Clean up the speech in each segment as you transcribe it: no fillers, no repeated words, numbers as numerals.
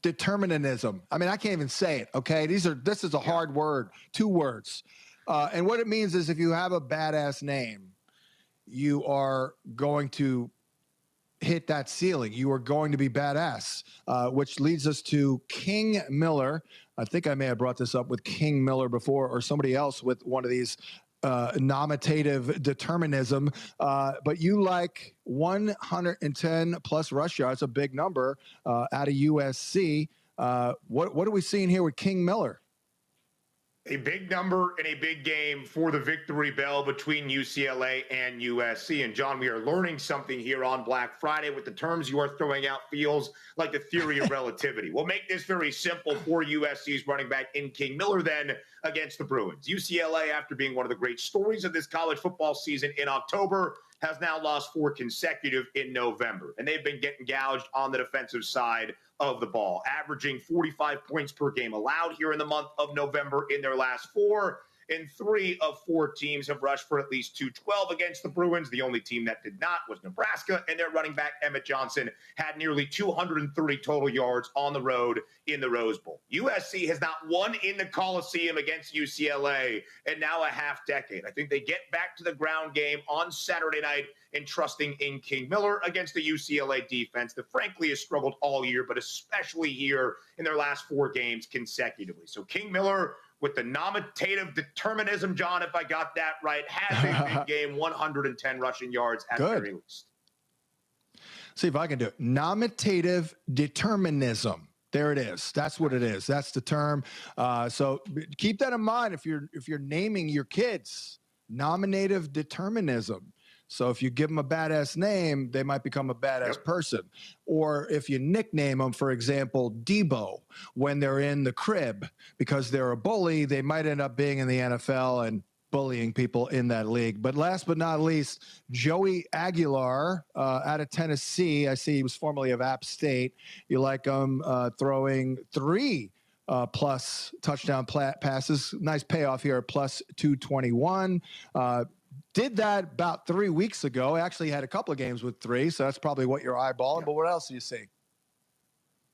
determinism. I mean, I can't even say it. Okay, this is a hard word. 2 words, and what it means is if you have a badass name, you are going to hit that ceiling. You are going to be badass, which leads us to King Miller. I think I may have brought this up with King Miller before, or somebody else with one of these nominative determinism. But you like 110 plus rush yards, a big number out of USC. What are we seeing here with King Miller? A big number in a big game for the victory bell between UCLA and USC. And John, we are learning something here on Black Friday with the terms you are throwing out feels like the theory of relativity. We'll make this very simple for USC's running back in King Miller then against the Bruins. UCLA, after being one of the great stories of this college football season in October, has now lost 4 consecutive in November. And they've been getting gouged on the defensive side of the ball, averaging 45 points per game allowed here in the month of November in their last 4. And 3 of 4 teams have rushed for at least 212 against the Bruins. The only team that did not was Nebraska, and their running back, Emmett Johnson, had nearly 230 total yards on the road in the Rose Bowl. USC has not won in the Coliseum against UCLA in now a half decade. I think they get back to the ground game on Saturday night and trusting in King Miller against the UCLA defense that frankly has struggled all year, but especially here in their last 4 games consecutively. So King Miller, with the nominative determinism, John, if I got that right, has a big game, 110 rushing yards at the very least. See if I can do it. Nominative determinism. There it is. That's what it is. That's the term. So keep that in mind if you're naming your kids. Nominative determinism. So if you give them a badass name, they might become a badass person. Or if you nickname them, for example, Debo, when they're in the crib because they're a bully, they might end up being in the NFL and bullying people in that league. But last but not least, Joey Aguilar out of Tennessee. I see he was formerly of App State. You like him throwing 3 plus touchdown passes. Nice payoff here at plus 221. Did that about 3 weeks ago. Actually had a couple of games with 3, so that's probably what you're eyeballing. But what else do you see?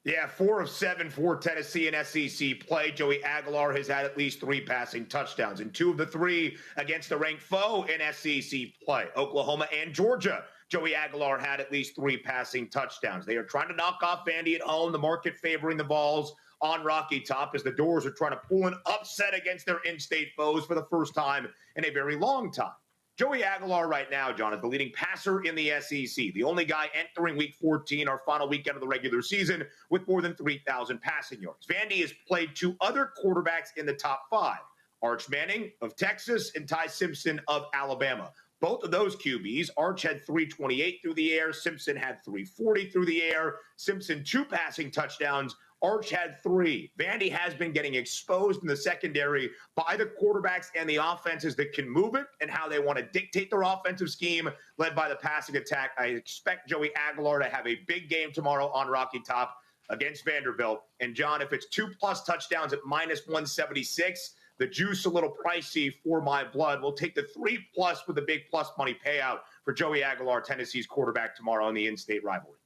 Yeah, 4 of 7 for Tennessee and SEC play. Joey Aguilar has had at least 3 passing touchdowns, and 2 of the 3 against the ranked foe in SEC play. Oklahoma and Georgia. Joey Aguilar had at least 3 passing touchdowns. They are trying to knock off Vandy at home, the market favoring the Vols on Rocky Top as the Doors are trying to pull an upset against their in-state foes for the first time in a very long time. Joey Aguilar right now, John, is the leading passer in the SEC, the only guy entering Week 14, our final weekend of the regular season, with more than 3,000 passing yards. Vandy has played 2 other quarterbacks in the top 5, Arch Manning of Texas and Ty Simpson of Alabama. Both of those QBs, Arch had 328 through the air, Simpson had 340 through the air, Simpson 2 passing touchdowns, Arch had 3. Vandy has been getting exposed in the secondary by the quarterbacks and the offenses that can move it and how they want to dictate their offensive scheme led by the passing attack. I expect Joey Aguilar to have a big game tomorrow on Rocky Top against Vanderbilt. And John, if it's 2 plus touchdowns at minus 176, the juice a little pricey for my blood. We'll take the 3 plus with a big plus money payout for Joey Aguilar, Tennessee's quarterback tomorrow in the in-state rivalry.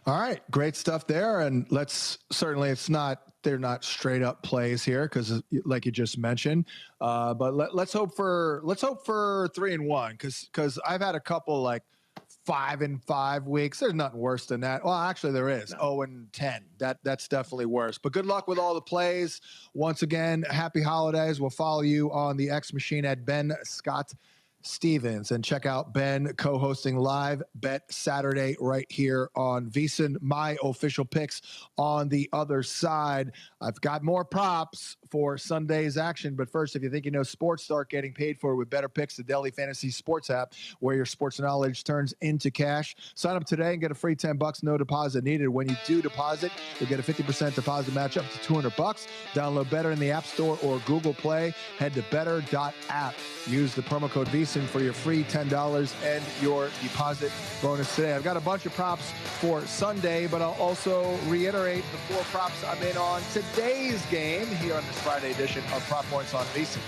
All right, great stuff there. And they're not straight up plays here because like you just mentioned, but let's hope for 3-1 because I've had a couple like 5-5 weeks. There's nothing worse than that. Well, actually there is 0-10. That's definitely worse, but good luck with all the plays. Once again, happy holidays. We'll follow you on the X Machine at Ben Scott Stevens, and check out Ben co-hosting Live Bet Saturday right here on VSiN. My official picks on the other side. I've got more props for Sunday's action, but first, if you think you know sports, start getting paid for it with Better Picks, the daily fantasy sports app where your sports knowledge turns into cash. Sign up today and get a free $10, no deposit needed. When you do deposit, you'll get a 50% deposit match up to $200. Download Better in the App Store or Google Play. Head to better.app. Use the promo code VSiN for your free $10 and your deposit bonus today. I've got a bunch of props for Sunday, but I'll also reiterate the 4 props I'm in on today's game here on this Friday edition of Prop Points on VSiN.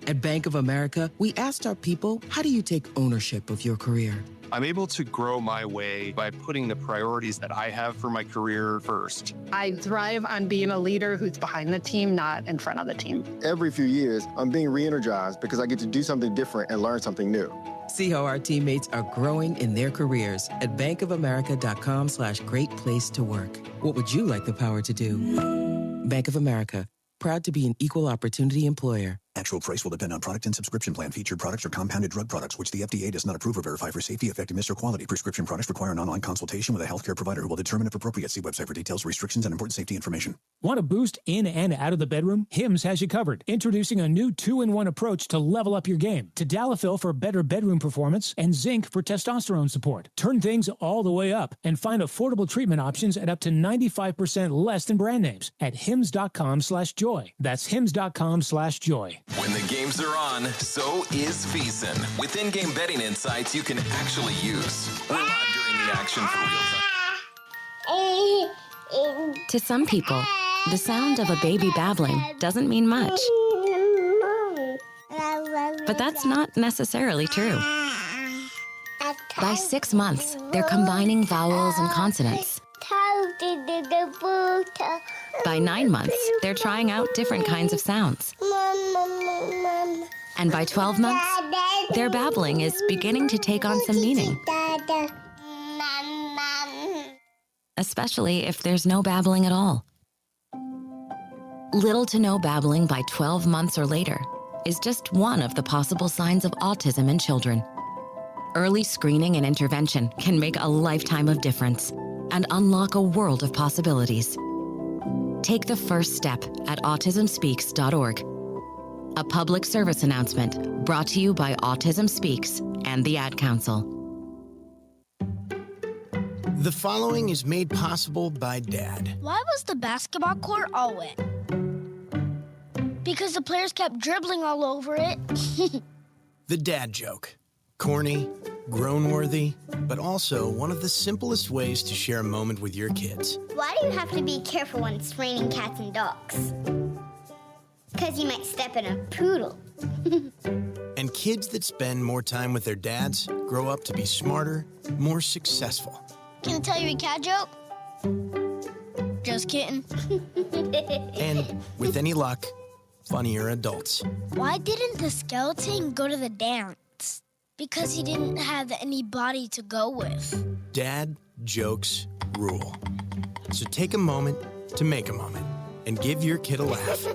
At Bank of America, we asked our people, how do you take ownership of your career? I'm able to grow my way by putting the priorities that I have for my career first. I thrive on being a leader who's behind the team, not in front of the team. Every few years, I'm being re-energized because I get to do something different and learn something new. See how our teammates are growing in their careers at bankofamerica.com/great place to work. What would you like the power to do? Bank of America, proud to be an equal opportunity employer. Actual price will depend on product and subscription plan. Featured products are compounded drug products, which the FDA does not approve or verify for safety, effectiveness, or quality. Prescription products require an online consultation with a healthcare provider who will determine if appropriate. See website for details, restrictions, and important safety information. Want to boost in and out of the bedroom? Hims has you covered. Introducing a new 2-in-1 approach to level up your game. Tadalafil for better bedroom performance and zinc for testosterone support. Turn things all the way up and find affordable treatment options at up to 95% less than brand names at hims.com/joy. That's hims.com/joy. When the games are on, so is VEASAN. With in-game betting insights you can actually use. We're live during the action for real time. To some people, the sound of a baby babbling doesn't mean much. But that's not necessarily true. By 6 months, they're combining vowels and consonants. By 9 months, they're trying out different kinds of sounds. And by 12 months, their babbling is beginning to take on some meaning. Especially if there's no babbling at all. Little to no babbling by 12 months or later is just one of the possible signs of autism in children. Early screening and intervention can make a lifetime of difference and unlock a world of possibilities. Take the first step at autismspeaks.org. A public service announcement brought to you by Autism Speaks and the Ad Council. The following is made possible by Dad. Why was the basketball court all wet? Because the players kept dribbling all over it. The dad joke. Corny, grown-worthy, but also one of the simplest ways to share a moment with your kids. Why do you have to be careful when it's raining cats and dogs? Because you might step in a poodle. And kids that spend more time with their dads grow up to be smarter, more successful. Can I tell you a cat joke? Just kidding. And with any luck, funnier adults. Why didn't the skeleton go to the dance? Because he didn't have any body to go with. Dad jokes rule. So take a moment to make a moment and give your kid a laugh.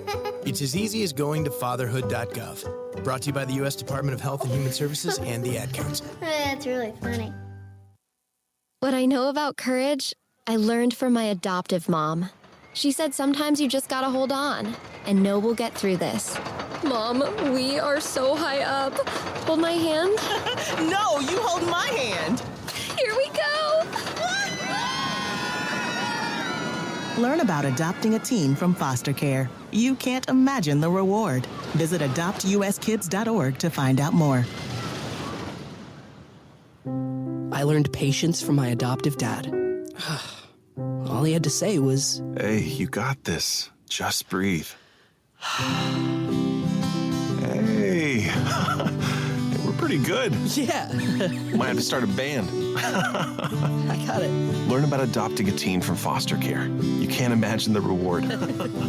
It's as easy as going to fatherhood.gov. Brought to you by the U.S. Department of Health and Human Services and the Ad Council. That's really funny. What I know about courage, I learned from my adoptive mom. She said sometimes you just gotta hold on and know we'll get through this. Mom, we are so high up. Hold my hand. No, you hold my hand. Here we go. Learn about adopting a teen from foster care. You can't imagine the reward. Visit adoptuskids.org to find out more. I learned patience from my adoptive dad. All he had to say was, "Hey, you got this. Just breathe." Hey, we're pretty good. Yeah. Might have to start a band. I got it. Learn about adopting a teen from foster care. You can't imagine the reward.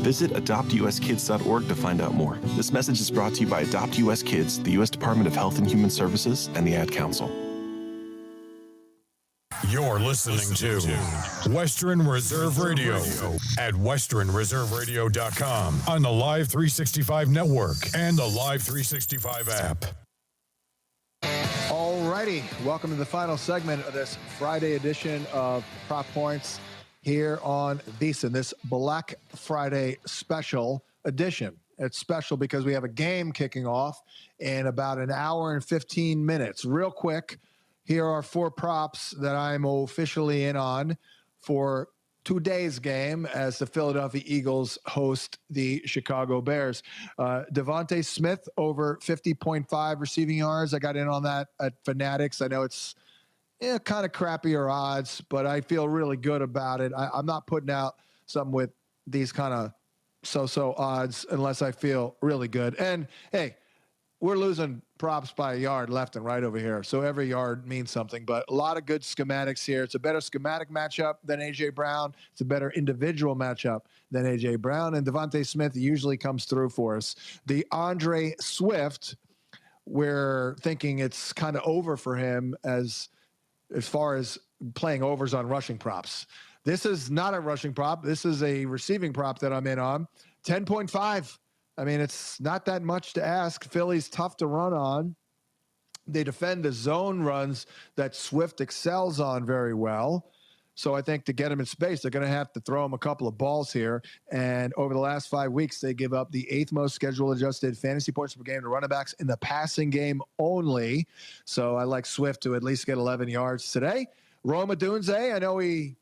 Visit adoptuskids.org to find out more. This message is brought to you by Adopt US Kids, the U.S. Department of Health and Human Services, and the Ad Council. You're listening to Western Reserve Radio at westernreserveradio.com on the Live 365 network and the Live 365 app. Alrighty, welcome to the final segment of this Friday edition of Prop Points here on VEASAN, this Black Friday special edition. It's special because we have a game kicking off in about an hour and 15 minutes. Real quick, here are 4 props that I'm officially in on for today's game as the Philadelphia Eagles host the Chicago Bears. Devontae Smith over 50.5 receiving yards. I got in on that at Fanatics. I know it's kind of crappier odds, but I feel really good about it. I'm not putting out something with these kind of so-so odds unless I feel really good. And, hey, we're losing props by a yard left and right over here. So every yard means something, but a lot of good schematics here. It's a better schematic matchup than A.J. Brown. It's a better individual matchup than A.J. Brown. And Devontae Smith usually comes through for us. The Andre Swift, we're thinking it's kind of over for him as far as playing overs on rushing props. This is not a rushing prop. This is a receiving prop that I'm in on. 10.5. I mean, it's not that much to ask. Philly's tough to run on. They defend the zone runs that Swift excels on very well. So I think to get him in space, they're going to have to throw him a couple of balls here. And over the last 5 weeks, they give up the 8th most schedule-adjusted fantasy points per game to running backs in the passing game only. So I like Swift to at least get 11 yards today. Rome Odunze, I know he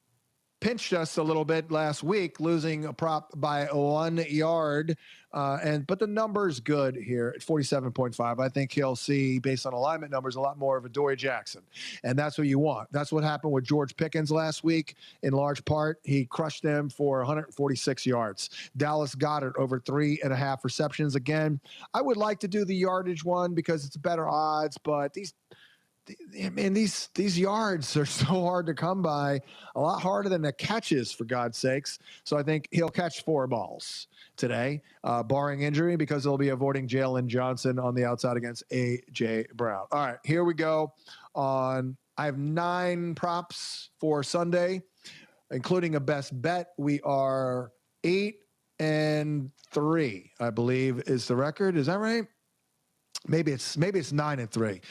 pinched us a little bit last week, losing a prop by 1 yard. But the number's good here at 47.5. I think he'll see, based on alignment numbers, a lot more of a Dory Jackson. And that's what you want. That's what happened with George Pickens last week. In large part, he crushed them for 146 yards. Dallas Goedert over 3.5 receptions. Again, I would like to do the yardage one because it's better odds, but these yards are so hard to come by, a lot harder than the catches, for God's sakes. So I think he'll catch 4 balls today, barring injury, because they'll be avoiding Jalen Johnson on the outside against A.J. Brown. All right, here we go. I have 9 props for Sunday, including a best bet. We are 8-3, I believe, is the record. Is that right? Maybe it's 9-3.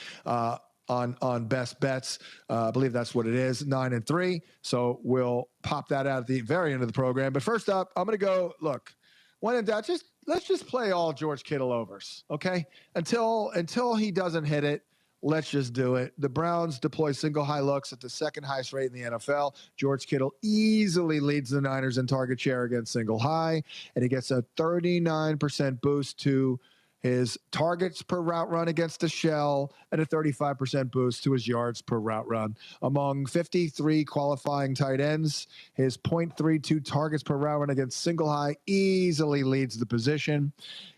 On best bets. I believe that's what it is, 9-3. So we'll pop that out at the very end of the program. But first up, I'm going to go, look, when in doubt, let's just play all George Kittle overs, okay? Until he doesn't hit it, let's just do it. The Browns deploy single high looks at the second highest rate in the NFL. George Kittle easily leads the Niners in target share against single high, and he gets a 39% boost to his targets per route run against the shell, and a 35% boost to his yards per route run. Among 53 qualifying tight ends, his 0.32 targets per route run against single high easily leads the position.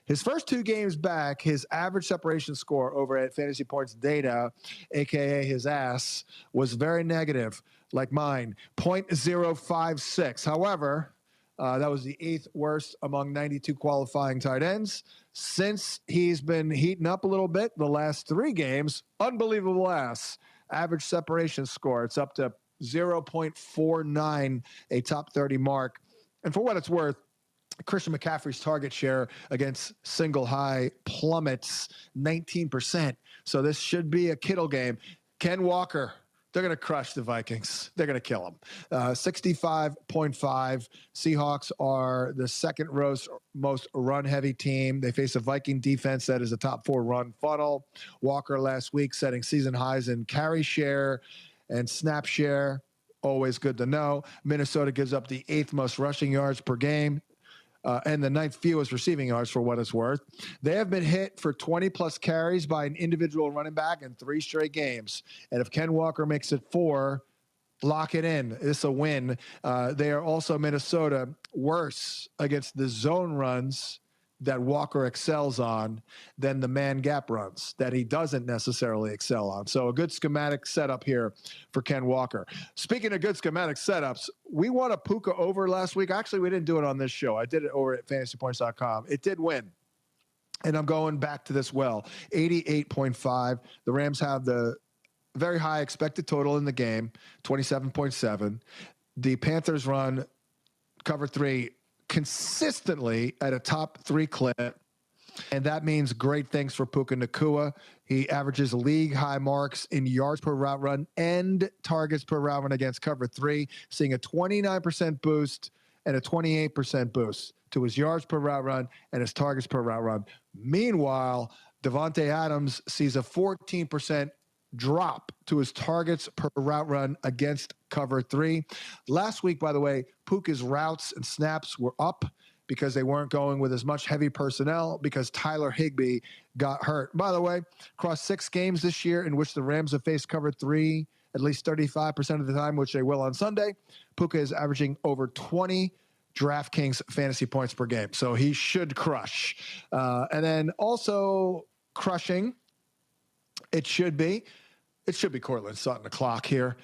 His first 2 games back, his average separation score over at Fantasy Points Data, aka his ass, was very negative, like mine, 0.056. However, that was the 8th worst among 92 qualifying tight ends. Since he's been heating up a little bit, the last 3 games, unbelievable ass. Average separation score, it's up to 0.49, a top 30 mark. And for what it's worth, Christian McCaffrey's target share against single high plummets 19%. So this should be a Kittle game. Ken Walker, they're going to crush the Vikings. They're going to kill them. 65.5. Seahawks are the second most run-heavy team. They face a Viking defense that is a top 4 run funnel. Walker last week setting season highs in carry share and snap share. Always good to know. Minnesota gives up the 8th most rushing yards per game. And the 9th fewest receiving yards, for what it's worth. They have been hit for 20-plus carries by an individual running back in 3 straight games. And if Ken Walker makes it 4, lock it in. It's a win. They are also, Minnesota, worse against the zone runs that Walker excels on than the man gap runs that he doesn't necessarily excel on. So a good schematic setup here for Ken Walker. Speaking of good schematic setups, we won a Puka over last week. Actually, we didn't do it on this show. I did it over at fantasypoints.com. It did win. And I'm going back to this well, 88.5. The Rams have the very high expected total in the game, 27.7. The Panthers run cover 3 consistently at a top 3 clip, and that means great things for Puka Nacua. He averages league high marks in yards per route run and targets per route run against cover 3, seeing a 29% boost and a 28% boost to his yards per route run and his targets per route run. Meanwhile, Devontae Adams sees a 14% drop to his targets per route run against cover 3. Last week, by the way, Puka's routes and snaps were up because they weren't going with as much heavy personnel because Tyler Higbee got hurt. By the way, across 6 games this year in which the Rams have faced cover 3 at least 35% of the time, which they will on Sunday, Puka is averaging over 20 DraftKings fantasy points per game. So he should crush. And then also crushing. It should be Cortland Sutton, the clock here.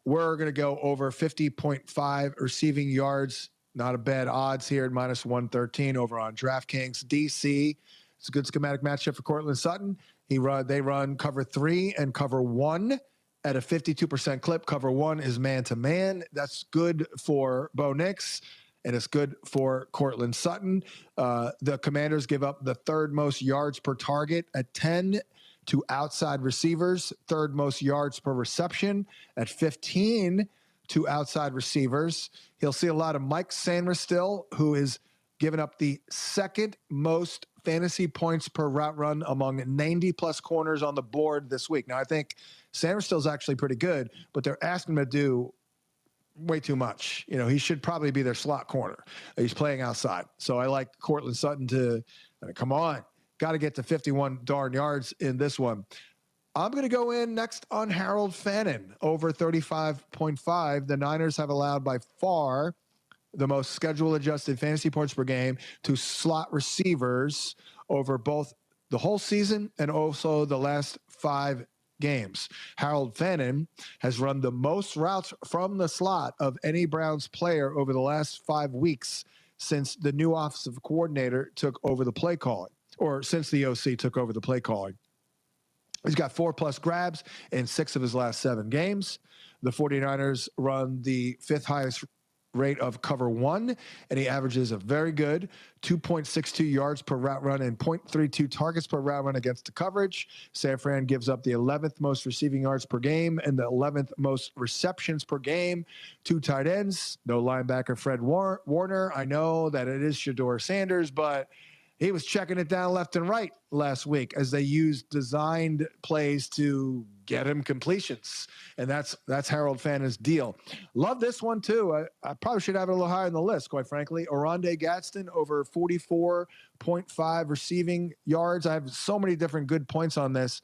We're going to go over 50.5 receiving yards. Not a bad odds here at minus 113 over on DraftKings. DC, it's a good schematic matchup for Cortland Sutton. They run cover 3 and cover 1 at a 52% clip. Cover 1 is man-to-man. That's good for Bo Nix, and it's good for Cortland Sutton. The Commanders give up the third most yards per target at 10 to outside receivers, third most yards per reception at 15 to outside receivers. He'll see a lot of Mike Sanders still, who is giving up the second most fantasy points per route run among 90-plus corners on the board this week. Now, I think Sanders still is actually pretty good, but they're asking him to do way too much. He should probably be their slot corner. He's playing outside. So I like Cortland Sutton come on. Got to get to 51 darn yards in this one. I'm going to go in next on Harold Fannin, over 35.5. The Niners have allowed by far the most schedule-adjusted fantasy points per game to slot receivers over both the whole season and also the last 5 games. Harold Fannin has run the most routes from the slot of any Browns player over the last 5 weeks since the new offensive coordinator took over the play calling, or since the OC took over the play calling. He's got 4+ grabs in 6 of his last 7 games. The 49ers run the 5th highest rate of cover 1, and he averages a very good 2.62 yards per route run and 0.32 targets per route run against the coverage. San Fran gives up the 11th most receiving yards per game and the 11th most receptions per game. 2 tight ends, no linebacker Fred Warner. I know that it is Shedeur Sanders, but he was checking it down left and right last week as they used designed plays to get him completions. And that's Harold Fannin's deal. Love this one, too. I probably should have it a little higher on the list, quite frankly. Oronde Gadsden, over 44.5 receiving yards. I have so many different good points on this.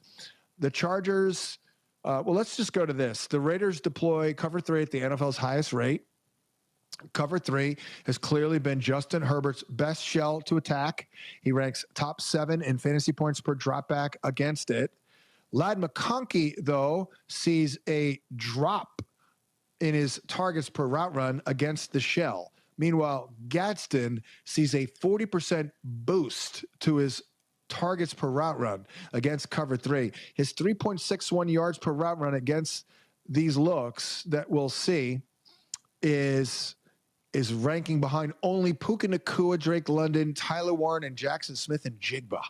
The Chargers, let's just go to this. The Raiders deploy cover 3 at the NFL's highest rate. Cover 3 has clearly been Justin Herbert's best shell to attack. He ranks top 7 in fantasy points per dropback against it. Ladd McConkey, though, sees a drop in his targets per route run against the shell. Meanwhile, Gadsden sees a 40% boost to his targets per route run against cover 3. His 3.61 yards per route run against these looks that we'll see is ranking behind only Puka Nacua, Drake London, Tyler Warren, and Jackson Smith and Jigba.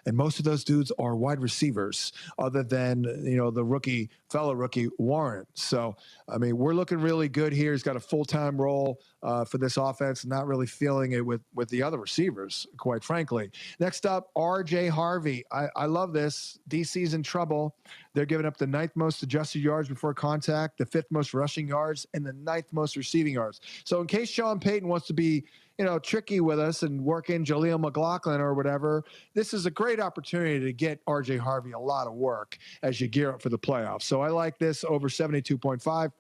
And most of those dudes are wide receivers other than, the fellow rookie Warren. So, I mean, we're looking really good here. He's got a full-time role for this offense, not really feeling it with the other receivers, quite frankly. Next up, R.J. Harvey. I love this. DC's in trouble. They're giving up the 9th most adjusted yards before contact, the 5th most rushing yards, and the 9th most receiving yards. So in case Sean Payton wants to be tricky with us and work in Jaleel McLaughlin or whatever, this is a great opportunity to get R.J. Harvey a lot of work as you gear up for the playoffs. So I like this over 72.5.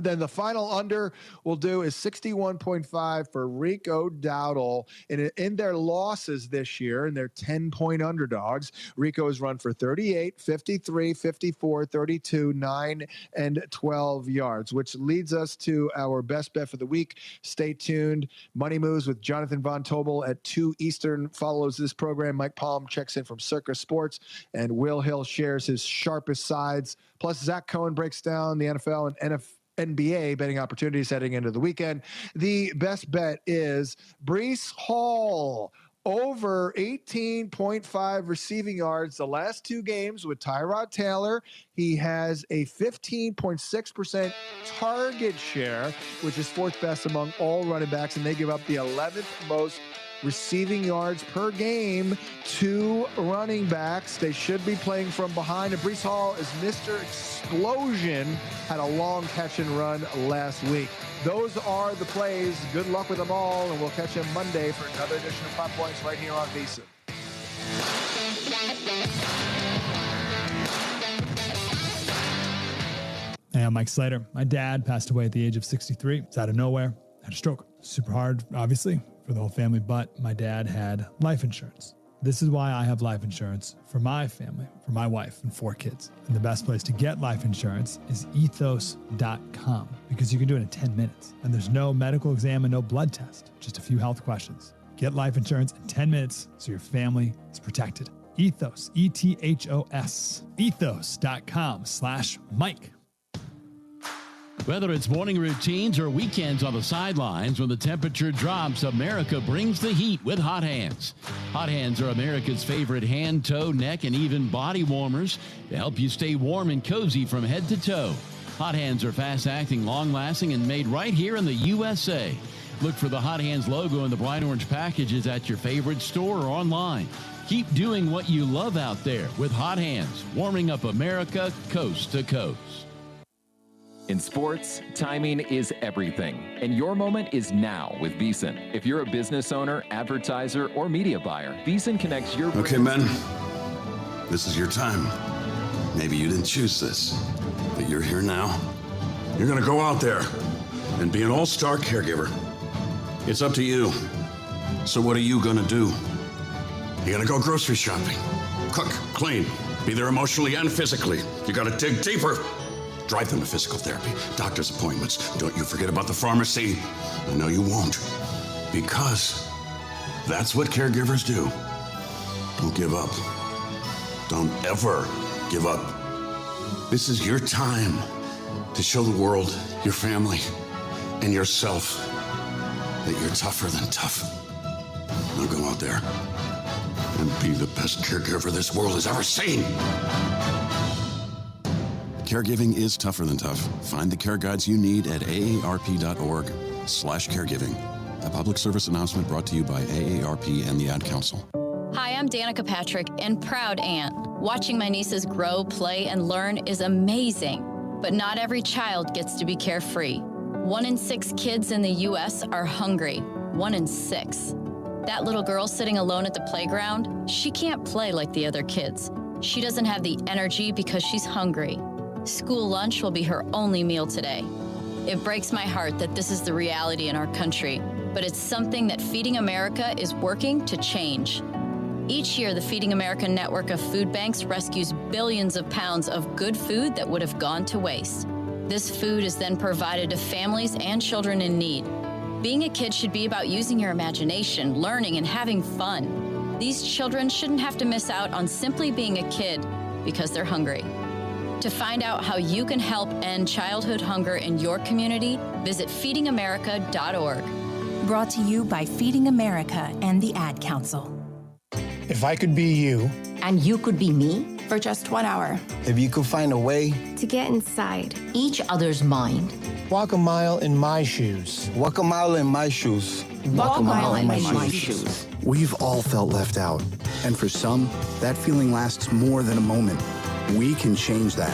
Then the final under we'll do is 61.5 for Rico Dowdle. In their losses this year, and they're 10-point underdogs, Rico has run for 38, 53, 54, 32, 9, and 12 yards, which leads us to our best bet for the week. Stay tuned. Money Moves with Jonathan Von Tobel at 2 Eastern follows this program. Mike Palm checks in from Circus Sports, and Will Hill shares his sharpest sides. Plus, Zach Cohen breaks down the NFL and NBA betting opportunities heading into the weekend. The best bet is Breece Hall, over 18.5 receiving yards the last 2 games with Tyrod Taylor. He has a 15.6% target share, which is 4th best among all running backs, and they give up the 11th most receiving yards per game to running backs. They should be playing from behind. And Breece Hall is Mr. Explosion, had a long catch and run last week. Those are the plays. Good luck with them all, and we'll catch you Monday for another edition of Pop Points right here on VSiN. Hey, I'm Mike Slater. My dad passed away at the age of 63. It's out of nowhere. Had a stroke. Super hard, obviously, for the whole family, but my dad had life insurance. This is why I have life insurance for my family, for my wife and 4 kids. And the best place to get life insurance is ethos.com, because you can do it in 10 minutes. And there's no medical exam and no blood test, just a few health questions. Get life insurance in 10 minutes so your family is protected. Ethos, E-T-H-O-S, ethos.com/Mike. Whether it's morning routines or weekends on the sidelines, when the temperature drops, America brings the heat with Hot Hands. Hot Hands are America's favorite hand, toe, neck, and even body warmers to help you stay warm and cozy from head to toe. Hot Hands are fast-acting, long-lasting, and made right here in the USA. Look for the Hot Hands logo in the bright orange packages at your favorite store or online. Keep doing what you love out there with Hot Hands, warming up America coast to coast. In sports, timing is everything, and your moment is now with VEASAN. If you're a business owner, advertiser, or media buyer, VEASAN connects your... Okay, men, this is your time. Maybe you didn't choose this, but you're here now. You're gonna go out there and be an all-star caregiver. It's up to you. So what are you gonna do? You're gonna go grocery shopping, cook, clean, be there emotionally and physically. You gotta dig deeper. Drive them to physical therapy, doctor's appointments. Don't you forget about the pharmacy. I know you won't, because that's what caregivers do. Don't give up. Don't ever give up. This is your time to show the world, your family, and yourself that you're tougher than tough. Now go out there and be the best caregiver this world has ever seen. Caregiving is tougher than tough. Find the care guides you need at aarp.org/caregiving. A public service announcement brought to you by AARP and the Ad Council. Hi, I'm Danica Patrick and proud aunt. Watching my nieces grow, play, and learn is amazing. But not every child gets to be carefree. 1 in 6 kids in the U.S. are hungry. 1 in 6. That little girl sitting alone at the playground, she can't play like the other kids. She doesn't have the energy because she's hungry. School lunch will be her only meal today. It breaks my heart that this is the reality in our country, but it's something that Feeding America is working to change. Each year, the Feeding America network of food banks rescues billions of pounds of good food that would have gone to waste. This food is then provided to families and children in need. Being a kid should be about using your imagination, learning, and having fun. These children shouldn't have to miss out on simply being a kid because they're hungry. To find out how you can help end childhood hunger in your community, visit feedingamerica.org. Brought to you by Feeding America and the Ad Council. If I could be you. And you could be me for just 1 hour. If you could find a way. To get inside each other's mind. Walk a mile in my shoes. Walk a mile in my shoes. Walk a mile in my shoes. We've all felt left out. And for some, that feeling lasts more than a moment. We can change that.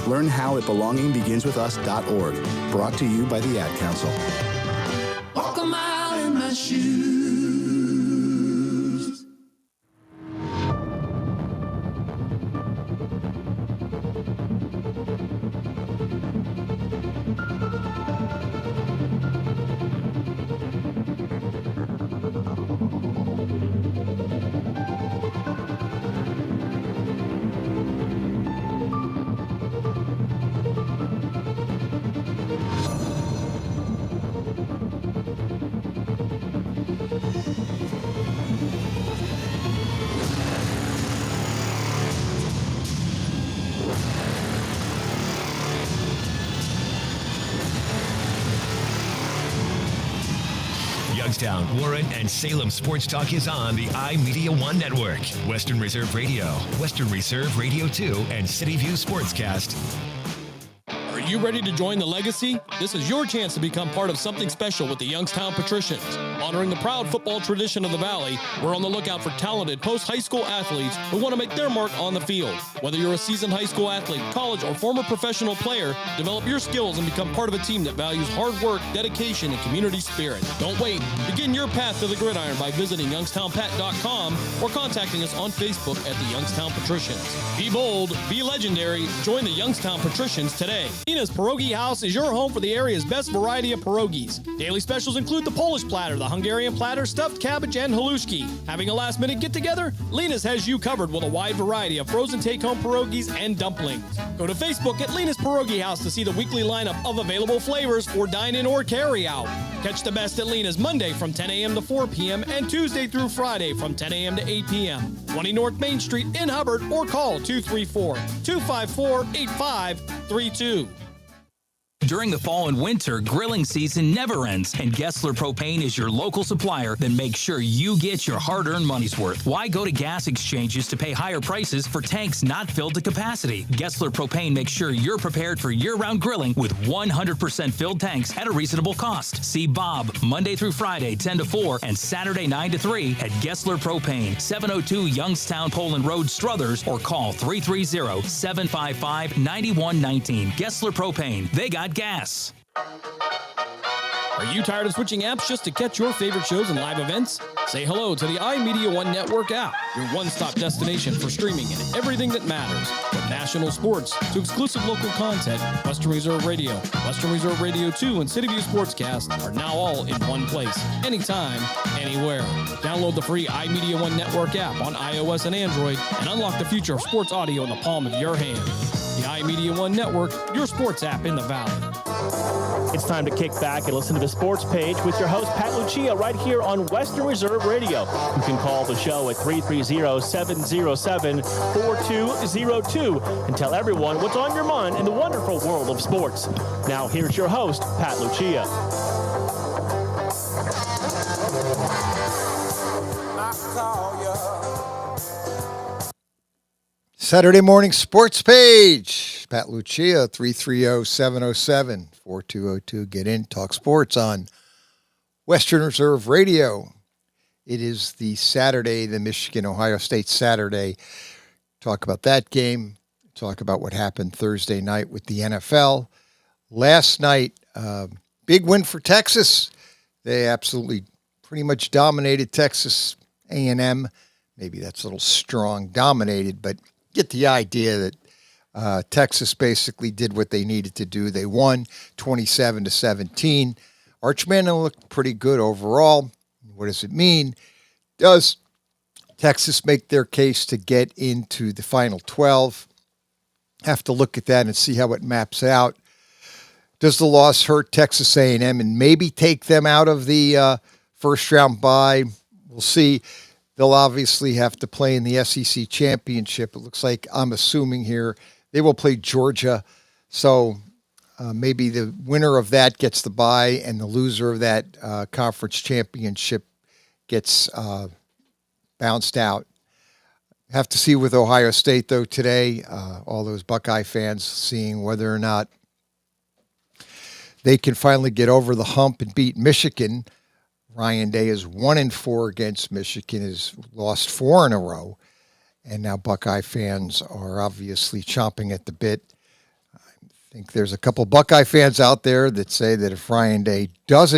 Learn how at belongingbeginswithus.org. Brought to you by the Ad Council. Walk a mile in my shoes. Youngstown, Warren, and Salem Sports Talk is on the iMedia1 network. Western Reserve Radio, Western Reserve Radio 2, and City View Sportscast. Are you ready to join the legacy? This is your chance to become part of something special with the Youngstown Patricians. Honoring the proud football tradition of the Valley, we're on the lookout for talented post-high school athletes who want to make their mark on the field. Whether you're a seasoned high school athlete, college, or former professional player, develop your skills and become part of a team that values hard work, dedication, and community spirit. Don't wait. Begin your path to the gridiron by visiting youngstownpat.com or contacting us on Facebook at the Youngstown Patricians. Be bold, be legendary, join the Youngstown Patricians today. Nina's Pierogi House is your home for the area's best variety of pierogies. Daily specials include the Polish platter, the Hungarian platter, stuffed cabbage, and halushki. Having a last-minute get-together? Lena's has you covered with a wide variety of frozen take-home pierogies and dumplings. Go to Facebook at Lena's Pierogi House to see the weekly lineup of available flavors for dine-in or carry-out. Catch the best at Lena's Monday from 10 a.m. to 4 p.m. and Tuesday through Friday from 10 a.m. to 8 p.m. 20 North Main Street in Hubbard, or call 234-254-8532. During the fall and winter, grilling season never ends, and Gessler Propane is your local supplier that makes sure you get your hard-earned money's worth. Why go to gas exchanges to pay higher prices for tanks not filled to capacity? Gessler Propane makes sure you're prepared for year-round grilling with 100% filled tanks at a reasonable cost. See Bob Monday through Friday, 10 to 4, and Saturday, 9 to 3 at Gessler Propane, 702 Youngstown Poland Road, Struthers, or call 330-755-9119. Gessler Propane. They got gas. Are you tired of switching apps just to catch your favorite shows and live events? Say hello to the iMedia1 Network app, your one-stop destination for streaming and everything that matters. From national sports to exclusive local content, Western Reserve Radio, Western Reserve Radio 2, and City View Sportscast are now all in one place, anytime, anywhere. Download the free iMedia1 Network app on iOS and Android and unlock the future of sports audio in the palm of your hand. The iMedia1 Network, your sports app in the Valley. It's time to kick back and listen to the Sports Page with your host, Pat Lucia, right here on Western Reserve Radio. You can call the show at 330-707-4202 and tell everyone what's on your mind in the wonderful world of sports. Now, here's your host, Pat Lucia. Saturday morning Sports Page. Pat Lucia, 330-707-4202. Get in, talk sports on Western Reserve Radio. It is the Saturday, the Michigan-Ohio State Saturday. Talk about that game. Talk about what happened Thursday night with the NFL. Last night, big win for Texas. They absolutely pretty much dominated Texas A&M. Maybe that's a little strong, dominated, but get the idea that Texas basically did what they needed to do. They won 27-17. Arch Manning looked pretty good overall. What does it mean? Does Texas make their case to get into the Final 12? Have to look at that and see how it maps out. Does the loss hurt Texas A&M and maybe take them out of the first round bye? We'll see. They'll obviously have to play in the SEC championship. It looks like, I'm assuming here, they will play Georgia. So maybe the winner of that gets the bye and the loser of that conference championship gets bounced out. Have to see with Ohio State, though, today. All those Buckeye fans seeing whether or not they can finally get over the hump and beat Michigan. Ryan Day is 1-4 against Michigan, has lost 4 in a row. And now Buckeye fans are obviously chomping at the bit. I think there's a couple Buckeye fans out there that say that if Ryan Day does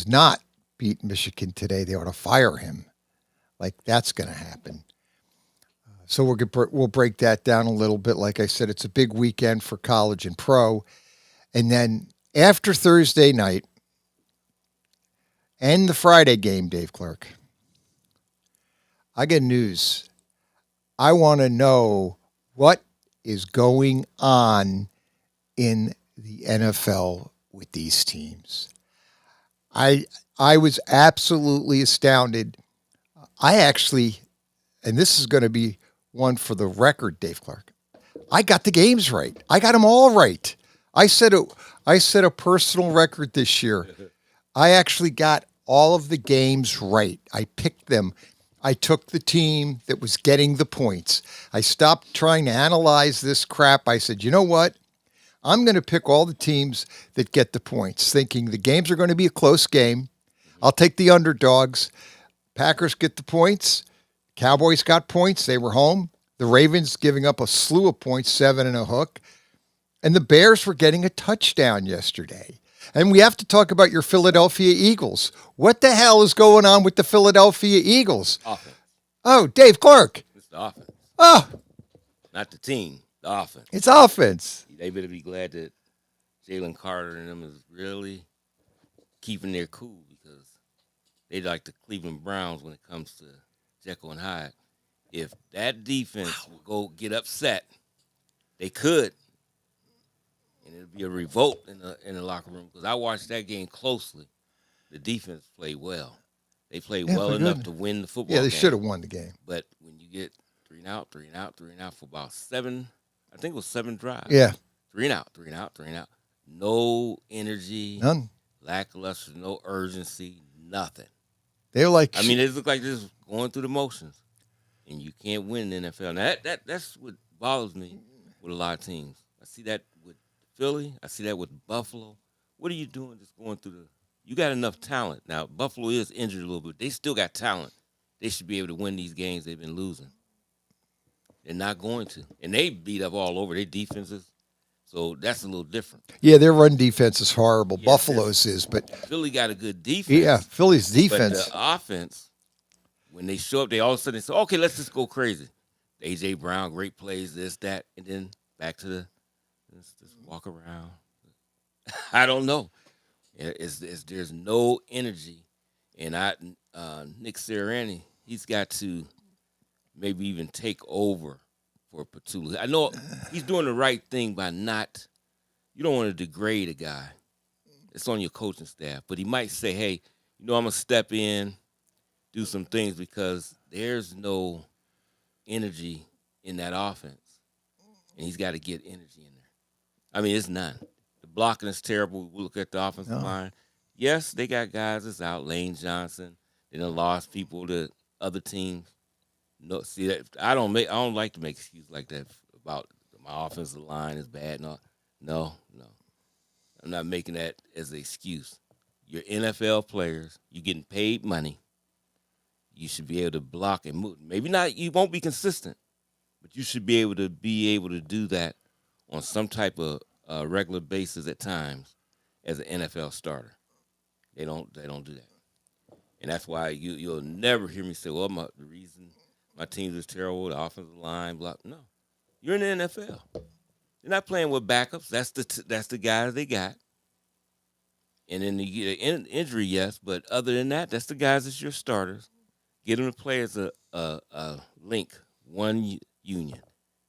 not beat Michigan today, they ought to fire him. Like that's going to happen. So we'll break that down a little bit. Like I said, it's a big weekend for college and pro. And then after Thursday night, and the Friday game, Dave Clark, I get news. I want to know what is going on in the NFL with these teams. I was absolutely astounded. I actually, and this is going to be one for the record, Dave Clark, I got the games right. I got them all right. I set a personal record this year. I actually got all of the games right. I picked them. I took the team that was getting the points. I stopped trying to analyze this crap. I said, you know what? I'm going to pick all the teams that get the points, thinking the games are going to be a close game. I'll take the underdogs. Packers get the points. Cowboys got points. They were home. The Ravens giving up a slew of points, 7 and a hook. And the Bears were getting a touchdown yesterday. And we have to talk about your Philadelphia Eagles. What the hell is going on with the Philadelphia Eagles? Offense. Oh, Dave Clark. It's the offense. Oh. Not the team, the offense. It's offense. They better be glad that Jalen Carter and them is really keeping their cool because they like the Cleveland Browns when it comes to Jekyll and Hyde. If that defense will go get upset, they could, and it'll be a revolt in the locker room. Because I watched that game closely. The defense played well. They played well enough to win the football game. Yeah, they should have won the game. But when you get 3 and out for about 7, I think it was 7 drives. Yeah. 3 and out. No energy. None. Lackluster, no urgency, nothing. They're like, I mean, it look like they're just going through the motions, and you can't win in the NFL. Now that's what bothers me with a lot of teams. I see that with Philly. I see that with Buffalo. What are you doing just going through you got enough talent. Now, Buffalo is injured a little bit. They still got talent. They should be able to win these games they've been losing. They're not going to. And they beat up all over their defenses. So that's a little different. Yeah, their run defense is horrible. Buffalo's is, but Philly got a good defense. Yeah, Philly's defense. But the offense, when they show up, they all of a sudden say, okay, let's just go crazy. A.J. Brown, great plays, this, that, and then back to let's just walk around. I don't know. There's no energy. And Nick Sirianni, he's got to maybe even take over for Petula. I know he's doing the right thing by not – you don't want to degrade a guy. It's on your coaching staff. But he might say, hey, I'm going to step in, do some things because there's no energy in that offense. And he's got to get energy in there. I mean, it's none. The blocking is terrible. We look at the offensive line. Yes, they got guys that's out. Lane Johnson. They done lost people to other teams. No, see that I don't like to make excuses like that about my offensive line is bad. No. I'm not making that as an excuse. You're NFL players. You're getting paid money. You should be able to block and move. Maybe not. You won't be consistent, but you should be able to do that on some type of regular basis at times as an NFL starter. They don't do that, and that's why you'll never hear me say, "Well, the reason my team is terrible, the offensive line, blah." No, you're in the NFL. You're not playing with backups. That's the guys they got. And then you get an injury, yes, but other than that, that's the guys that's your starters. Get them to play as a link, one union,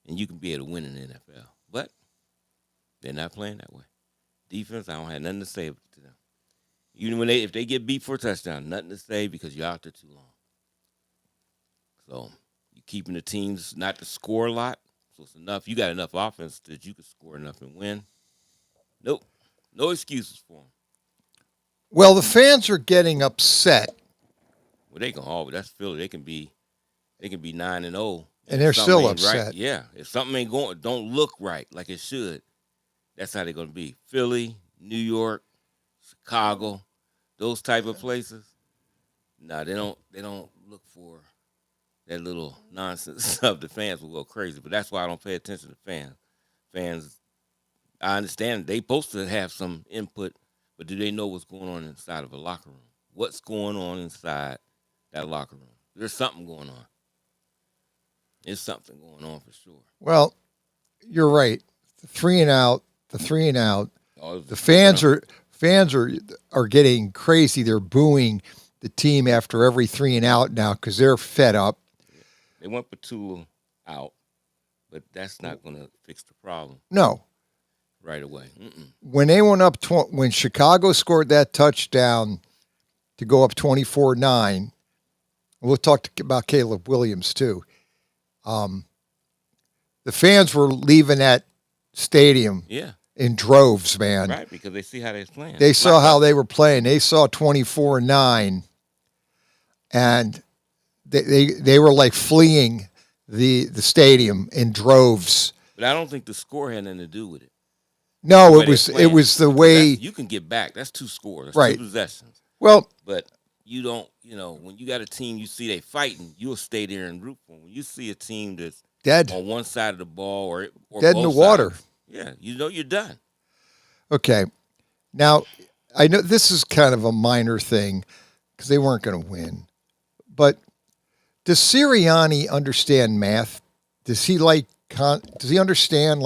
and you can be able to win in the NFL. But they're not playing that way. Defense, I don't have nothing to say to them. Even if they get beat for a touchdown, nothing to say because you're out there too long. So you're keeping the teams not to score a lot. So it's enough. You got enough offense that you can score enough and win. Nope. No excuses for them. Well, the fans are getting upset. Well, they can always. That's Philly. They can be 9-0, and they're still upset. Right, yeah, if something ain't going, don't look right like it should. That's how they're gonna be. Philly, New York, Chicago, those type of places. No, they don't look for that little nonsense stuff. The fans will go crazy, but that's why I don't pay attention to fans. Fans, I understand they supposed to have some input. But do they know what's going on inside of a locker room? What's going on inside that locker room? There's something going on. There's something going on for sure. Well, you're right. The three and out. The fans are getting crazy. They're booing the team after every 3 and out now because they're fed up. They went Petula out, but that's not going to fix the problem. No. Right away. When they went up, when Chicago scored that touchdown to go up 24-9, we'll talk about Caleb Williams too. The fans were leaving that stadium in droves, man. Right, because they see how they was playing. They saw how they were playing. They saw 24-9, and they were like fleeing the stadium in droves. But I don't think the score had nothing to do with it. No, it was the way you can get back. That's 2 scores. That's right. 2 possessions. Well, but you don't. When you got a team, you see they fighting, you'll stay there and root for them. When you see a team that's dead on one side of the ball or dead in the water, yeah, you're done. Okay, now I know this is kind of a minor thing because they weren't going to win, but does Sirianni understand math? Does he Does he understand?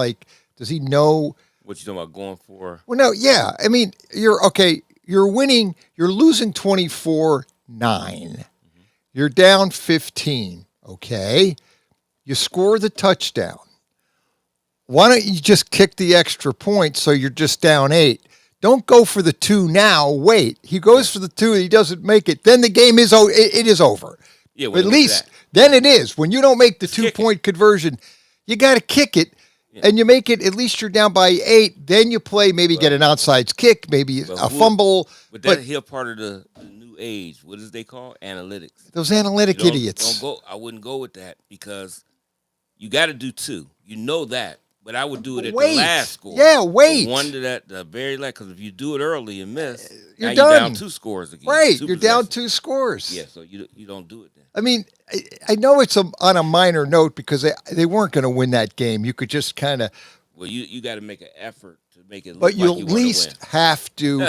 Does he know? What you talking about going for? Well, no, yeah. I mean, you're okay. you're winning, you're losing 24-9. You're down 15, okay? You score the touchdown. Why don't you just kick the extra point so you're just down 8? Don't go for the 2 now. Wait. He goes for the 2, he doesn't make it. Then the game is it is over. Yeah, At least then it is. When you don't make the 2-point conversion, you got to kick it. And you make it, at least you're down by 8. Then you play, maybe get an outside kick, maybe a fumble. But that's here part of the new age. What is they call? Analytics. Those analytic idiots. I wouldn't go with that because you got to do 2. You know that. But I would do it at the last score. Yeah, wait. The one to that, the very last, because if you do it early and miss, you're now done. You're down 2 scores again. Right, you're down 2 scores. Yeah, so you don't do it then. I mean, I know it's on a minor note because they weren't going to win that game. You could just kind of. Well, you got to make an effort to make it look but you like you at least have to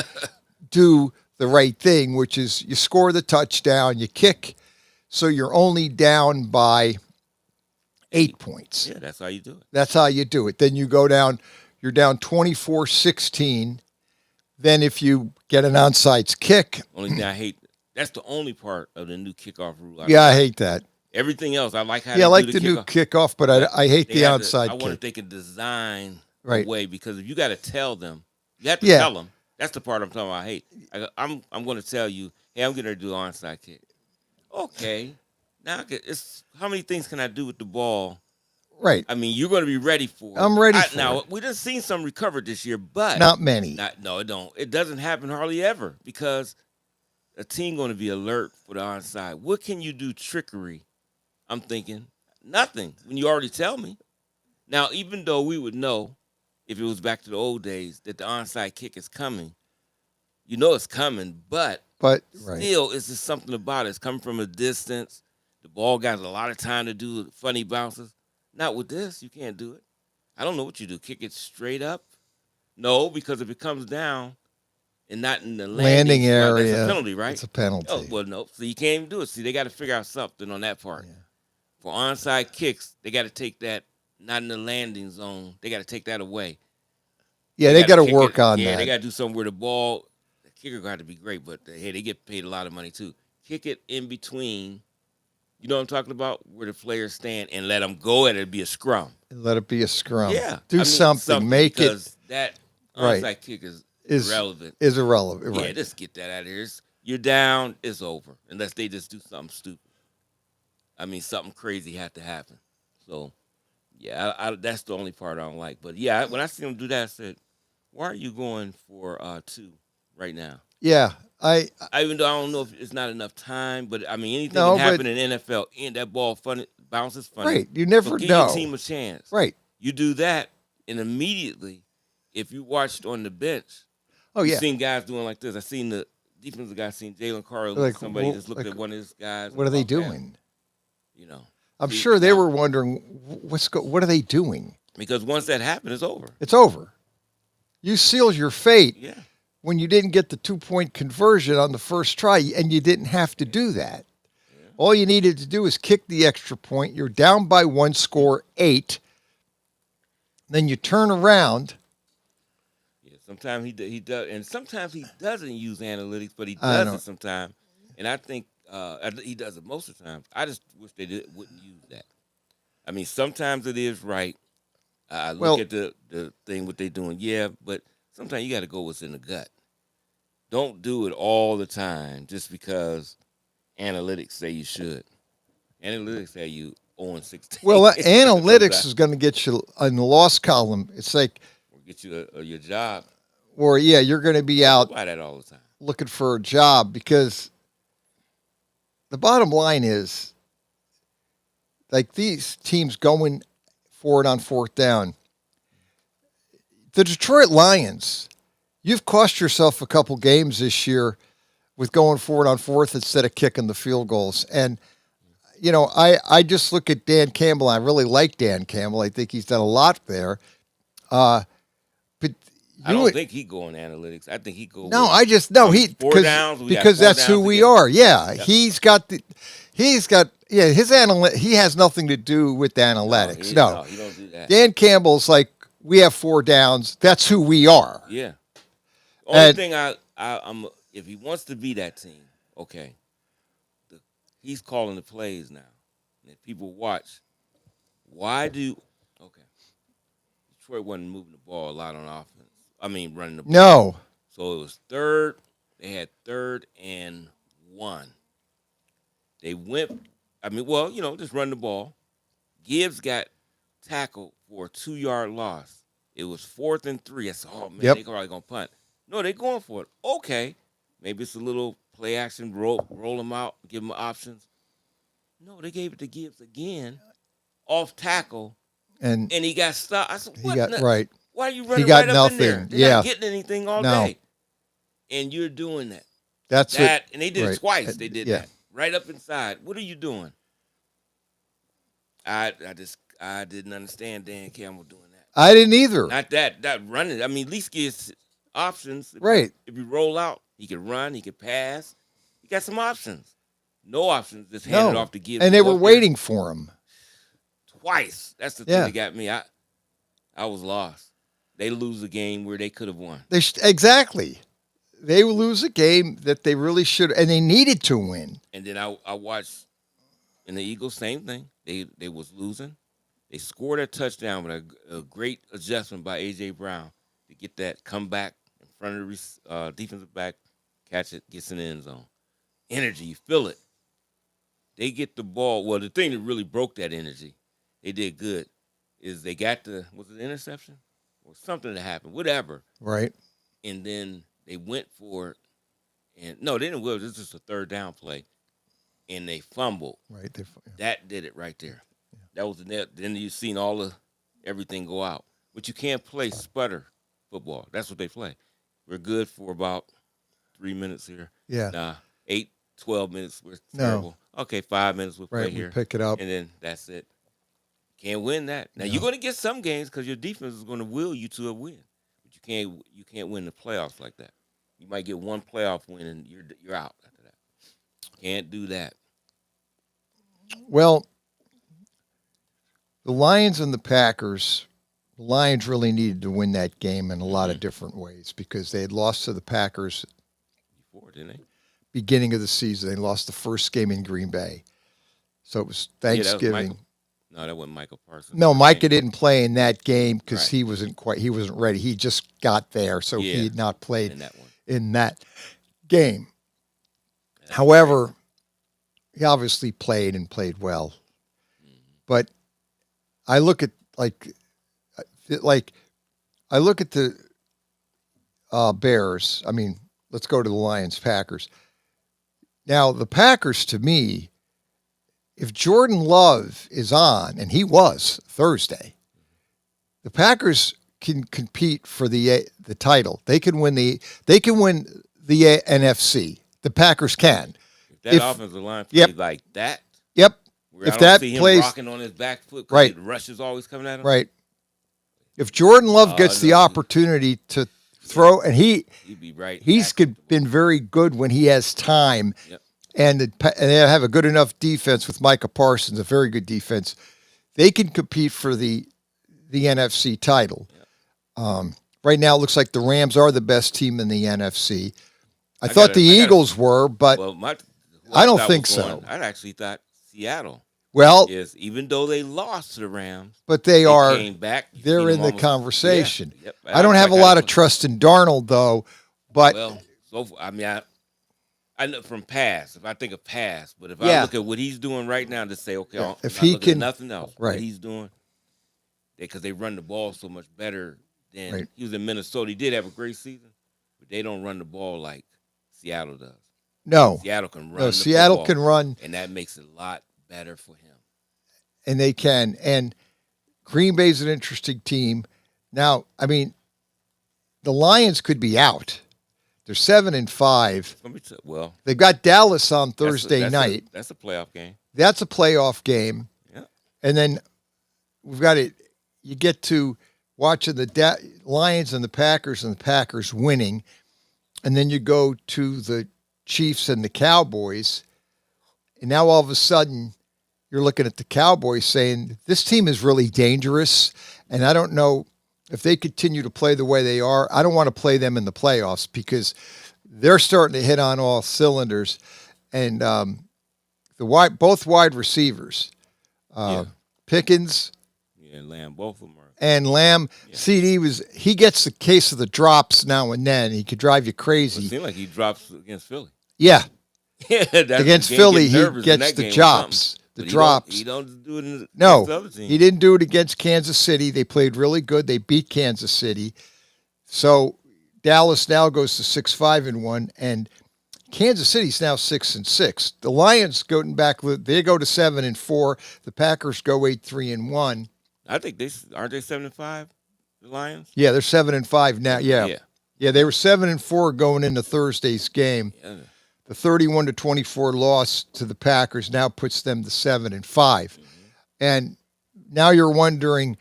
do the right thing, which is you score the touchdown, you kick, so you're only down by 8 points. Yeah, that's how you do it. That's how you do it. Then you go down, you're down 24-16. Then if you get an onside kick. Only thing I hate, that's the only part of the new kickoff rule. I hate that. Everything else, I like how I like the new kickoff, but I hate the outside I kick. wonder if they can design a way, because if you got to tell them, you have to tell them. That's the part I'm talking about. I hate. I'm going to tell you, hey, I'm going to do an onside kick. Okay. Now, it's how many things can I do with the ball? Right. I mean, you're going to be ready for it. I'm ready for now, it. we just seen some recovered this year, but not many. No, it don't. It doesn't happen hardly ever because a team going to be alert for the onside. What can you do trickery? I'm thinking nothing when you already tell me. Now, even though we would know if it was back to the old days that the onside kick is coming, you know it's coming, but still, it's just something about it. It's coming from a distance. The ball got a lot of time to do funny bounces. Not with this. You can't do it. I don't know what you do. Kick it straight up? No, because if it comes down and not in the landing area, that's a penalty, right? It's a penalty. Oh, well, no. So you can't even do it. See, they got to figure out something on that part. Yeah. For onside kicks, they got to take that not in the landing zone. They got to take that away. Yeah, they got to work on that. Yeah, they got to do something where the ball, the kicker got to be great, but hey, they get paid a lot of money too. Kick it in between. You know what I'm talking about? Where the players stand and let them go at it. It'd be a scrum. Let it be a scrum. Yeah. Do something. Make because it. That onside kick is irrelevant. Is irrelevant. Right. Yeah, just get that out of here. You're down. It's over. Unless they just do something stupid. I mean, something crazy had to happen. So, yeah, that's the only part I don't like. But, yeah, when I see them do that, I said, why are you going for 2 right now? Yeah. Even though I don't know if it's not enough time, but I mean anything can happen in NFL. And that ball bounces funny. Right, you never so give know. Your team a chance. Right, you do that, and immediately, if you watched on the bench, you've seen guys doing like this. I seen the defensive guy, seen Jalen Carter. Somebody just looked at one of his guys. What are they doing? You know, I'm sure they were wondering what are they doing? Because once that happened, it's over. It's over. You sealed your fate. Yeah. When you didn't get the 2-point conversion on the first try, and you didn't have to do that. Yeah. All you needed to do is kick the extra point. You're down by 1 score, 8. Then you turn around. Yeah, sometimes he does, and sometimes he doesn't use analytics, but he does it sometimes. And I think he does it most of the time. I just wish they wouldn't use that. I mean, sometimes it is right. I look at the thing, what they're doing, but sometimes you got to go what's in the gut. Don't do it all the time just because analytics say you should. Analytics say you 0-16. Well, analytics is going to get you in the loss column. It's like or get you your job. Or you're going to be out by that all the time looking for a job, because the bottom line is, like, these teams going for it on 4th down. The Detroit Lions, you've cost yourself a couple games this year with going for it on 4th instead of kicking the field goals. And, you know, I just look at Dan Campbell. I really like Dan Campbell. I think he's done a lot there. But I don't think he go on analytics. I think he go. No, I just no he because that's who we are. Yeah, his he has nothing to do with analytics. No, he don't do that. Dan Campbell's like, we have 4 downs. That's who we are. Yeah. Only thing I'm if he wants to be that team, okay. He's calling the plays now. And if people watch, Detroit wasn't moving the ball a lot on offense. I mean, running the ball. No. So it was third. They had 3rd and 1. They went, just run the ball. Gibbs got tackled for a 2-yard loss. It was 4th and 3. I said, oh, man, Yep. they're probably going to punt. No, they're going for it. Okay. Maybe it's a little play action, roll them out, give them options. No, they gave it to Gibbs again, off tackle, and he got stopped. I said, what? Right. Why are you running He got right up in there? nothing. They're not getting anything all No. day. And you're doing that. That's that, what, and they did right. it twice. They did Yeah. that. Right up inside. What are you doing? I didn't understand Dan Campbell doing that. I didn't either. Not that running. I mean, at least gives options. Right. If you roll out, he can run, he can pass. He got some options. No options. Just hand it off to Gibbs. And they were waiting for him. Twice. That's the thing that got me. I was lost. They lose a game where they could have won. Exactly. They will lose a game that they really should, and they needed to win. And then I watched in the Eagles, same thing. They was losing. They scored a touchdown with a great adjustment by A.J. Brown to get that comeback in front of the defensive back, catch it, gets in the end zone. Energy, you feel it. They get the ball. Well, the thing that really broke that energy, they did good, is they got was it interception? Or something that happened, whatever. Right. And then they went for it. And no, they didn't will. This is just a 3rd down play. And they fumbled. Right. That did it right there. Yeah. That was the net. Then you've seen everything go out. But you can't play sputter football. That's what they play. We're good for about 3 minutes here. Yeah. Nah, 8, 12 minutes. We're terrible. No. Okay, 5 minutes we'll play here. Pick it up. And then that's it. Can't win that. Now you're going to get some games because your defense is going to will you to a win, but you can't win the playoffs like that. You might get one playoff win and you're out after that. Can't do that. Well, the Lions and the Packers. The Lions really needed to win that game in a lot of different ways because they had lost to the Packers before, didn't they? Beginning of the season, they lost the first game in Green Bay, so it was Thanksgiving. No, that wasn't Michael Parsons. No, Micah didn't play in that game because he wasn't ready. He just got there, so he had not played in that game. However, he obviously played and played well. But I look at I look at the Bears. I mean, let's go to the Lions, Packers. Now, the Packers, to me, if Jordan Love is on, and he was Thursday, the Packers can compete for the title. They can win the NFC. The Packers can. If that offensive line plays like that. Yep. If that see him plays rocking on his back foot, right? The rush is always coming at him. Right. If Jordan Love gets the opportunity to throw, and he'd be right. He's been very good when he has time. Yep. And they have a good enough defense with Micah Parsons, a very good defense. They can compete for the NFC title. Yep. Right now, it looks like the Rams are the best team in the NFC. I thought the Eagles were, but I don't think so. I actually thought Seattle. Well, even though they lost to the Rams, but they came back. They're in the conversation. Yeah, yep. I don't have a lot of trust in Darnold, though. But I know from past. If I think of past, but if I look at what he's doing right now, to say, okay, if he can, nothing else, right? What he's doing, because they run the ball so much better than he was in Minnesota. He did have a great season, but they don't run the ball like Seattle does. No, Seattle can run. No, Seattle football, can run, and that makes it a lot better for him. And they can. And Green Bay's an interesting team. Now, I mean, the Lions could be out. They're 7-5. Well, they've got Dallas on Thursday night. That's a playoff game. That's a playoff game. Yeah. And then we've got it. You get to watching the Lions and the Packers winning, and then you go to the Chiefs and the Cowboys, and now all of a sudden you're looking at the Cowboys saying, this team is really dangerous, and I don't know if they continue to play the way they are. I don't want to play them in the playoffs because they're starting to hit on all cylinders. And both wide receivers, Pickens and Lamb, both of them are. And Lamb, CD he gets a case of the drops now and then. He could drive you crazy. Well, it seemed like he drops against Philly. Yeah. That's against Philly, he gets the drops. The drops. He don't do it against no, the other team. He didn't do it against Kansas City. They played really good. They beat Kansas City. So Dallas now goes to 6-5-1, and Kansas City's now 6-6. The Lions going back, they go to 7-4. The Packers go 8-3-1. I think aren't they 7-5, the Lions? Yeah, they're 7-5 now. Yeah, they were 7-4 going into Thursday's game. Yeah. The 31-24 loss to the Packers now puts them to 7-5. And now you're wondering,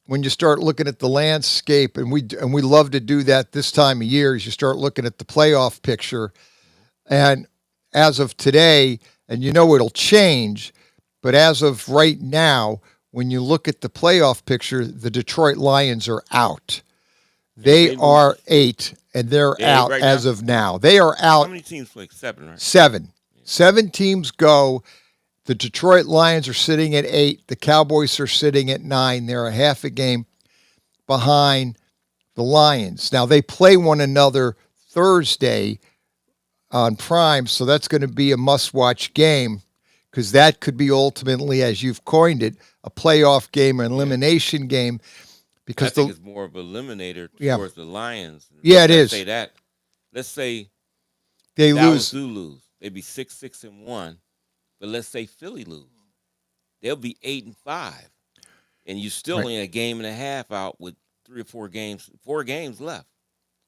when you start looking at the landscape, and we love to do that this time of year, is you start looking at the playoff picture. And as of today, and it'll change, but as of right now, when you look at the playoff picture, the Detroit Lions are out. They are 8, and they're out right as of now. They are out. How many teams play? 7, right? 7. 7 teams go. The Detroit Lions are sitting at 8. The Cowboys are sitting at 9. They're a half a game behind the Lions. Now, they play one another Thursday on Prime, so that's going to be a must-watch game, because that could be ultimately, as you've coined it, a playoff game, an elimination game. Because I think it's more of an eliminator towards the Lions. Yeah, it is. Say that. Let's say they Dallas lose. They'd be 6-6-1. But let's say Philly lose. They'll be 8-5. And you still only a game and a half out with 3 or 4 games, 4 games left.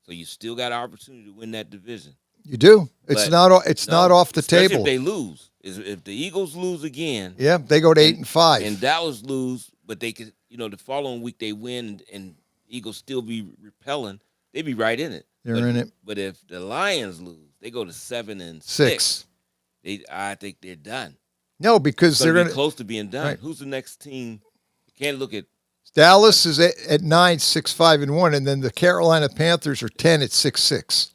So you still got an opportunity to win that division. You do. It's not off the table. If they lose. If the Eagles lose again. Yeah, they go to 8-5. And Dallas lose, but they could, the following week they win and Eagles still be repelling, they'd be right in it. They're in it. But if the Lions lose, they go to 7-6. I think they're done. No, because they're going to be close to being done. Right. Who's the next team? You can't look at Dallas is at 9, 6-5-1, and then the Carolina Panthers are 10 at 6-6.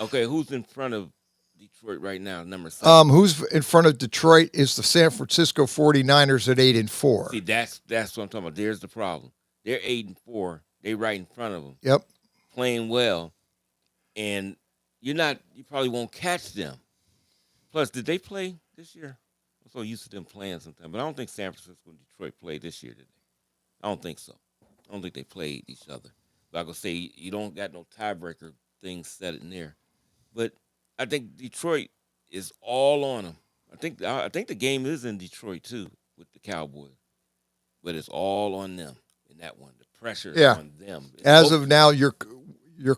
Okay, who's in front of Detroit right now, number 7? Who's in front of Detroit is the San Francisco 49ers at 8-4. See, that's what I'm talking about. There's the problem. They're 8-4. They right in front of them. Yep. Playing well. And you probably won't catch them. Plus, did they play this year? I'm so used to them playing sometime. But I don't think San Francisco and Detroit played this year, did they? I don't think so. I don't think they played each other. But I'm going to say you don't got no tiebreaker things set in there. But I think Detroit is all on them. I think the game is in Detroit too with the Cowboys, but it's all on them in that one. The pressure is on them. As of now, you're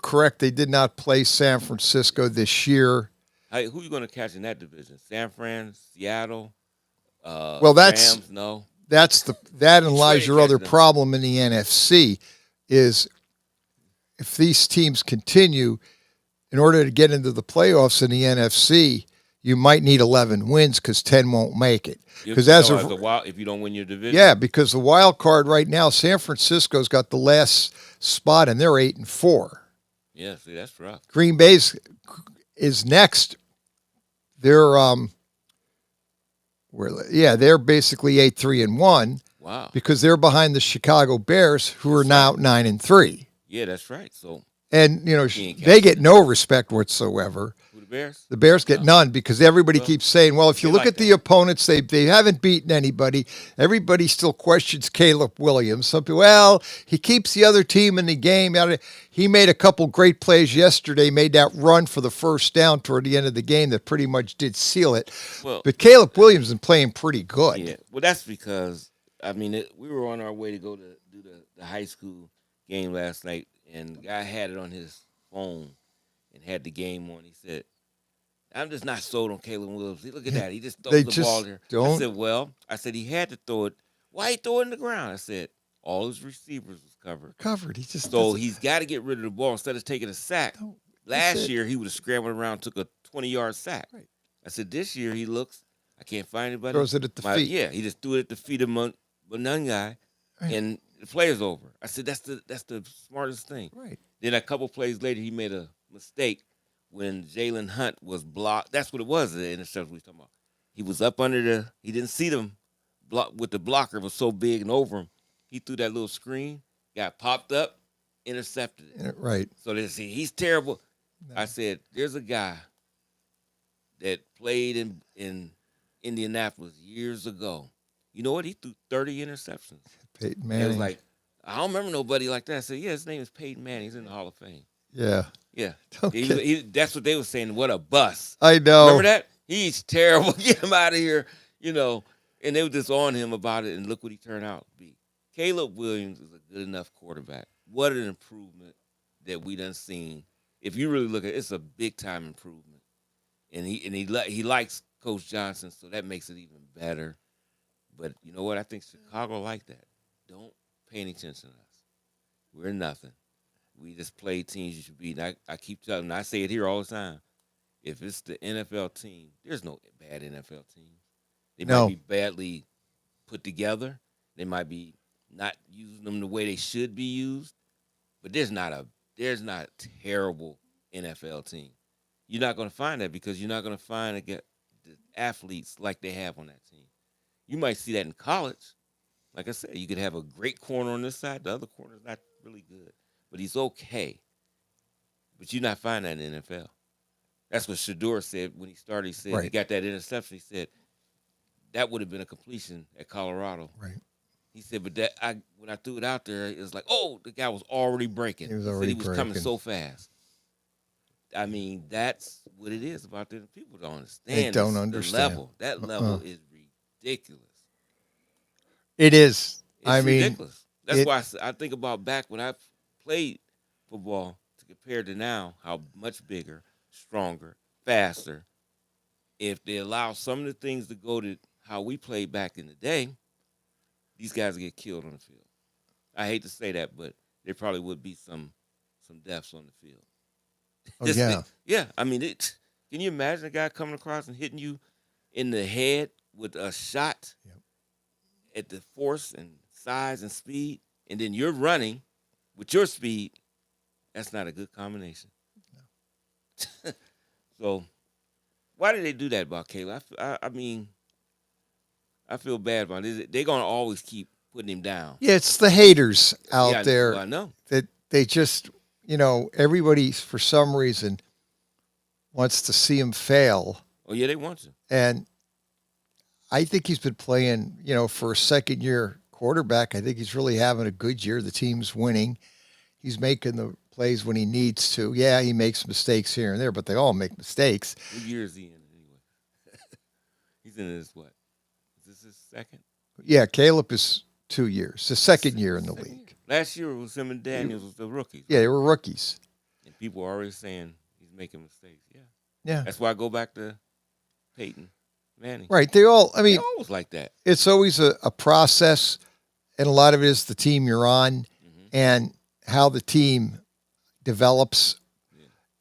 correct. They did not play San Francisco this year. Who are you going to catch in that division? San Fran, Seattle. Rams, no. That and lies your other problem in the NFC is if these teams continue. In order to get into the playoffs in the NFC, you might need 11 wins because 10 won't make it. Because if you don't win your division, yeah, because the wild card right now, San Francisco's got the last spot and they're 8-4. Yeah, see, that's rough. Green Bay is next. They're they're basically 8-3-1. Wow, because they're behind the Chicago Bears, who are now 9-3. Yeah, that's right. So. And, they get no respect whatsoever. Who, the Bears? The Bears get none because everybody keeps saying, well, if you look at the opponents, they haven't beaten anybody. Everybody still questions Caleb Williams. Some people, he keeps the other team in the game. He made a couple great plays yesterday, made that run for the first down toward the end of the game that pretty much did seal it. Well, but Caleb Williams is playing pretty good. Yeah, well, that's because, we were on our way to go to do the high school game last night. And the guy had it on his phone and had the game on. He said, I'm just not sold on Caleb Williams. Look at that. He just throws the ball there. I said, he had to throw it. Why he throw it in the ground? I said, all his receivers was covered. He's got to get rid of the ball instead of taking a sack. Last year, he would have scrambled around, took a 20-yard sack. Right. I said, this year, I can't find anybody. Throws it at the feet. Yeah, he just threw it at the feet of one guy. Right. And the play's over. I said, that's the smartest thing. Right. Then a couple plays later, he made a mistake when Jalen Hunt was blocked. That's what it was, the interception we were talking about. He was up under he didn't see them with the blocker was so big and over him. He threw that little screen, got popped up, intercepted it. Right. So they say he's terrible. No. I said, there's a guy that played in Indianapolis years ago. You know what? He threw 30 interceptions. Peyton Manning. It was like, I don't remember nobody like that. I said, yeah, his name is Peyton Manning. He's in the Hall of Fame. Yeah. Yeah. That's what they were saying. What a bust. I know. Remember that? He's terrible. Get him out of here. You know, and they were just on him about it, and look what he turned out to be. Caleb Williams is a good enough quarterback. What an improvement that we done seen. If you really look at it, it's a big-time improvement. And he likes Coach Johnson, so that makes it even better. But you know what? I think Chicago like that. Don't pay any attention to us. We're nothing. We just play teams you should beat. And I keep telling them, I say it here all the time. If it's the NFL team, there's no bad NFL teams. They might be badly put together. They might be not using them the way they should be used. But there's not a terrible NFL team. You're not going to find that because you're not going to find the athletes like they have on that team. You might see that in college. Like I said, you could have a great corner on this side. The other corner is not really good. But he's okay. But you're not finding that in the NFL. That's what Shedeur said when he started. He said he got that interception. He said that would have been a completion at Colorado. Right. He said, but when I threw it out there, it was like, oh, the guy was already breaking. He was coming so fast. I mean, that's what it is about them. People don't understand. They don't understand. The level. That level is ridiculous. It is. It's ridiculous. That's why I think about back when I played football to compare to now, how much bigger, stronger, faster. If they allow some of the things to go to how we played back in the day, these guys would get killed on the field. I hate to say that, but there probably would be some deaths on the field. Oh, yeah. Yeah. I mean, can you imagine a guy coming across and hitting you in the head with a shot at the force and size and speed, and then you're running with your speed? That's not a good combination. No. So why did they do that about Caleb? I mean, I feel bad about it. They're going to always keep putting him down. Yeah, it's the haters out there. I know. That they just, everybody, for some reason, wants to see him fail. Oh, yeah, they want to. And I think he's been playing, for a second-year quarterback. I think he's really having a good year. The team's winning. He's making the plays when he needs to. Yeah, he makes mistakes here and there, but they all make mistakes. What year is he in anyway? He's in his what? Is this his second? Yeah, Caleb is 2 years. The second year in the league. Last year it was him and Daniels was the rookies. Yeah, they were rookies. And people are already saying he's making mistakes. Yeah. Yeah. That's why I go back to Peyton Manning. Right. They're always like that. It's always a process, and a lot of it is the team you're on and how the team develops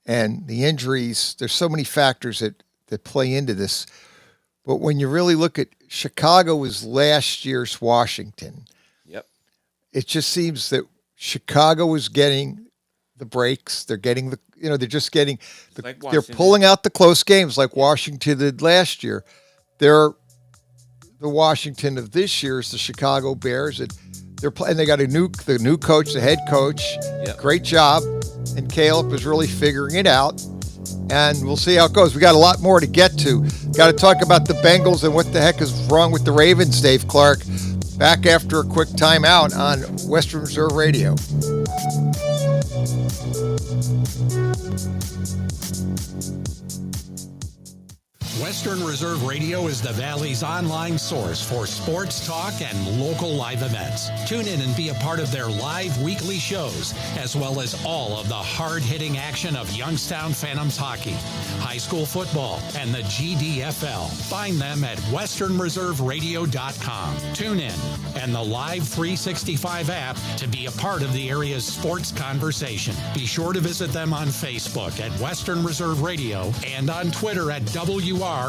and the injuries. There's so many factors that play into this. But when you really look at Chicago was last year's Washington. Yep. It just seems that Chicago is getting the breaks. They're getting they're just getting they're pulling out the close games like Washington did last year. They're the Washington of this year is the Chicago Bears, and they're playing. They got the new coach, the head coach. Yep. Great job, and Caleb is really figuring it out. And we'll see how it goes. We got a lot more to get to. Got to talk about the Bengals and what the heck is wrong with the Ravens, Dave Clark. Back after a quick timeout on Western Reserve Radio. Western Reserve Radio is the Valley's online source for sports talk and local live events. Tune in and be a part of their live weekly shows, as well as all of the hard-hitting action of Youngstown Phantoms hockey, high school football, and the GDFL. Find them at westernreserveradio.com. Tune in and the Live 365 app to be a part of the area's sports conversation. Be sure to visit them on Facebook at Western Reserve Radio and on Twitter at WR_radio.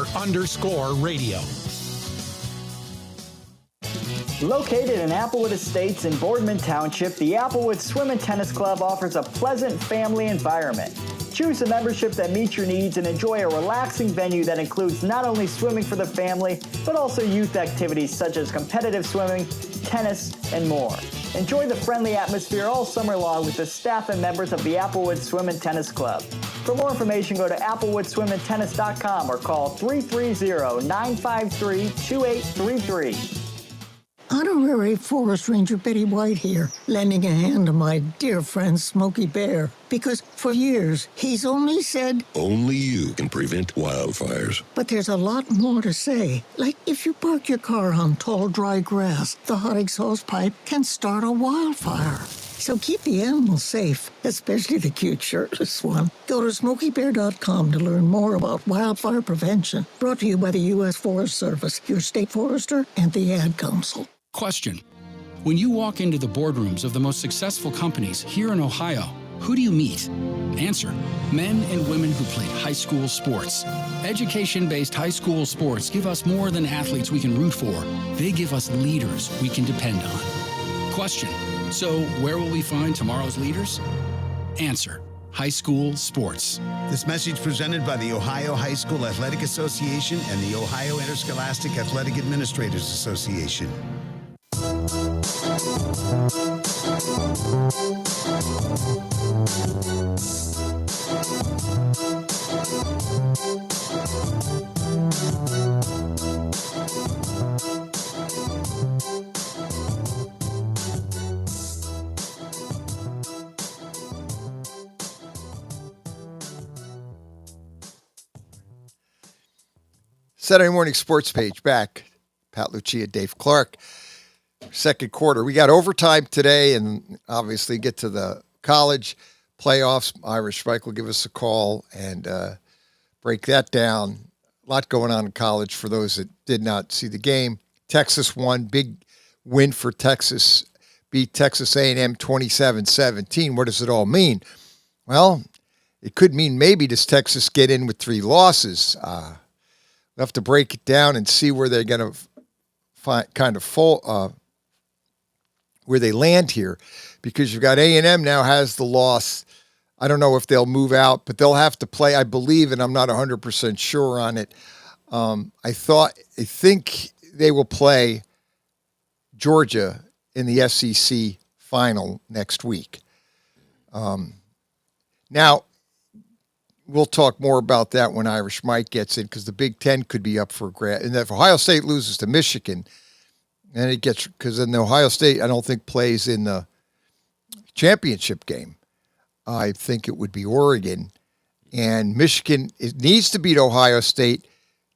Located in Applewood Estates in Boardman Township, the Applewood Swim and Tennis Club offers a pleasant family environment. Choose a membership that meets your needs and enjoy a relaxing venue that includes not only swimming for the family, but also youth activities such as competitive swimming, tennis, and more. Enjoy the friendly atmosphere all summer long with the staff and members of the Applewood Swim and Tennis Club. For more information, go to applewoodswimandtennis.com or call 330-953-2833. Honorary Forest Ranger Betty White here, lending a hand to my dear friend Smokey Bear. Because for years, he's only said, only you can prevent wildfires. But there's a lot more to say. Like if you park your car on tall, dry grass, the hot exhaust pipe can start a wildfire. So keep the animals safe, especially the cute shirtless one. Go to SmokeyBear.com to learn more about wildfire prevention. Brought to you by the U.S. Forest Service, your state forester, and the Ad Council. Question. When you walk into the boardrooms of the most successful companies here in Ohio, who do you meet? Answer. Men and women who played high school sports. Education-based high school sports give us more than athletes we can root for. They give us leaders we can depend on. Question. So where will we find tomorrow's leaders? Answer. High school sports. This message presented by the Ohio High School Athletic Association and the Ohio Interscholastic Athletic Administrators Association. Saturday morning sports page back. Pat Lucia, Dave Clark. Second quarter. We got overtime today and obviously get to the college playoffs. Irish Mike will give us a call and break that down. A lot going on in college for those that did not see the game. Texas won. Big win for Texas. Beat Texas A&M 27-17. What does it all mean? Well, it could mean maybe does Texas get in with 3 losses. We'll have to break it down and see where they're going to find where they land here, because you've got A&M now has the loss. I don't know if they'll move out, but they'll have to play, I believe, and I'm not 100% sure on it. I think they will play Georgia in the SEC final next week. Now, we'll talk more about that when Irish Mike gets in, because the Big Ten could be up for grab. And if Ohio State loses to Michigan, and it gets, because then Ohio State, I don't think, plays in the championship game. I think it would be Oregon. And Michigan, it needs to beat Ohio State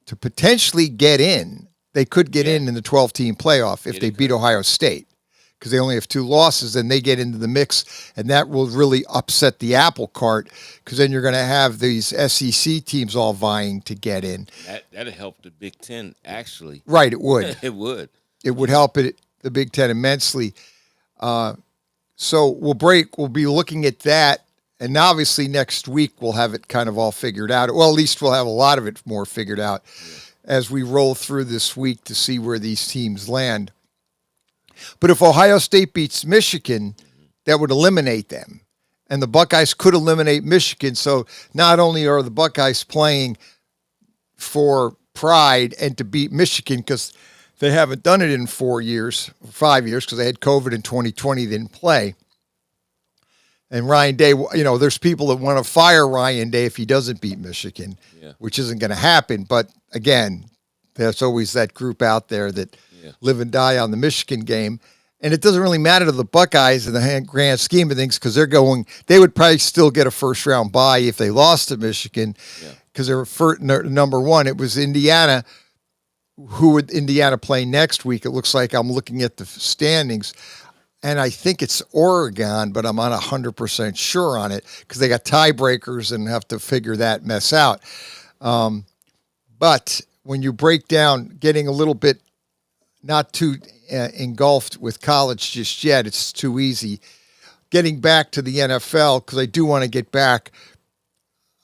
to potentially get in. They could get in the 12-team playoff if they beat Ohio State, because they only have 2 losses, and they get into the mix, and that will really upset the apple cart, because then you're going to have these SEC teams all vying to get in. That'd help the Big Ten, actually. Right, it would. It would. It would help the Big Ten immensely. So we'll be looking at that, and obviously next week we'll have it kind of all figured out. Well, at least we'll have a lot of it more figured out as we roll through this week to see where these teams land. But if Ohio State beats Michigan, that would eliminate them. And the Buckeyes could eliminate Michigan. So not only are the Buckeyes playing for pride and to beat Michigan, because they haven't done it in 5 years, because they had COVID in 2020, they didn't play. And Ryan Day, there's people that want to fire Ryan Day if he doesn't beat Michigan, which isn't going to happen. But again, there's always that group out there that live and die on the Michigan game. And it doesn't really matter to the Buckeyes in the grand scheme of things, because they would probably still get a first-round bye if they lost to Michigan, because they were number 1. It was Indiana. Who would Indiana play next week? It looks like I'm looking at the standings, and I think it's Oregon, but I'm not 100% sure on it, because they got tiebreakers and have to figure that mess out. But when you break down, getting a little bit not too engulfed with college just yet, it's too easy. Getting back to the NFL, because I do want to get back.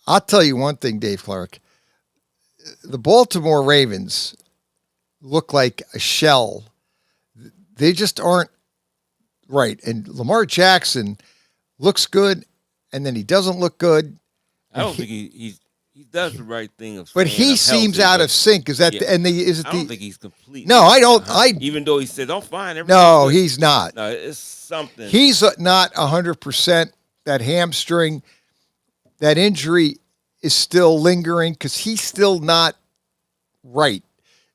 I'll tell you one thing, Dave Clark. The Baltimore Ravens look like a shell. They just aren't right. And Lamar Jackson looks good, and then he doesn't look good, I don't think he does the right thing of. But he seems out of sync. Is that yeah. is it I don't think he's complete. No, I don't. Even though he says I'm fine. No, good. he's not. No, it's something. He's not 100%. That hamstring, that injury is still lingering because he's still not right.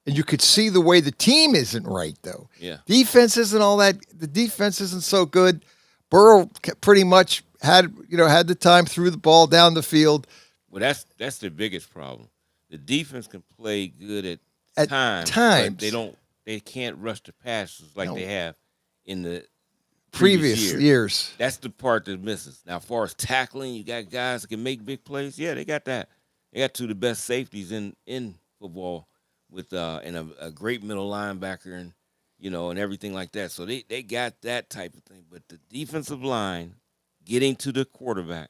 And you could see the way the team isn't right, though. Yeah. Defense isn't all that. The defense isn't so good. Burrow pretty much had the time, threw the ball down the field. Well, that's the biggest problem. The defense can play good at times, but they can't rush the passes like they have in the previous years. That's the part that misses. Now, as far as tackling, you got guys that can make big plays. Yeah, they got that. They got two of the best safeties in football with and a great middle linebacker and and everything like that. So they got that type of thing. But the defensive line getting to the quarterback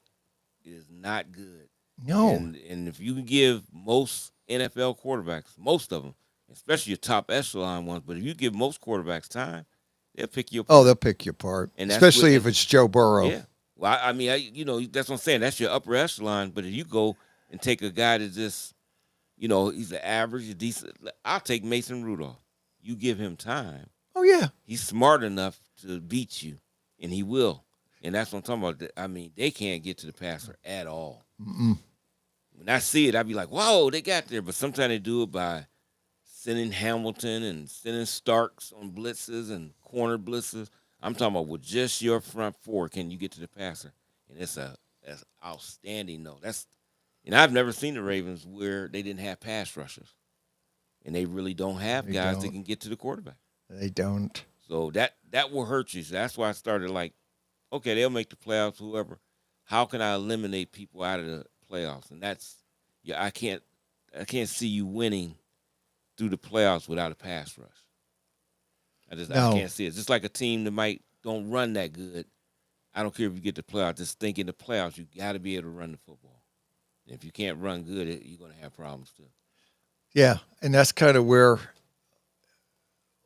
is not good. No. And if you can give most NFL quarterbacks, most of them, especially your top echelon ones, but if you give most quarterbacks time, they'll pick you apart. Oh, they'll pick you apart, and especially if it's Joe Burrow. Yeah. Well, I mean, that's what I'm saying. That's your upper echelon. But if you go and take a guy that just, he's an average, a decent. I'll take Mason Rudolph. You give him time. Oh yeah. He's smart enough to beat you, and he will. And that's what I'm talking about. I mean, they can't get to the passer at all. Mm-mm. When I see it, I be like, whoa, they got there. But sometimes they do it by sending Hamilton and sending Starks on blitzes and corner blitzes. I'm talking about with just your front four, can you get to the passer? And that's outstanding, though. I've never seen the Ravens where they didn't have pass rushers. And they really don't have guys that can get to the quarterback. They don't. So that will hurt you. So that's why I started like, okay, they'll make the playoffs, whoever. How can I eliminate people out of the playoffs? And I can't see you winning through the playoffs without a pass rush. I can't see it. It's just like a team that don't run that good. I don't care if you get the playoffs. Just think in the playoffs, you got to be able to run the football. And if you can't run good, you're going to have problems too. Yeah, and that's kind of where,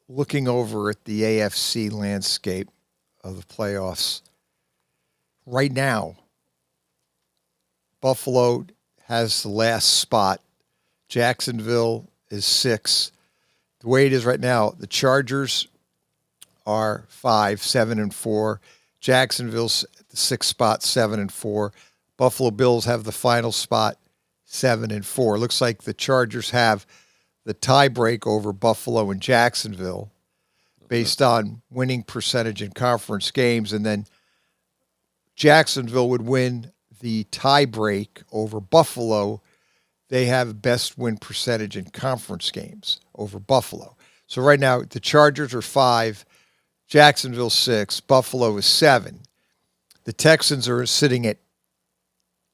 looking over at the AFC landscape of the playoffs, right now, Buffalo has the last spot. Jacksonville is 6. The way it is right now, the Chargers are 5, 7-4. Jacksonville's the 6th spot, 7-4. Buffalo Bills have the final spot, 7-4. Looks like the Chargers have the tiebreak over Buffalo and Jacksonville based on winning percentage in conference games, and then Jacksonville would win the tiebreak over Buffalo. They have best win percentage in conference games over Buffalo. So right now, the Chargers are 5, Jacksonville 6, Buffalo is 7. The Texans are sitting at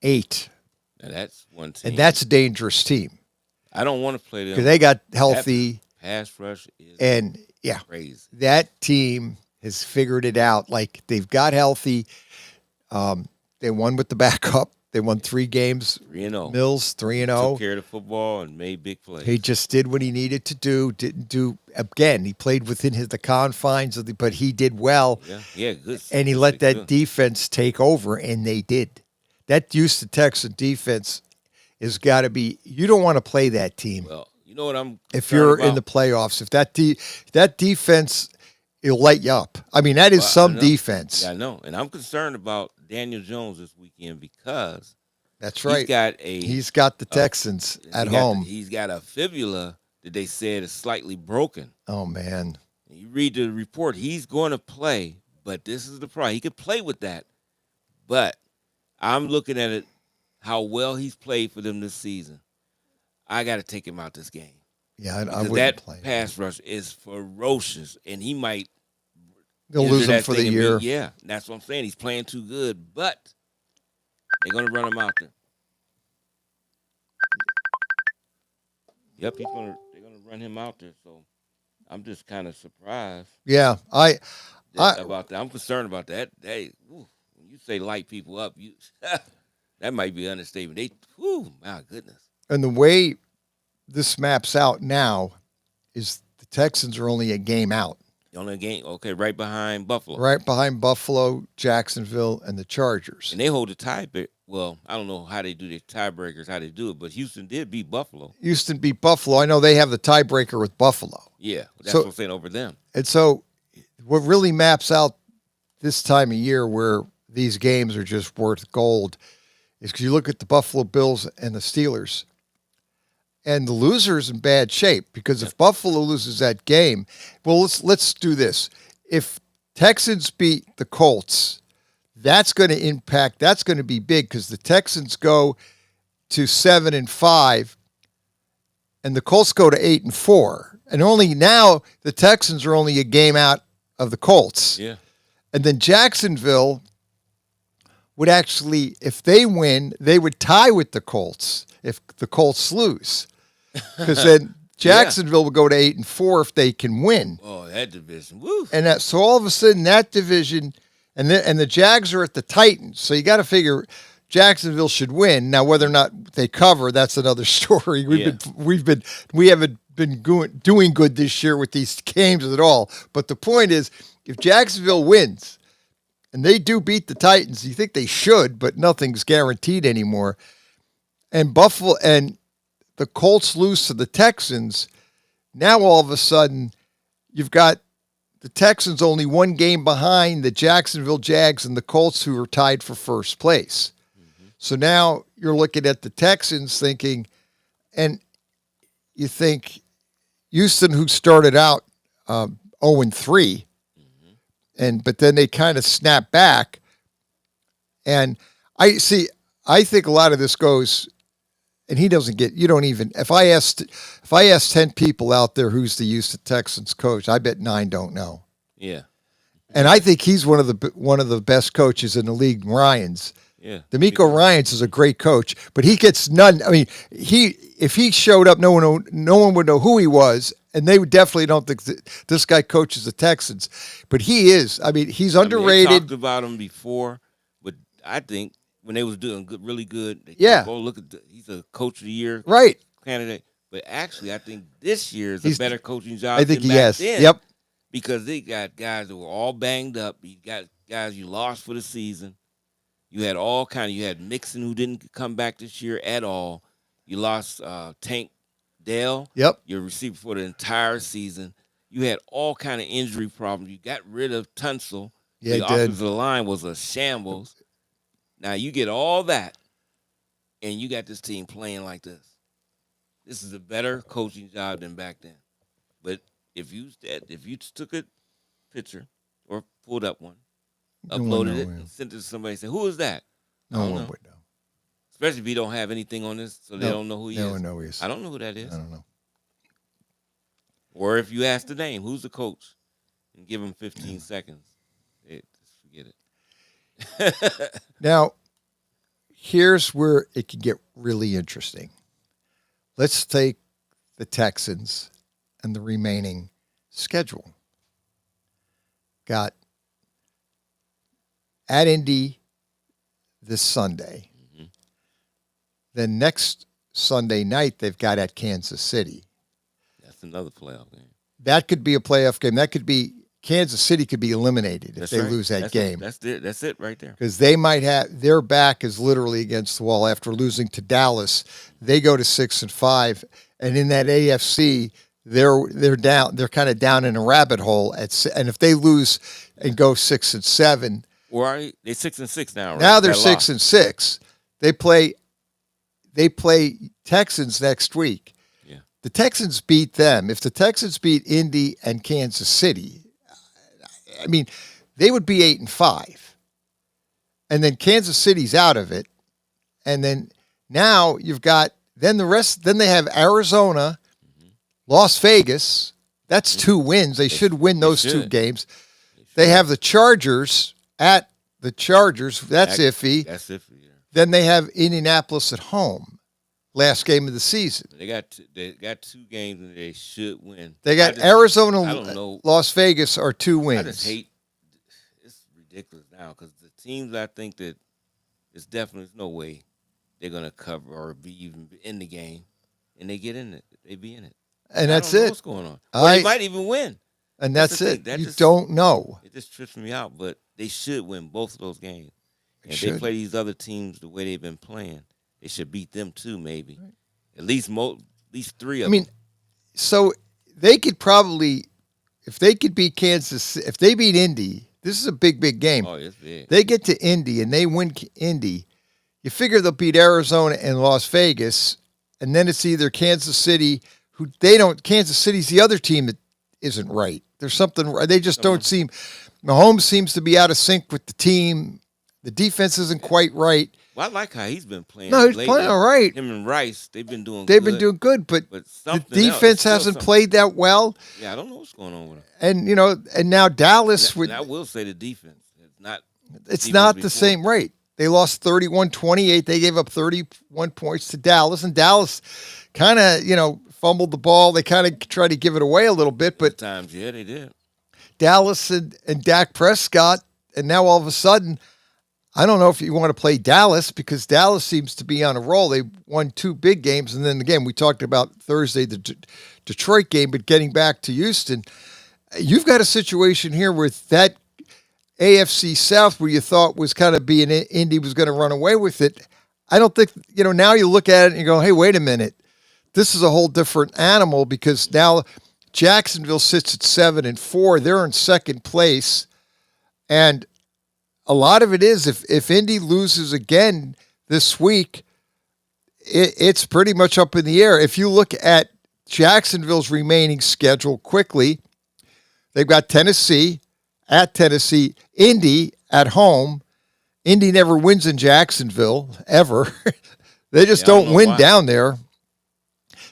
8. Now that's one team. And that's a dangerous team. I don't want to play them. Because they got healthy. Pass rush is crazy. That team has figured it out. Like, they've got healthy. They won with the backup. They won 3 games. 3-0. Mills, 3-0. Took care of the football and made big plays. He just did what he needed to do. Didn't do, again, he played within the confines of but he did well. Yeah, good. And he let that defense take over, and they did. That Houston Texan defense has got to be, you don't want to play that team. Well, you know what I'm if you're in the playoffs, if that defense, it'll light you up. I mean, that is some defense. Yeah, I know. And I'm concerned about Daniel Jones this weekend because that's right. He's got the Texans at home. He's got a fibula that they said is slightly broken. Oh, man. You read the report, he's going to play, but this is the problem. He could play with that. But I'm looking at it, how well he's played for them this season. I got to take him out this game. Yeah, I wouldn't play. That pass rush is ferocious, and he might. They'll lose him for the year. Yeah, that's what I'm saying. He's playing too good, but they're going to run him out there. Yep, they're going to run him out there. So I'm just kind of surprised. Yeah, about that. I'm concerned about that. When you say light people up, that might be an understatement. My goodness. And the way this maps out now is the Texans are only a game out. The only game, okay, right behind Buffalo. Right behind Buffalo, Jacksonville, and the Chargers. And they hold the tie. Well, I don't know how they do their tiebreakers, how they do it, but Houston did beat Buffalo. Houston beat Buffalo. I know they have the tiebreaker with Buffalo. Yeah, that's what I'm saying over them. And so what really maps out this time of year where these games are just worth gold is because you look at the Buffalo Bills and the Steelers, and the loser's in bad shape because if Buffalo loses that game, well, let's do this. If Texans beat the Colts, that's going to be big because the Texans go to 7-5 and the Colts go to 8-4. And only now the Texans are only a game out of the Colts. Yeah. And then Jacksonville would actually, if they win, they would tie with the Colts if the Colts lose. Because then Jacksonville will go to 8-4 if they can win. Oh, that division. Woo. And so all of a sudden that division, and the Jags are at the Titans. So you got to figure Jacksonville should win. Now whether or not they cover, that's another story. We haven't been doing good this year with these games at all. But the point is, if Jacksonville wins and they do beat the Titans, you think they should, but nothing's guaranteed anymore. And Buffalo and the Colts lose to the Texans, now all of a sudden you've got the Texans only one game behind the Jacksonville Jags and the Colts, who are tied for first place. Mm-hmm. So now you're looking at the Texans thinking, and you think Houston, who started out 0-3, but then they kind of snap back. And I think a lot of this goes, and he doesn't get, you don't even, if I asked 10 people out there who's the Houston Texans coach, I bet 9 don't know. Yeah. And I think he's one of the best coaches in the league, Ryans. Yeah. D'Amico Ryans is a great coach, but he gets none. I mean, if he showed up, no one would know who he was, and they would definitely don't think this guy coaches the Texans. But he is. I mean, he's underrated. They talked about him before, but I think when they was doing good, really good, they look at he's a coach of the year candidate. But actually, I think this year is a better coaching job. I think than he back has. then, Yep. Because they got guys that were all banged up. You got guys you lost for the season. You had you had Mixon, who didn't come back this year at all. You lost Tank Dell. Yep. Your receiver for the entire season. You had all kind of injury problems. You got rid of Tunsil. Yeah, the offensive line was a shambles. Now you get all that, and you got this team playing like this. This is a better coaching job than back then. But if you took a picture or pulled up one, uploaded it, and sent it to somebody and said, "Who is that?" No one would know. Especially if you don't have anything on this, so they don't know who he is. No one knows who he is. I don't know who that is. I don't know. Or if you ask the name, who's the coach, and give him 15 seconds, just forget it. Now, here's where it can get really interesting. Let's take the Texans and the remaining schedule. Got at Indy this Sunday. Mm-hmm. Then next Sunday night, they've got at Kansas City. That's another playoff game. That could be a playoff game. That could be, Kansas City could be eliminated if they lose that game. That's it right there. Because they might have, their back is literally against the wall after losing to Dallas. They go to 6-5. And in that AFC, they're down. They're kind of down in a rabbit hole. And if they lose and go 6-7, or are they 6-6 now? Right? Now they're 6-6. They play Texans next week. Yeah. The Texans beat them. If the Texans beat Indy and Kansas City, I mean, they would be 8-5. And then Kansas City's out of it. And then now you've got then they have Arizona, Las Vegas. That's 2 wins. They should win those 2 games. They have the Chargers at the Chargers. That's iffy. That's iffy. Yeah. Then they have Indianapolis at home. Last game of the season. They got 2 games and they should win. They got Arizona, Las Vegas are 2 wins. I just hate. It's ridiculous now because the teams I think that it's definitely no way they're gonna cover or be even in the game, and they get in it. They be in it. And that's it. What's going on? Or they might even win. And that's the it. thing. You don't know. It just trips me out, but they should win both of those games. And if should. they play these other teams the way they've been playing, they should beat them too, maybe. At least three of them. So they could probably, if they could beat Kansas, if they beat Indy, this is a big, big game. Oh, it's big. They get to Indy and they win Indy. You figure they'll beat Arizona and Las Vegas, and then it's either Kansas City, Kansas City's the other team that isn't right. There's something, they just don't seem, Mahomes seems to be out of sync with the team. The defense isn't quite right. Well, I like how he's been playing. No, he's lately. playing all right. Him and Rice, they've been doing good, but the defense hasn't something. played that well. Yeah, I don't know what's going on with him. And, and now Dallas And I will say the defense. It's not the same rate. They lost 31-28. They gave up 31 points to Dallas, and Dallas kind of, fumbled the ball. They kind of tried to give it away a little bit, but times, yeah, they did. Dallas and Dak Prescott, and now all of a sudden, I don't know if you want to play Dallas because Dallas seems to be on a roll. They won 2 big games, and then again, we talked about Thursday, the Detroit game, but getting back to Houston, you've got a situation here with that AFC South where you thought was kind of being Indy was going to run away with it. I don't think, now you look at it and you go, hey, wait a minute. This is a whole different animal because now Jacksonville sits at 7-4. They're in second place. And a lot of it is if Indy loses again this week, it's pretty much up in the air. If you look at Jacksonville's remaining schedule quickly, they've got Tennessee, at Tennessee, Indy at home. Indy never wins in Jacksonville, ever. They just don't win down there.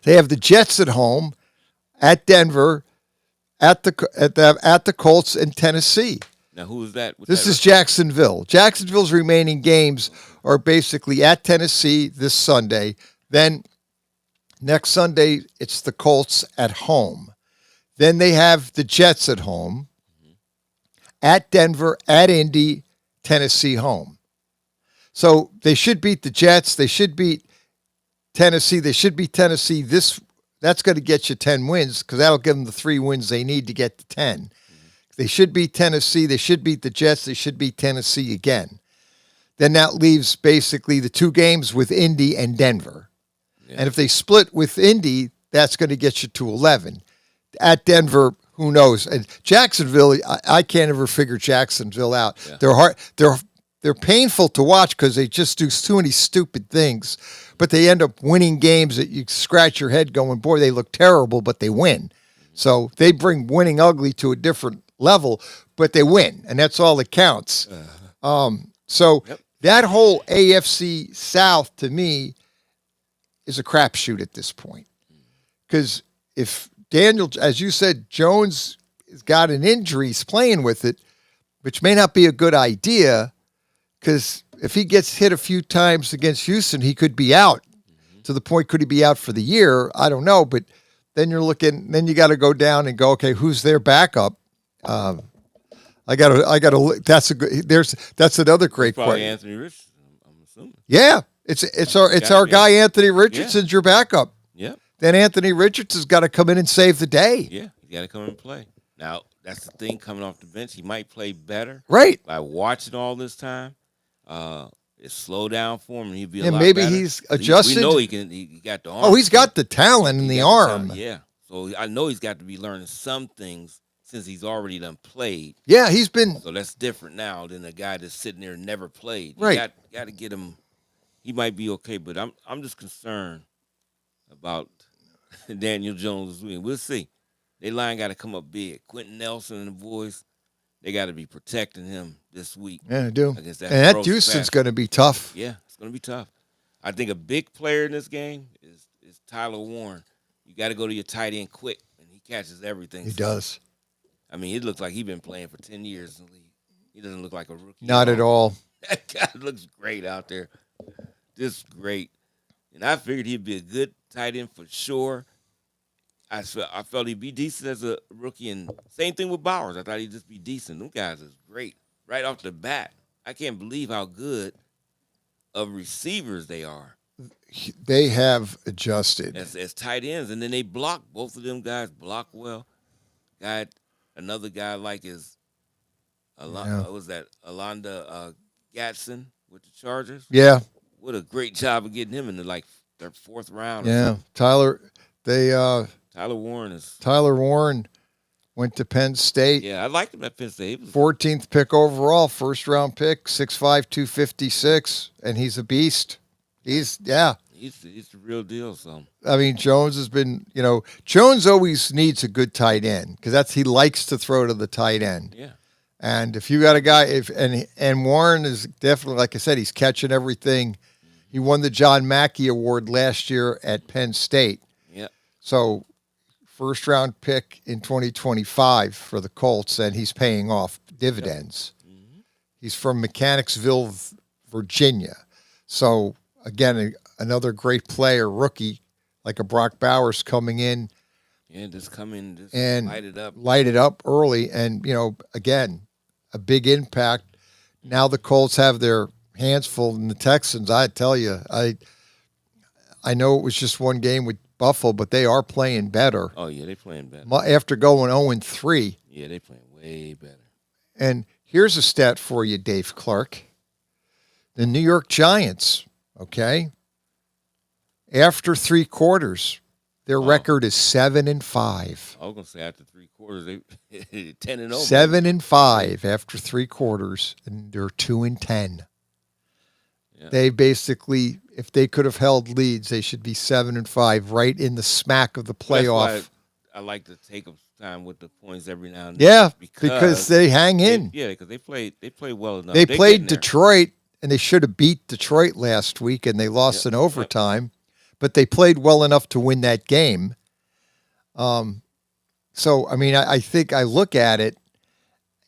They have the Jets at home, at Denver, at the Colts, and Tennessee. Now, who is that? This is Jacksonville. Jacksonville's remaining games are basically at Tennessee this Sunday. Then next Sunday, it's the Colts at home. Then they have the Jets at home, at Denver, at Indy, Tennessee home. So they should beat the Jets. They should beat Tennessee. They should beat Tennessee. That's going to get you 10 wins because that'll give them the 3 wins they need to get to 10. They should beat Tennessee. They should beat the Jets. They should beat Tennessee again. Then that leaves basically the 2 games with Indy and Denver. Yeah. And if they split with Indy, that's going to get you to 11. At Denver, who knows? And Jacksonville, I can't ever figure Jacksonville out. Yeah. They're painful to watch because they just do too many stupid things, but they end up winning games that you scratch your head going, boy, they look terrible, but they win. So they bring winning ugly to a different level, but they win, and that's all that counts. That whole AFC South, to me, is a crapshoot at this point. Because if Daniel, as you said, Jones has got an injury, he's playing with it, which may not be a good idea, because if he gets hit a few times against Houston, he could be out. To the point, could he be out for the year? I don't know, but then then you got to go down and go, okay, who's their backup? That's another great Probably question. Anthony Richardson, I'm assuming. Yeah, it's our guy Anthony Richardson's your backup. Yeah. Then Anthony Richardson's got to come in and save the day. Yeah, he got to come and play. Now, that's the thing, coming off the bench, he might play better. Right. By watching all this time. It's slow down for him, and he'll be a lot maybe better. He's adjusted. We know he can. He got the arm. Oh, he's got the talent in the arm. Yeah. So I know he's got to be learning some things since he's already done played. Yeah, he's been. So that's different now than a guy that's sitting there and never played. Right. You got to get him. He might be okay, but I'm just concerned about Daniel Jones. We'll see. Their line got to come up big. Quentin Nelson and the boys, they got to be protecting him this week. Yeah, they do. Against And that Houston's going to be tough. Yeah, it's going to be tough. I think a big player in this game is Tyler Warren. You got to go to your tight end quick, and he catches everything. He does. I mean, it looks like he's been playing for 10 years in the league. He doesn't look like a rookie. Not at all. That guy looks great out there. Just great. And I figured he'd be a good tight end for sure. I felt he'd be decent as a rookie, and same thing with Bowers. I thought he'd just be decent. Them guys is great right off the bat. I can't believe how good of receivers they are. They have adjusted As tight ends, and then they block. Both of them guys block well. another guy like is Alonda Gatson with the Chargers. Yeah. What a great job of getting him in the their fourth round. Yeah, Tyler Warren went to Penn State. Yeah, I liked him at Penn State. 14th pick overall, first round pick, 6'5", 256, and he's a beast. He's the real deal. So I mean, Jones has been, Jones always needs a good tight end because he likes to throw to the tight end. Yeah. And if you got a guy, and Warren is definitely, like I said, he's catching everything. He won the John Mackey Award last year at Penn State. Yeah. So first round pick in 2025 for the Colts, and he's paying off dividends. Yep. Mm-hmm. He's from Mechanicsville, Virginia. So again, another great player, rookie, like a Brock Bowers coming in. Yeah, just come in and light it up early. And, again, a big impact. Now the Colts have their hands full in the Texans. I tell you, I know it was just one game with Buffalo, but they are playing better. Oh, yeah, they're playing better. After going 0-3. Yeah, they're playing way better. And here's a stat for you, Dave Clark. The New York Giants, okay, after 3 quarters, their record is 7-5. I was gonna say after 3 quarters, they 10-0. 7-5 after 3 quarters, and they're 2-10. Yeah. They basically, if they could have held leads, they should be 7-5, right in the smack of the playoff. That's why I like to take up time with the points every now and then. Yeah, because they hang in. Because they played well enough. They played Detroit, and they should have beat Detroit last week, and they lost in overtime. But they played well enough to win that game. So, I mean, I think I look at it,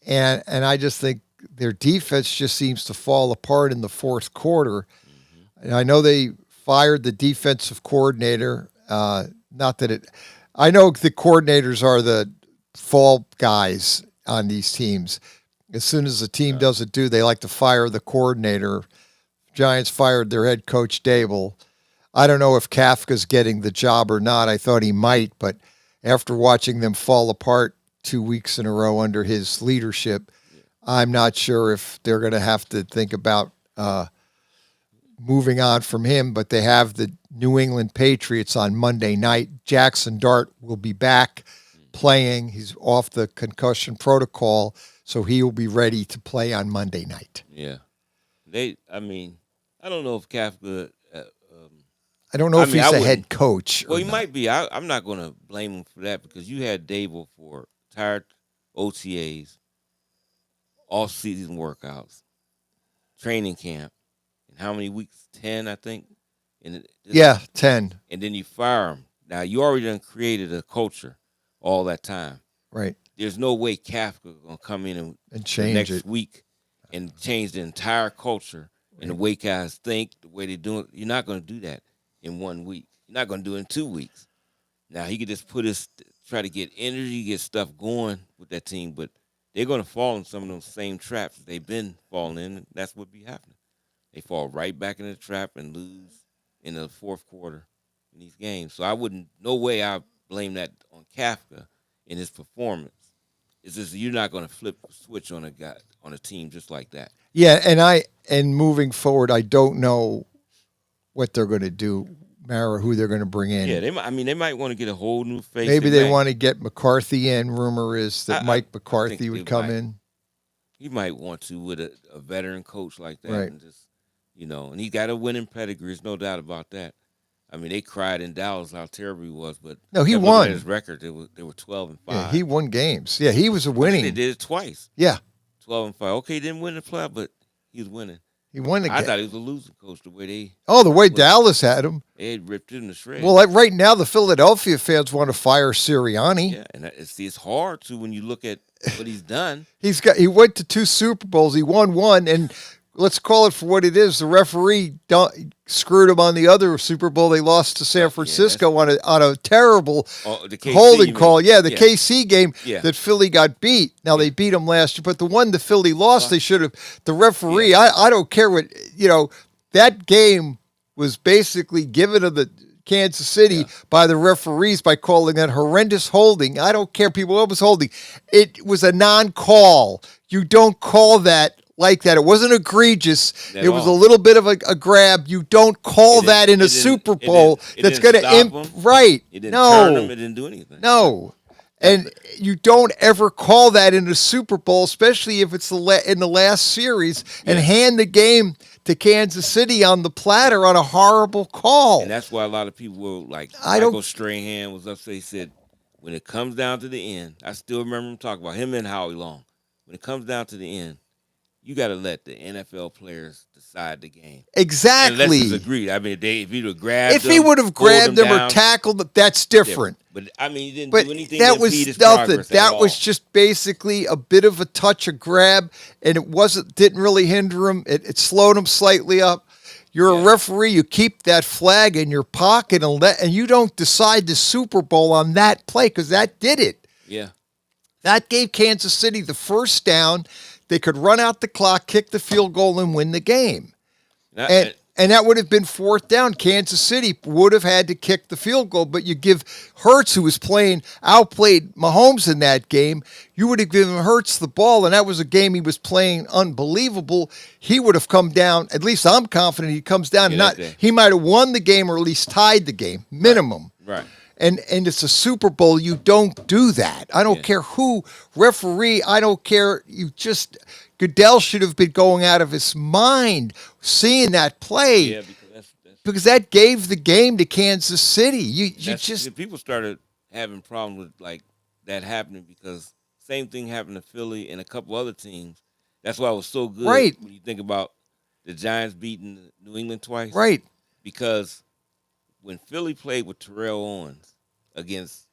and I just think their defense just seems to fall apart in the fourth quarter. Mm-hmm. And I know they fired the defensive coordinator. I know the coordinators are the fall guys on these teams. As soon as the team doesn't do, they like to fire the coordinator. Giants fired their head coach, Dable. I don't know if Kafka's getting the job or not. I thought he might, but after watching them fall apart 2 weeks in a row under his leadership, I'm not sure if they're going to have to think about moving on from him. But they have the New England Patriots on Monday night. Jackson Dart will be back playing. He's off the concussion protocol, so he will be ready to play on Monday night. Yeah. I don't know if Kafka... I don't know if he's a head coach. Well, he might be. I'm not going to blame him for that because you had Dable for tired OTAs, off-season workouts, training camp, and how many weeks? 10, I think. 10. And then you fire him. Now, you already done created a culture all that time. Right. There's no way Kafka going to come in and change next it. week and change the entire culture and the way guys think, the way they do it. You're not going to do that in 1 week. You're not going to do it in 2 weeks. Now, he could just try to get energy, get stuff going with that team, but they're going to fall in some of those same traps they've been falling in, and that's what be happening. They fall right back in the trap and lose in the fourth quarter in these games. So no way I blame that on Kafka in his performance. It's just you're not going to flip a switch on a team just like that. Yeah, and moving forward, I don't know what they're going to do, Mara, who they're going to bring in. Yeah, they might want to get a whole new face. Maybe they want to get McCarthy in. Rumor is that Mike McCarthy would come in. He might want to with a veteran coach like that. Right. And just, and he got a winning pedigree. There's no doubt about that. I mean, they cried in Dallas how terrible he was, but no, he won. His record, they were 12-5. Yeah, he won games. Yeah, he was a winning. They did it twice. Yeah, 12-5. Okay, he didn't win the playoff, but he was winning. He won the game. I thought he was a losing coach the way they. Oh, the way Dallas had him. They had ripped him to shreds. Well, right now the Philadelphia fans want to fire Sirianni. Yeah, and it's hard to when you look at what he's done. He went to 2 Super Bowls. He won one, and let's call it for what it is. The referee screwed him on the other Super Bowl. They lost to San Francisco on a terrible holding call. Yeah, the KC game that Philly got beat. Now they beat them last year, but the one that Philly lost, they should have. The referee, I don't care what that game was basically given to the Kansas City by the referees by calling that horrendous holding. I don't care, people, what was holding. It was a non-call. You don't call that like that. It wasn't egregious. It was a little bit of a grab. You don't call that in a Super Bowl. That's going to right. It didn't turn them. It didn't do anything. No. And you don't ever call that in a Super Bowl, especially if it's in the last series, and hand the game to Kansas City on the platter on a horrible call. And that's why a lot of people were like, Michael Strahan was upset. He said, when it comes down to the end, I still remember him talking about him and Howie Long. When it comes down to the end, you got to let the NFL players decide the game. Exactly. Unless it's agreed. I mean, if he would have grabbed if he would have grabbed them or tackled them, that's different. But I mean, he didn't do anything that to was impede his nothing. progress That at was all. just basically a bit of a touch, a grab, and it didn't really hinder him. It slowed him slightly up. You're a referee. You keep that flag in your pocket and you don't decide the Super Bowl on that play because that did it. Yeah. That gave Kansas City the first down. They could run out the clock, kick the field goal, and win the game. And that would have been fourth down. Kansas City would have had to kick the field goal, but you give Hurts, who was outplayed Mahomes in that game, you would have given Hurts the ball, and that was a game he was playing unbelievable. He would have come down, at least I'm confident he comes down. He might have won the game or at least tied the game, minimum. Right. And it's a Super Bowl. You don't do that. I don't care who referee. I don't care. Goodell should have been going out of his mind seeing that play. Yeah, because that gave the game to Kansas City. People started having problems with like that happening because same thing happened to Philly and a couple other teams. That's why it was so good when you think about the Giants beating New England twice. Right. Because when Philly played with Terrell Owens against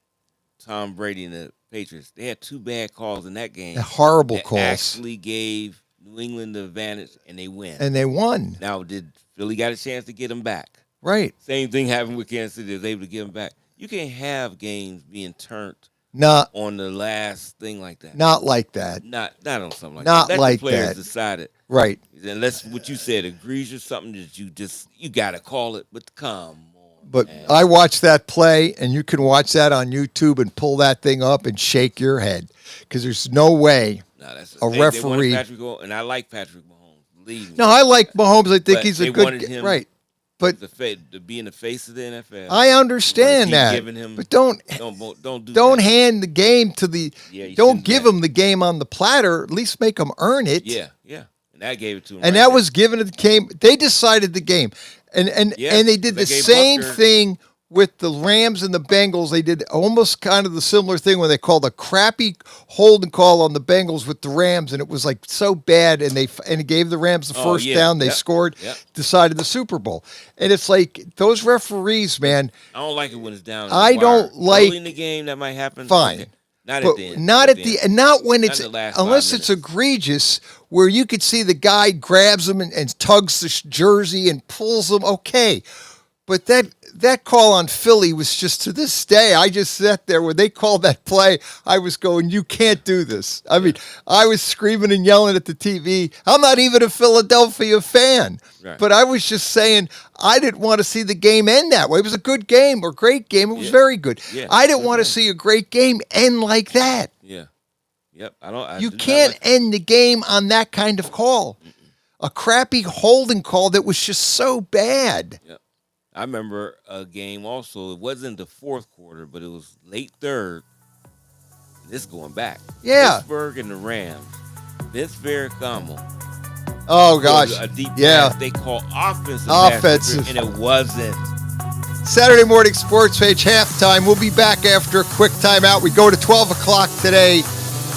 Tom Brady and the Patriots, they had two bad calls in that game. Horrible that calls. Actually gave New England the advantage, and they win. And they won. Now, did Philly got a chance to get them back? Right. Same thing happened with Kansas City. They was able to get them back. You can't have games being turned on the last thing like that. Not like that. Not on something like not that. Let like the players that. decide it. Right. Unless what you said agrees with something that you got to call it, but come on. But I watched that play, and you can watch that on YouTube and pull that thing up and shake your head because there's no way referee. And I like Patrick Mahomes. Believe me. No, I like Mahomes. I think he's a good guy. Right. But to be in the face of the NFL. I understand that. But don't hand the game to the. Don't give him the game on the platter. At least make him earn it. Yeah. And that gave it to him. And that was given to the game. They decided the game. And they did the same thing with the Rams and the Bengals. They did almost kind of the similar thing when they called a crappy holding call on the Bengals with the Rams, and it was like so bad, and it gave the Rams the first down. They scored, decided the Super Bowl. And it's like those referees, man. I don't like it when it's down. I don't like early in the game that might happen. Fine. Okay. Not but at the end. Not when it's unless it's egregious where you could see the guy grabs him and tugs the jersey and pulls him. Okay, but that call on Philly was just, to this day, I just sat there when they called that play. I was going, you can't do this. I mean, I was screaming and yelling at the TV. I'm not even a Philadelphia fan, but I was just saying I didn't want to see the game end that way. It was a good game or great game. It was very good. I didn't want to see a great game end like that. Yeah. Yep. You can't end the game on that kind of call. A crappy holding call that was just so bad. Yep. I remember a game also. It wasn't the fourth quarter, but it was late third. This going back. Yeah. Pittsburgh and the Rams. Vince Ferragamo. Oh gosh. A deep pass. They call offensive. And it wasn't. Saturday morning sports page halftime. We'll be back after a quick timeout. We go to 12 o'clock today.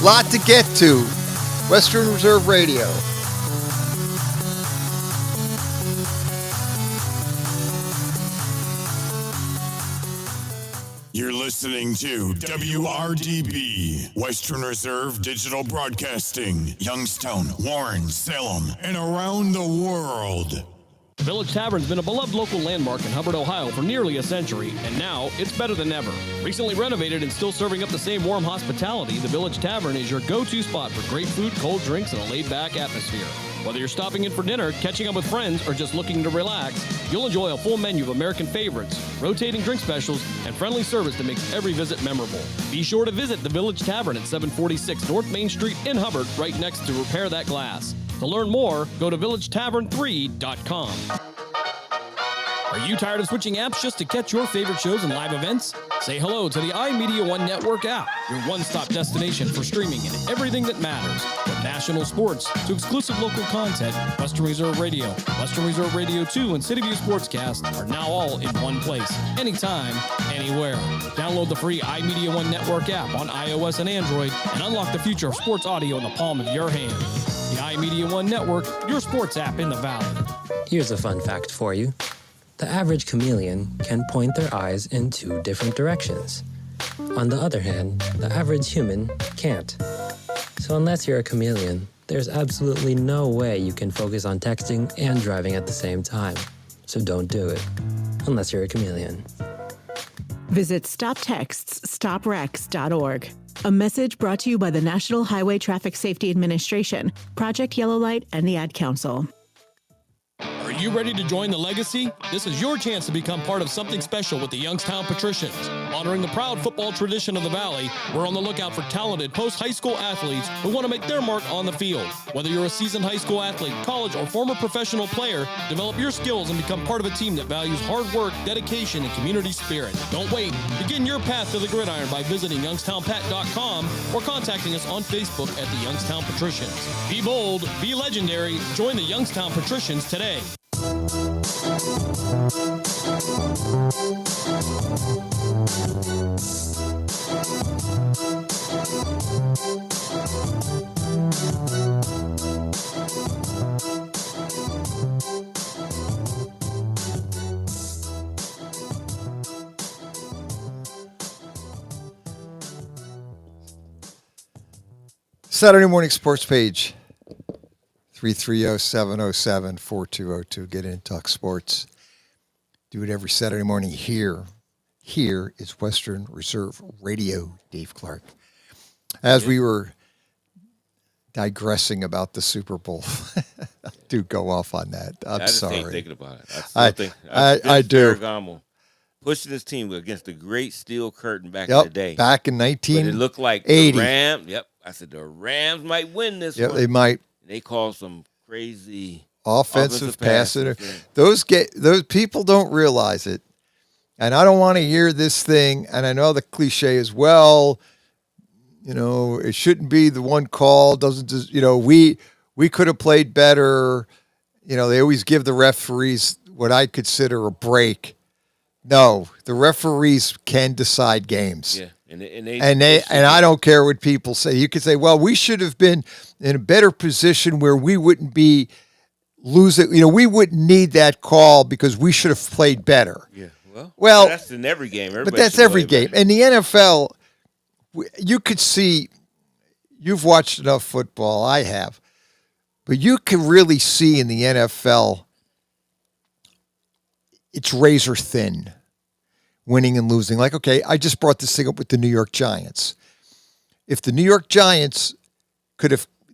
Lot to get to. Western Reserve Radio. You're listening to WRDB, Western Reserve Digital Broadcasting, Youngstown, Warren, Salem, and around the world. The Village Tavern's been a beloved local landmark in Hubbard, Ohio for nearly a century, and now it's better than ever. Recently renovated and still serving up the same warm hospitality, the Village Tavern is your go-to spot for great food, cold drinks, and a laid-back atmosphere. Whether you're stopping in for dinner, catching up with friends, or just looking to relax, you'll enjoy a full menu of American favorites, rotating drink specials, and friendly service that makes every visit memorable. Be sure to visit the Village Tavern at 746 North Main Street in Hubbard, right next to Repair That Glass. To learn more, go to villagetavern3.com. Are you tired of switching apps just to catch your favorite shows and live events? Say hello to the iMedia1 Network app, your one-stop destination for streaming and everything that matters. From national sports to exclusive local content, Western Reserve Radio, Western Reserve Radio 2, and City View Sportscast are now all in one place, anytime, anywhere. Download the free iMedia1 Network app on iOS and Android and unlock the future of sports audio in the palm of your hand. The iMedia1 Network, your sports app in the Valley. Here's a fun fact for you. The average chameleon can point their eyes in 2 different directions. On the other hand, the average human can't. So unless you're a chameleon, there's absolutely no way you can focus on texting and driving at the same time. So don't do it, unless you're a chameleon. Visit StopTextsStopWrecks.org. A message brought to you by the National Highway Traffic Safety Administration, Project Yellow Light, and the Ad Council. Are you ready to join the legacy? This is your chance to become part of something special with the Youngstown Patricians. Honoring the proud football tradition of the Valley, we're on the lookout for talented post-high school athletes who want to make their mark on the field. Whether you're a seasoned high school athlete, college, or former professional player, develop your skills and become part of a team that values hard work, dedication, and community spirit. Don't wait. Begin your path to the gridiron by visiting youngstownpat.com or contacting us on Facebook at the Youngstown Patricians. Be bold, be legendary, join the Youngstown Patricians today. Saturday morning sports page, 330-707-4202. Get in, talk sports. Do it every Saturday morning here. Here is Western Reserve Radio, Dave Clark. As we were digressing about the Super Bowl, I do go off on that. I'm I just sorry. ain't thinking about it. I do. Ferragamo pushing this team against the great steel curtain back Yep, in the day. back in 1980. But it looked like the Rams. Yep, I said the Rams might win this one. Yep, they might. They called some crazy offensive passer. Those people don't realize it, and I don't want to hear this thing. And I know the cliche is, well, you know, it shouldn't be the one call. Doesn't just, you know, we could have played better. You know, they always give the referees what I consider a break. No, the referees can decide games. Yeah. And I don't care what people say. You could say, well, we should have been in a better position where we wouldn't be losing. You know, we wouldn't need that call because we should have played better. Yeah. Well, that's in every game. But that's every game. In the NFL, you could see, you've watched enough football, I have, but you can really see in the NFL, it's razor thin. Winning and losing. Like, okay, I just brought this thing up with the New York Giants. If the New York Giants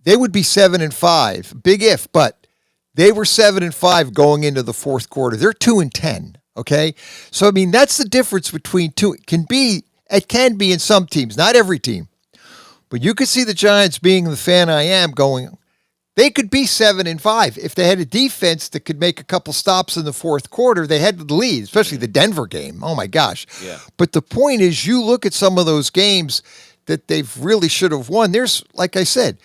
they would be 7-5. Big if, but they were 7-5 going into the fourth quarter. They're 2-10. Okay, so I mean that's the difference between two. It can be in some teams, not every team, but you could see the Giants, being the fan I am, going. They could be 7-5 if they had a defense that could make a couple stops in the fourth quarter. They had the lead, especially the Denver game. Oh my gosh! Yeah. But the point is, you look at some of those games that they've really should have won. There's, like I said,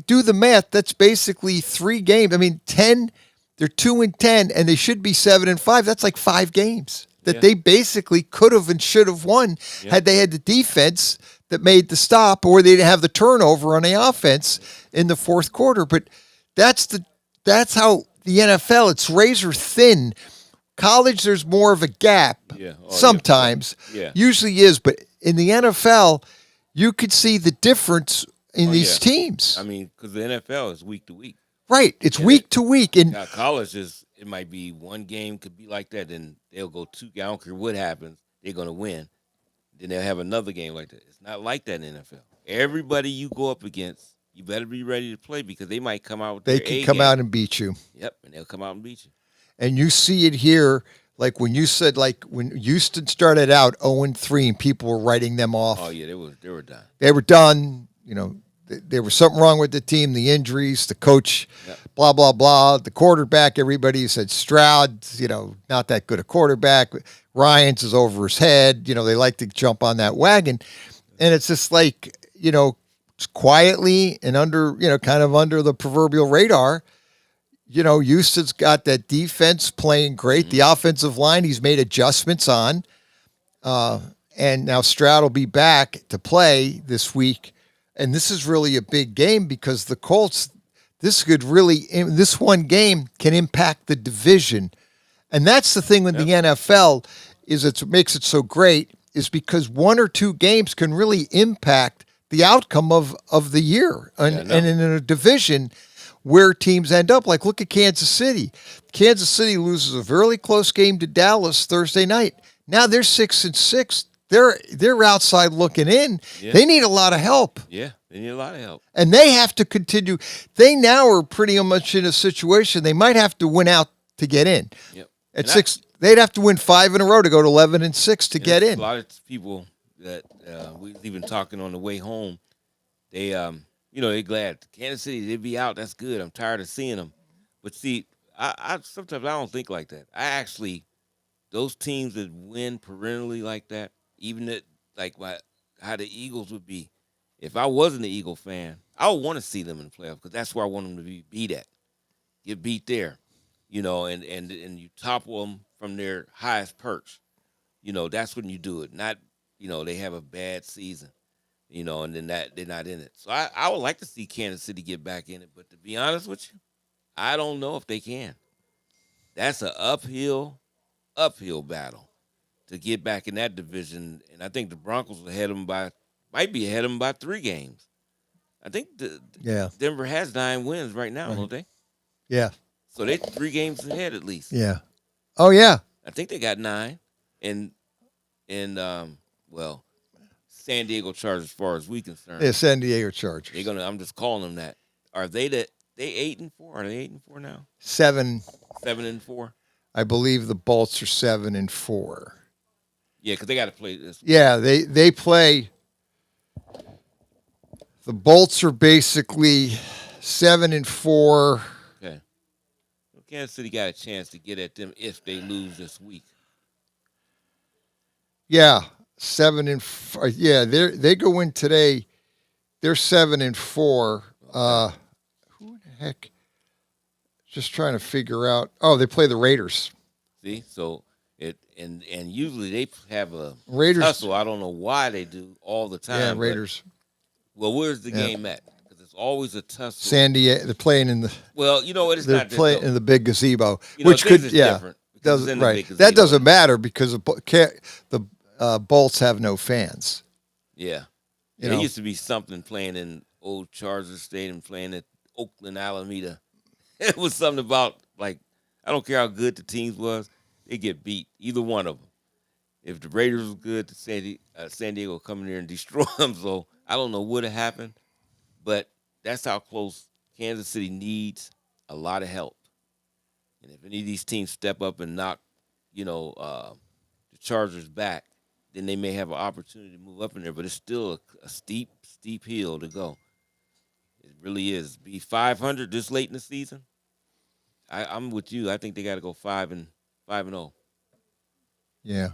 do the math. That's basically 3 games. I mean, 10. They're 2-10, and they should be 7-5. That's like 5 games that they basically could have and should have won had they had the defense that made the stop, or they didn't have the turnover on the offense in the fourth quarter. But that's how the NFL, it's razor thin. College, there's more of a gap sometimes. Yeah. Usually is, but in the NFL, you could see the difference in these teams. I mean, because the NFL is week to week. Right. It's week to week. And now college it might be one game could be like that, and they'll go 2 games. I don't care what happens, they're going to win. Then they'll have another game like that. It's not like that in the NFL. Everybody you go up against, you better be ready to play because they might come out with They their can A come game. out and beat you. Yep, and they'll come out and beat you. And you see it here, like when you said, like when Houston started out 0-3 and people were writing them off. Oh, yeah, they were done. They were done. You know, there was something wrong with the team, the injuries, the coach, blah, blah, blah. The quarterback, everybody said Stroud, not that good a quarterback. Ryans is over his head. They like to jump on that wagon. And it's just like, quietly and under, kind of under the proverbial radar, Houston's got that defense playing great. Mm-hmm. The offensive line, he's made adjustments on. And now Stroud will be back to play this week. And this is really a big game because the Colts, this one game can impact the division. And that's the thing with the NFL is it makes it so great is because one or two games can really impact the outcome of the year. And in a division where teams end up, like look at Kansas City. Kansas City loses a very close game to Dallas Thursday night. Now they're 6-6. They're outside looking in. Yeah. They need a lot of help. Yeah, they need a lot of help. And they have to continue. They now are pretty much in a situation they might have to win out to get in. Yep. At they'd have to win 5 in a row to go to 11-6 to get in. A lot of people that we was even talking on the way home, they they're glad Kansas City they'd be out. That's good. I'm tired of seeing them. But see, I sometimes I don't think like that. I actually those teams that win perennially like that. Even that, like how the Eagles would be. If I wasn't an Eagle fan, I would want to see them in the playoffs because that's where I want them to be beat at. Get beat there, and you topple them from their highest perch. That's when you do it. Not, they have a bad season, and then they're not in it. So I would like to see Kansas City get back in it. But to be honest with you, I don't know if they can. That's an uphill battle to get back in that division, and I think the Broncos might be ahead of them by 3 games. I think Denver has 9 wins right now, don't they? Yeah. So they're 3 games ahead at least. Yeah. Oh yeah. I think they got 9, and San Diego Chargers, as far as we concerned. Yeah, San Diego Chargers. I'm just calling them that. Are they 8-4? Are they 8-4 now? 7-4. I believe the Bolts are 7-4. Yeah, because they got to play this. Yeah, they play. The Bolts are basically 7-4. Okay. Well, Kansas City got a chance to get at them if they lose this week. Yeah, 7-4. Yeah, they go in today. They're 7-4. Okay. Who the heck? Just trying to figure out. Oh, they play the Raiders. See, so. And usually they have a Raiders tussle. I don't know why they do all the time. Yeah, Raiders. Where's the game at? Because it's always a tussle. San Diego. They're playing in the. Well, you know what? It's they're not. They're playing in the big gazebo, which could different. Doesn't right. That doesn't matter because the Bolts have no fans. Yeah, there used to be something playing in old Chargers Stadium, playing at Oakland Alameda. It was something about I don't care how good the teams was. They get beat, either one of them. If the Raiders was good, San Diego will come in there and destroy them. So I don't know what happened, but that's how close Kansas City needs a lot of help. And if any of these teams step up and knock, the Chargers back, then they may have an opportunity to move up in there. But it's still a steep hill to go. It really is. Be 500 this late in the season. I'm with you. I think they got to go 5-0. Yeah.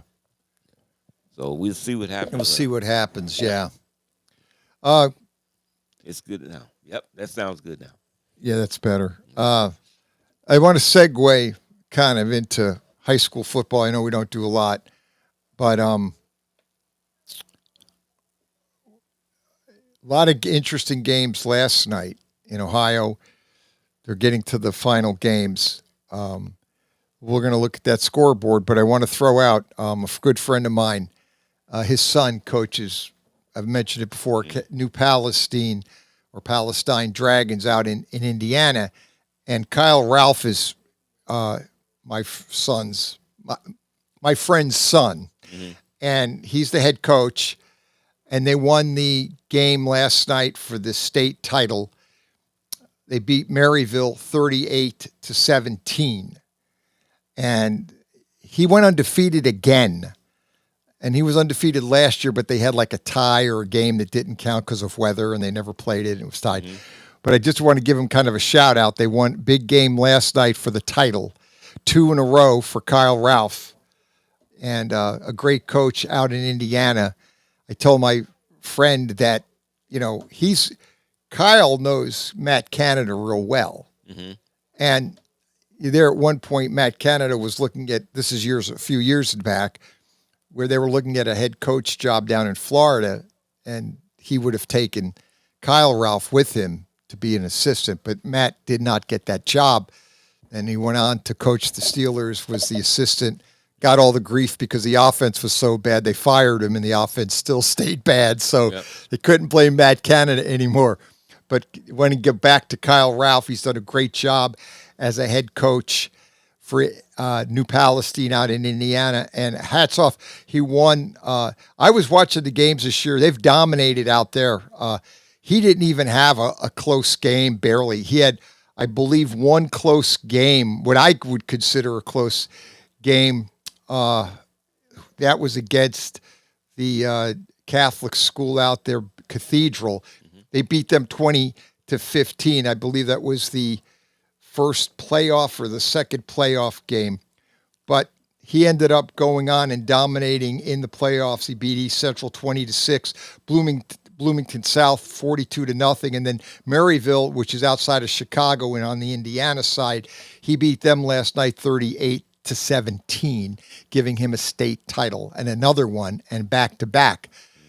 So we'll see what happens. We'll see what happens. Yeah. It's good now. Yep, that sounds good now. Yeah, that's better. I want to segue kind of into high school football. I know we don't do a lot, but a lot of interesting games last night in Ohio. They're getting to the final games. We're going to look at that scoreboard, but I want to throw out a good friend of mine. His son coaches, I've mentioned it before, New Palestine or Palestine Dragons out in Indiana. And Kyle Ralph is my friend's son. Mm-hmm. And he's the head coach. And they won the game last night for the state title They beat Maryville 38-17. And he went undefeated again. And he was undefeated last year, but they had like a tie or a game that didn't count because of weather, and they never played it, and it was tied. But I just want to give him kind of a shout out. They won big game last night for the title, 2 in a row for Kyle Ralph, and a great coach out in Indiana. I told my friend that, Kyle knows Matt Canada real well. And there at one point, Matt Canada was looking at, this is a few years back, where they were looking at a head coach job down in Florida, and he would have taken Kyle Ralph with him to be an assistant, but Matt did not get that job. And he went on to coach the Steelers, was the assistant, got all the grief because the offense was so bad. They fired him, and the offense still stayed bad, so they couldn't blame Matt Canada anymore. But when you get back to Kyle Ralph, he's done a great job as a head coach for New Palestine out in Indiana, and hats off. He won. I was watching the games this year. They've dominated out there. He didn't even have a close game, barely. He had, I believe, one close game, what I would consider a close game. That was against the Catholic school out there, Cathedral. They beat them 20-15. I believe that was the first playoff or the second playoff game. But he ended up going on and dominating in the playoffs. He beat East Central 20-6, Bloomington South 42-0, and then Maryville, which is outside of Chicago and on the Indiana side, he beat them last night 38-17, giving him a state title and another one and back-to-back.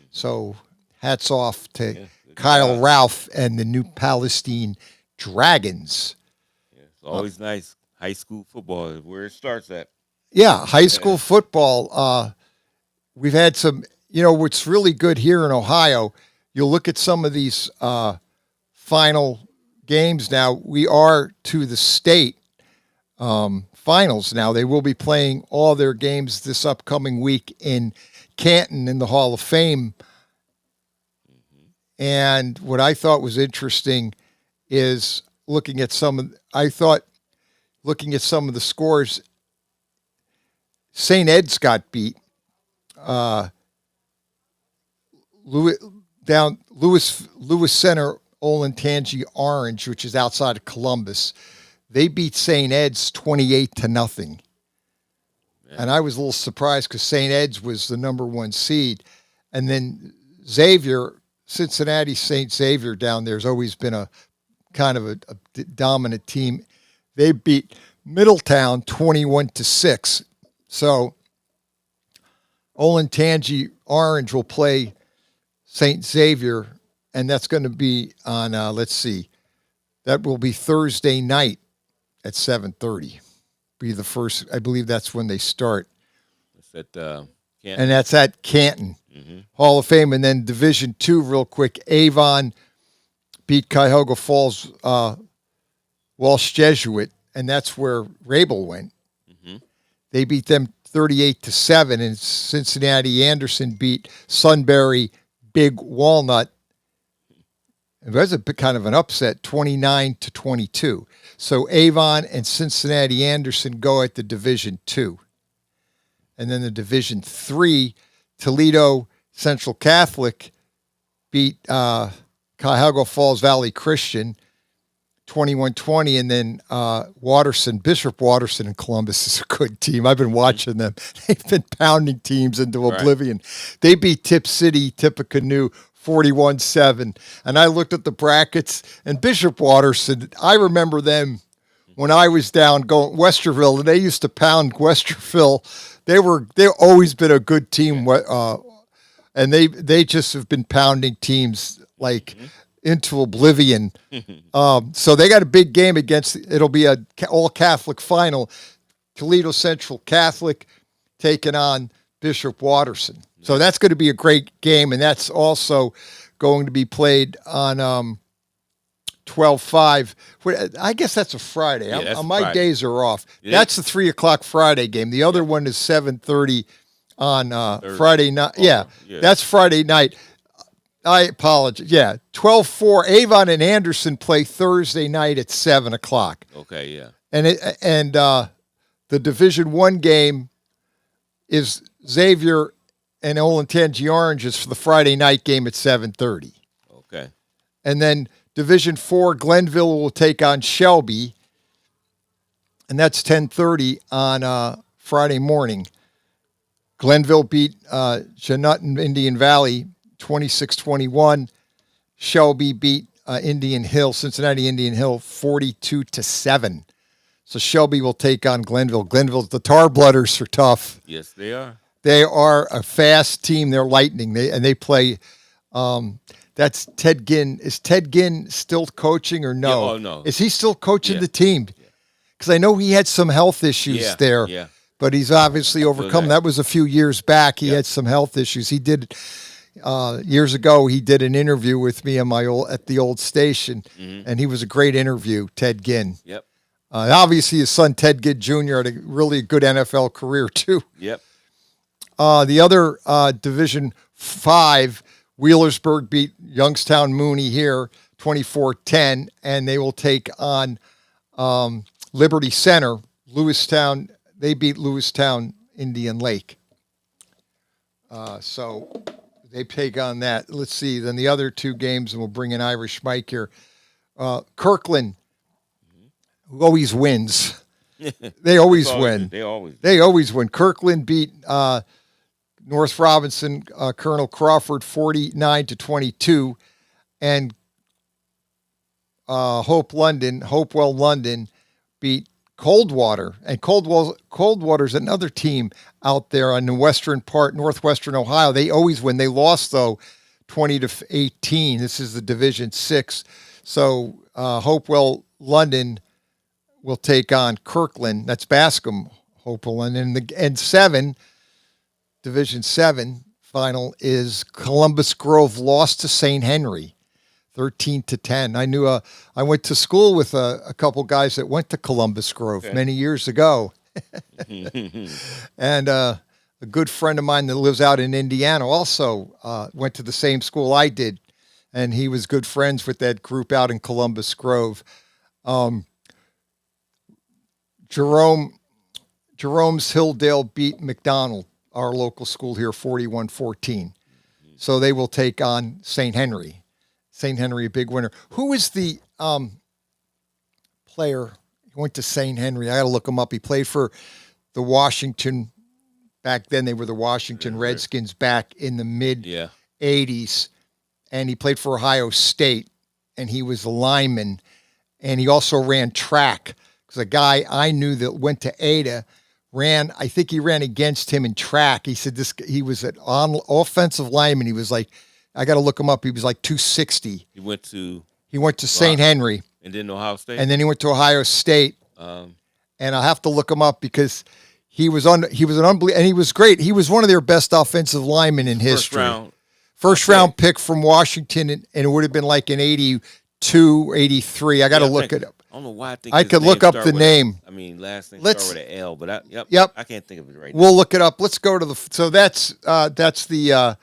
So hats off to Kyle Ralph and the New Palestine Dragons. It's always nice. High school football is where it starts at. Yeah, high school football. We've had some, what's really good here in Ohio, you'll look at some of these final games now. We are to the state finals now. They will be playing all their games this upcoming week in Canton in the Hall of Fame. And what I thought was interesting is looking at some of the scores. St. Ed's got beat. Lewis Center, Olentangy Orange, which is outside of Columbus. They beat St. Ed's 28-0. And I was a little surprised because St. Ed's was the number 1 seed. And then Xavier, Cincinnati St. Xavier down there has always been a kind of a dominant team. They beat Middletown 21-6. So Olentangy Orange will play St. Xavier, and that's going to be on, that will be Thursday night at 7:30. Be the first, I believe that's when they start. It's at Canton. And that's at Canton. Hall of Fame. And then Division II, real quick, Avon beat Cuyahoga Falls Walsh Jesuit, and that's where Rabel went. They beat them 38-7, and Cincinnati Anderson beat Sunbury Big Walnut. It was a bit kind of an upset, 29-22. So Avon and Cincinnati Anderson go at the Division II. And then the Division III, Toledo Central Catholic beat Cuyahoga Falls Valley Christian 21-20, and then Bishop Watterson in Columbus is a good team. I've been watching them. They've been pounding teams into oblivion. They beat Tip City, Tippecanoe 41-7. And I looked at the brackets, and Bishop Watterson, I remember them when I was down going Westerville, and they used to pound Westerville. They've always been a good team, and they just have been pounding teams like into oblivion. So they got a big game it'll be a all Catholic final. Toledo Central Catholic taking on Bishop Watterson. So that's going to be a great game, and that's also going to be played on 12/5. I guess that's a Friday. Yeah, my Friday. Days are off. Yeah. That's the 3:00 Friday game. The other one is 7:30 on Friday night. Yeah, that's Friday night. I apologize. Yeah, 12-4. Avon and Anderson play Thursday night at 7 o'clock. Okay, yeah. And the Division I game is Xavier and Olentangy Oranges for the Friday night game at 7:30. Okay. And then Division IV, Glenville will take on Shelby, and that's 10:30 on Friday morning. Glenville beat Janut and Indian Valley 26-21. Shelby beat Cincinnati Indian Hill 42-7. So Shelby will take on Glenville. The Tar Blooders are tough. Yes, they are. They are a fast team. They're lightning. They play. That's Ted Ginn. Is Ted Ginn still coaching or no? Yeah, oh, no. Is he still coaching the team? Because I know he had some health issues there. Yeah. But he's obviously overcome. That was a few years back. He had some health issues. He did years ago. He did an interview with me at the old station, and he was a great interview. Ted Ginn. Yep. Obviously, his son Ted Ginn Jr. had a really good NFL career too. Yep. The other Division 5, Wheelersburg beat Youngstown Mooney here 24-10, and they will take on Liberty Center. Lewistown, they beat Lewistown Indian Lake. So they take on that. Let's see. Then the other two games, and we'll bring in Irish Mike here. Kirkland, who always wins. They always win. They always win. Kirkland beat North Robinson, Colonel Crawford 49-22, and Hopewell London beat Coldwater. And Coldwater's another team out there on the northwestern Ohio. They always win. They lost though 20-18. This is the Division 6. So Hopewell London will take on Kirkland. That's Bascom, Hopewell London. And 7, Division 7 final is Columbus Grove lost to St. Henry 13-10. I knew I went to school with a couple guys that went to Columbus Grove many years ago. And a good friend of mine that lives out in Indiana also went to the same school I did. And he was good friends with that group out in Columbus Grove. Jerome's Hilldale beat McDonald, our local school here, 41-14. So they will take on St. Henry. St. Henry, a big winner. Who is the player who went to St. Henry? I got to look him up. He played for the Washington. Back then, they were the Washington Redskins back in the mid-'80s. And he played for Ohio State, and he was a lineman. And he also ran track. Because a guy I knew that went to Ada I think he ran against him in track. He said he was an offensive lineman. He was like, I got to look him up. He was like 260. He went to St. Henry. And then Ohio State? And then he went to Ohio State. And I'll have to look him up because he was an unbelievable, and he was great. He was one of their best offensive linemen in history. First round pick from Washington, and it would have been like in 82, 83. I got to look it up. I don't know why I could look up the name. Last name start with an L, but I can't think of it right now. We'll look it up. Let's go to so that's the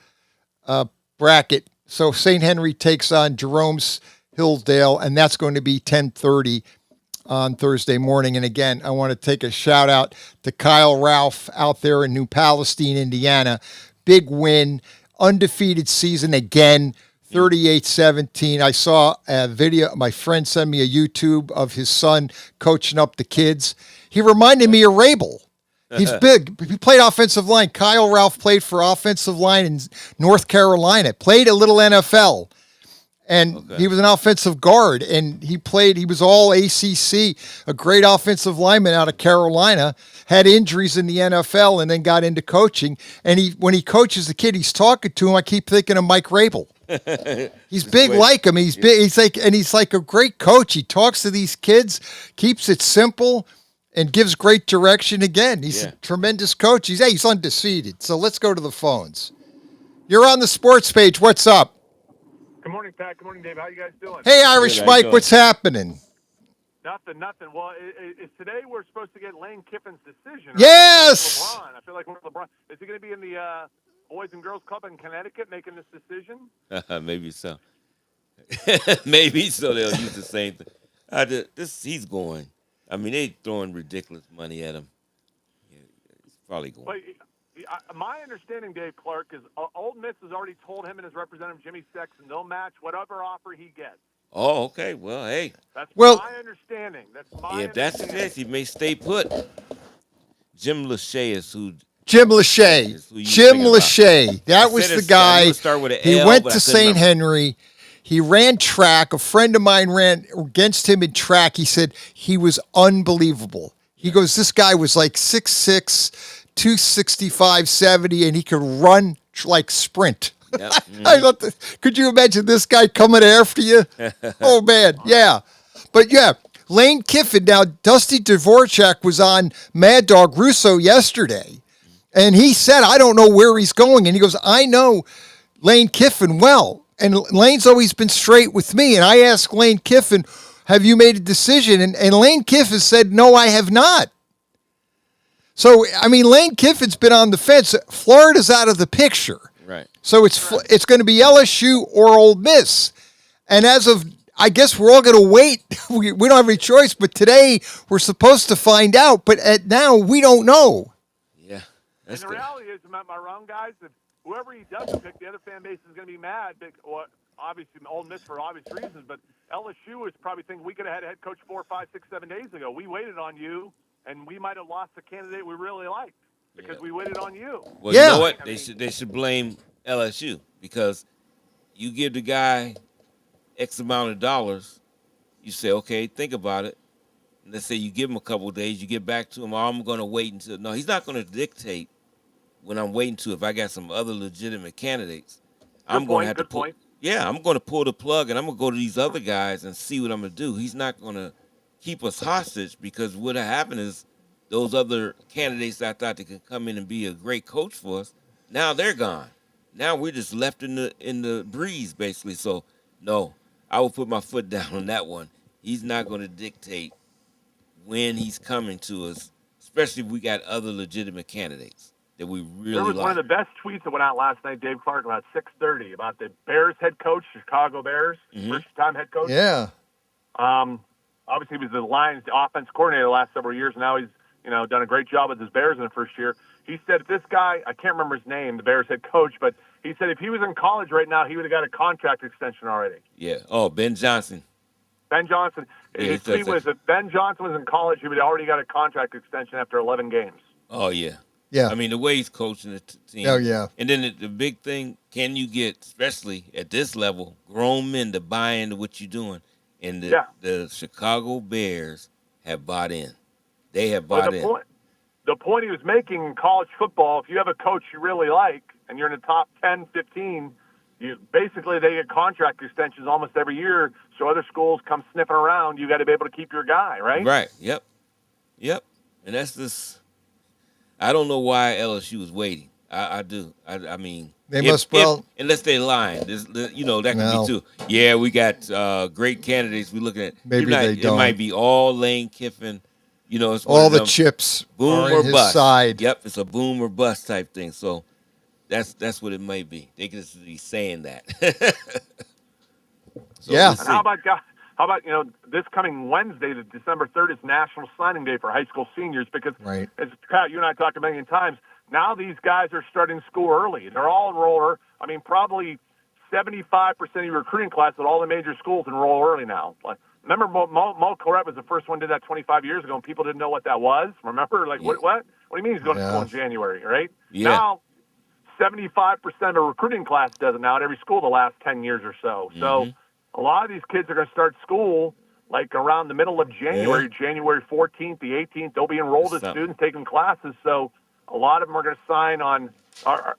bracket. So St. Henry takes on Jerome's Hilldale, and that's going to be 10:30 on Thursday morning. And again, I want to take a shout out to Kyle Ralph out there in New Palestine, Indiana. Big win, undefeated season again. 38-17. I saw a video. My friend sent me a YouTube of his son coaching up the kids. He reminded me of Rabel. He's big. He played offensive line. Kyle Ralph played for offensive line in North Carolina. Played a little NFL. And he was an offensive guard. And he was all ACC, a great offensive lineman out of Carolina. Had injuries in the NFL and then got into coaching. And when he coaches the kid, he's talking to him. I keep thinking of Mike Rabel. He's big like him. He's big. He's like a great coach. He talks to these kids, keeps it simple, and gives great direction. Again, he's a tremendous coach. He's undefeated. So let's go to the phones. You're on the sports page. What's up? Good morning, Pat. Good morning, Dave. How you guys doing? Hey, Irish Mike. What's happening? Nothing. Well, is today we're supposed to get Lane Kiffin's decision? Yes. LeBron. I feel like we're LeBron. Is he going to be in the Boys and Girls Club in Connecticut making this decision? Maybe so. Maybe so. They'll use the same thing. He's going. I mean, they throwing ridiculous money at him. Yeah, he's probably going. But my understanding, Dave Clark, is Old Miss has already told him and his representative, Jimmy Sexton, they'll match whatever offer he gets. Oh, okay. Well, hey. That's my understanding. If that's the case, he may stay put. Jim Lachey is who. Jim Lachey. Jim Lachey. That was the guy. He went to St. Henry. He ran track. A friend of mine ran against him in track. He said he was unbelievable. He goes, this guy was like 6'6", 265, 70, and he could run like sprint. Yep. I thought, could you imagine this guy coming after you? Oh, man, yeah. But, yeah, Lane Kiffin. Now, Dusty Dvorak was on Mad Dog Russo yesterday, and he said, I don't know where he's going. And he goes, I know Lane Kiffin well. And Lane's always been straight with me. And I asked Lane Kiffin, have you made a decision? And Lane Kiffin said, no, I have not. So, I mean, Lane Kiffin's been on the fence. Florida's out of the picture. Right. So it's going to be LSU or Ole Miss. And as of, I guess we're all going to wait. We don't have any choice. But today we're supposed to find out. But now we don't know. Yeah. And the reality is, am I wrong, guys? That whoever he doesn't pick, the other fan base is going to be mad. Well, obviously, Ole Miss for obvious reasons. But LSU is probably thinking we could have had a head coach 4, 5, 6, 7 days ago. We waited on you, and we might have lost the candidate we really liked because we waited on you. Well, you know what? They should blame LSU because you give the guy X amount of dollars. You say, okay, think about it. Let's say you give him a couple of days. You get back to him. Oh, I'm going to wait until. No, he's not going to dictate when I'm waiting to. If I got some other legitimate candidates, I'm going to have to pull. Yeah, I'm going to pull the plug and I'm going to go to these other guys and see what I'm going to do. He's not going to keep us hostage because what happened is those other candidates I thought that could come in and be a great coach for us, now they're gone. Now we're just left in the breeze, basically. So, no, I will put my foot down on that one. He's not going to dictate when he's coming to us, especially if we got other legitimate candidates that we really There was like. one of the best tweets that went out last night, Dave Clark, about 6:30, about the Bears head coach, Chicago Bears, first-time head coach. Yeah. Obviously, he was the Lions offense coordinator the last several years. Now he's done a great job with his Bears in the first year. He said if this guy, I can't remember his name, the Bears head coach, but he said if he was in college right now, he would have got a contract extension already. Yeah. Oh, Ben Johnson. Ben Johnson. Yeah, his tweet was if Ben Johnson was in college, he would have already got a contract extension after 11 games. Oh, yeah. Yeah. I mean, the way he's coaching the team. Oh, yeah. And then the big thing, can you get, especially at this level, grown men to buy into what you're doing? And the Chicago Bears have bought in. They have bought in. The point he was making in college football, if you have a coach you really like and you're in the top 10, 15, basically they get contract extensions almost every year, so other schools come sniffing around. You got to be able to keep your guy, right? Right. Yep. And that's this. I don't know why LSU is waiting. I do. I mean, unless they're lying. That could be too. Yeah, we got great candidates. We looking at. Maybe they don't. It might be all Lane Kiffin. It's all the chips boom are or in his bust. side. Yep, it's a boom or bust type thing. So that's what it might be. They could just be saying that. Yeah. And how about this coming Wednesday, December 3rd, is National Signing Day for high school seniors because as Pat, you and I talked a million times. Now these guys are starting school early. They're all enroller. I mean, probably 75% of your recruiting class at all the major schools enroll early now. Like, remember Mo Corrett was the first one to do that 25 years ago, and people didn't know what that was. Remember? Like, what? What do you mean he's going to school in January, right? Yeah. Now, 75% of a recruiting class does it now at every school the last 10 years or so. So a lot of these kids are going to start school like around the middle of January, January 14th, the 18th. They'll be enrolled as students taking classes. So a lot of them are going to sign on.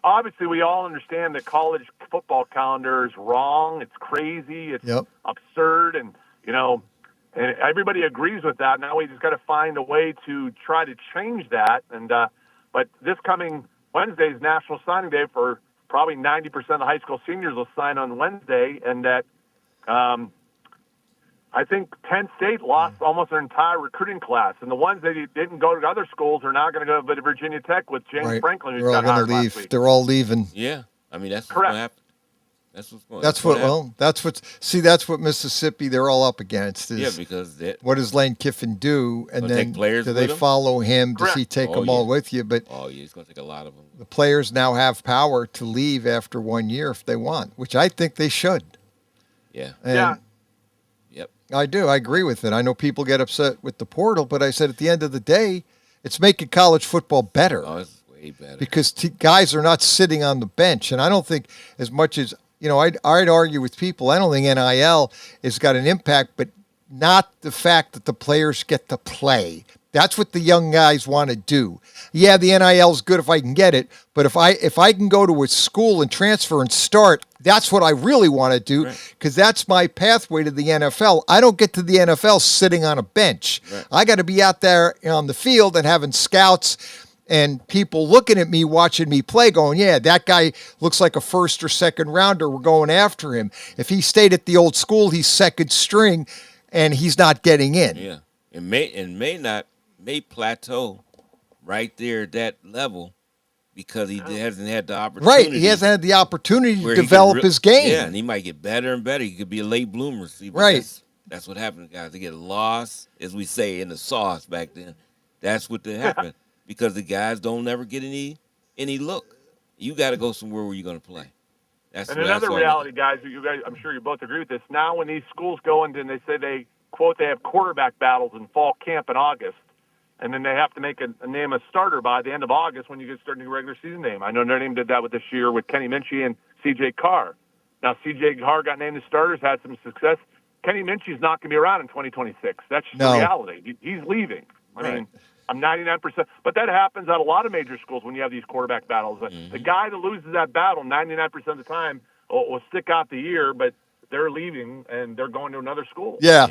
Obviously, we all understand that college football calendar is wrong. It's crazy. It's absurd. And, and everybody agrees with that. Now we just got to find a way to try to change that. And but this coming Wednesday is National Signing Day for probably 90% of the high school seniors will sign on Wednesday. And that I think Penn State lost almost their entire recruiting class, and the ones that didn't go to other schools are now going to go to Virginia Tech with James Franklin, who's They're all got hired going to last leave. week. They're all leaving. Yeah, I mean that's what's Correct. going to happen. That's what's going. That's what Mississippi they're all up against. Is because what does Lane Kiffin do, and then do they with him? follow him? Does he take them all with you? But he's going to take a lot of them. The players now have power to leave after 1 year if they want, which I think they should. Yeah. And Yep. I do. I agree with it. I know people get upset with the portal, but I said at the end of the day, it's making college football better. Oh, it's way better. Because guys are not sitting on the bench. And I don't think as much as, I'd argue with people, I don't think NIL has got an impact, but not the fact that the players get to play. That's what the young guys want to do. Yeah, the NIL is good if I can get it, but if I can go to a school and transfer and start, that's what I really want to do because that's my pathway to the NFL. I don't get to the NFL sitting on a bench. Right. I got to be out there on the field and having scouts and people looking at me, watching me play, going, yeah, that guy looks like a first or second rounder. We're going after him. If he stayed at the old school, he's second string, and he's not getting in. Yeah, it may plateau right there at that level because he hasn't had the opportunity. Right, he hasn't had the opportunity to develop his game. Yeah, and he might get better and better. He could be a late bloomer. See, right. That's what happened, guys. They get lost, as we say, in the sauce back then. That's what happened because the guys don't ever get any look. You got to go somewhere where you're going to play. That's another reality, guys. You guys, I'm sure you both agree with this. Now, when these schools go in and they say they have quarterback battles in fall camp in August, and then they have to name a starter by the end of August when you get starting a regular season name. I know Notre Dame did that with this year with Kenny Minchie and C.J. Carr. Now, C.J. Carr got named the starters, had some success. Kenny Minchie's not going to be around in 2026. That's just the reality. He's leaving. I mean, I'm 99%. But that happens at a lot of major schools when you have these quarterback battles. Mm-hmm. The guy that loses that battle 99% of the time will stick out the year, but they're leaving and they're going to another school. Yeah.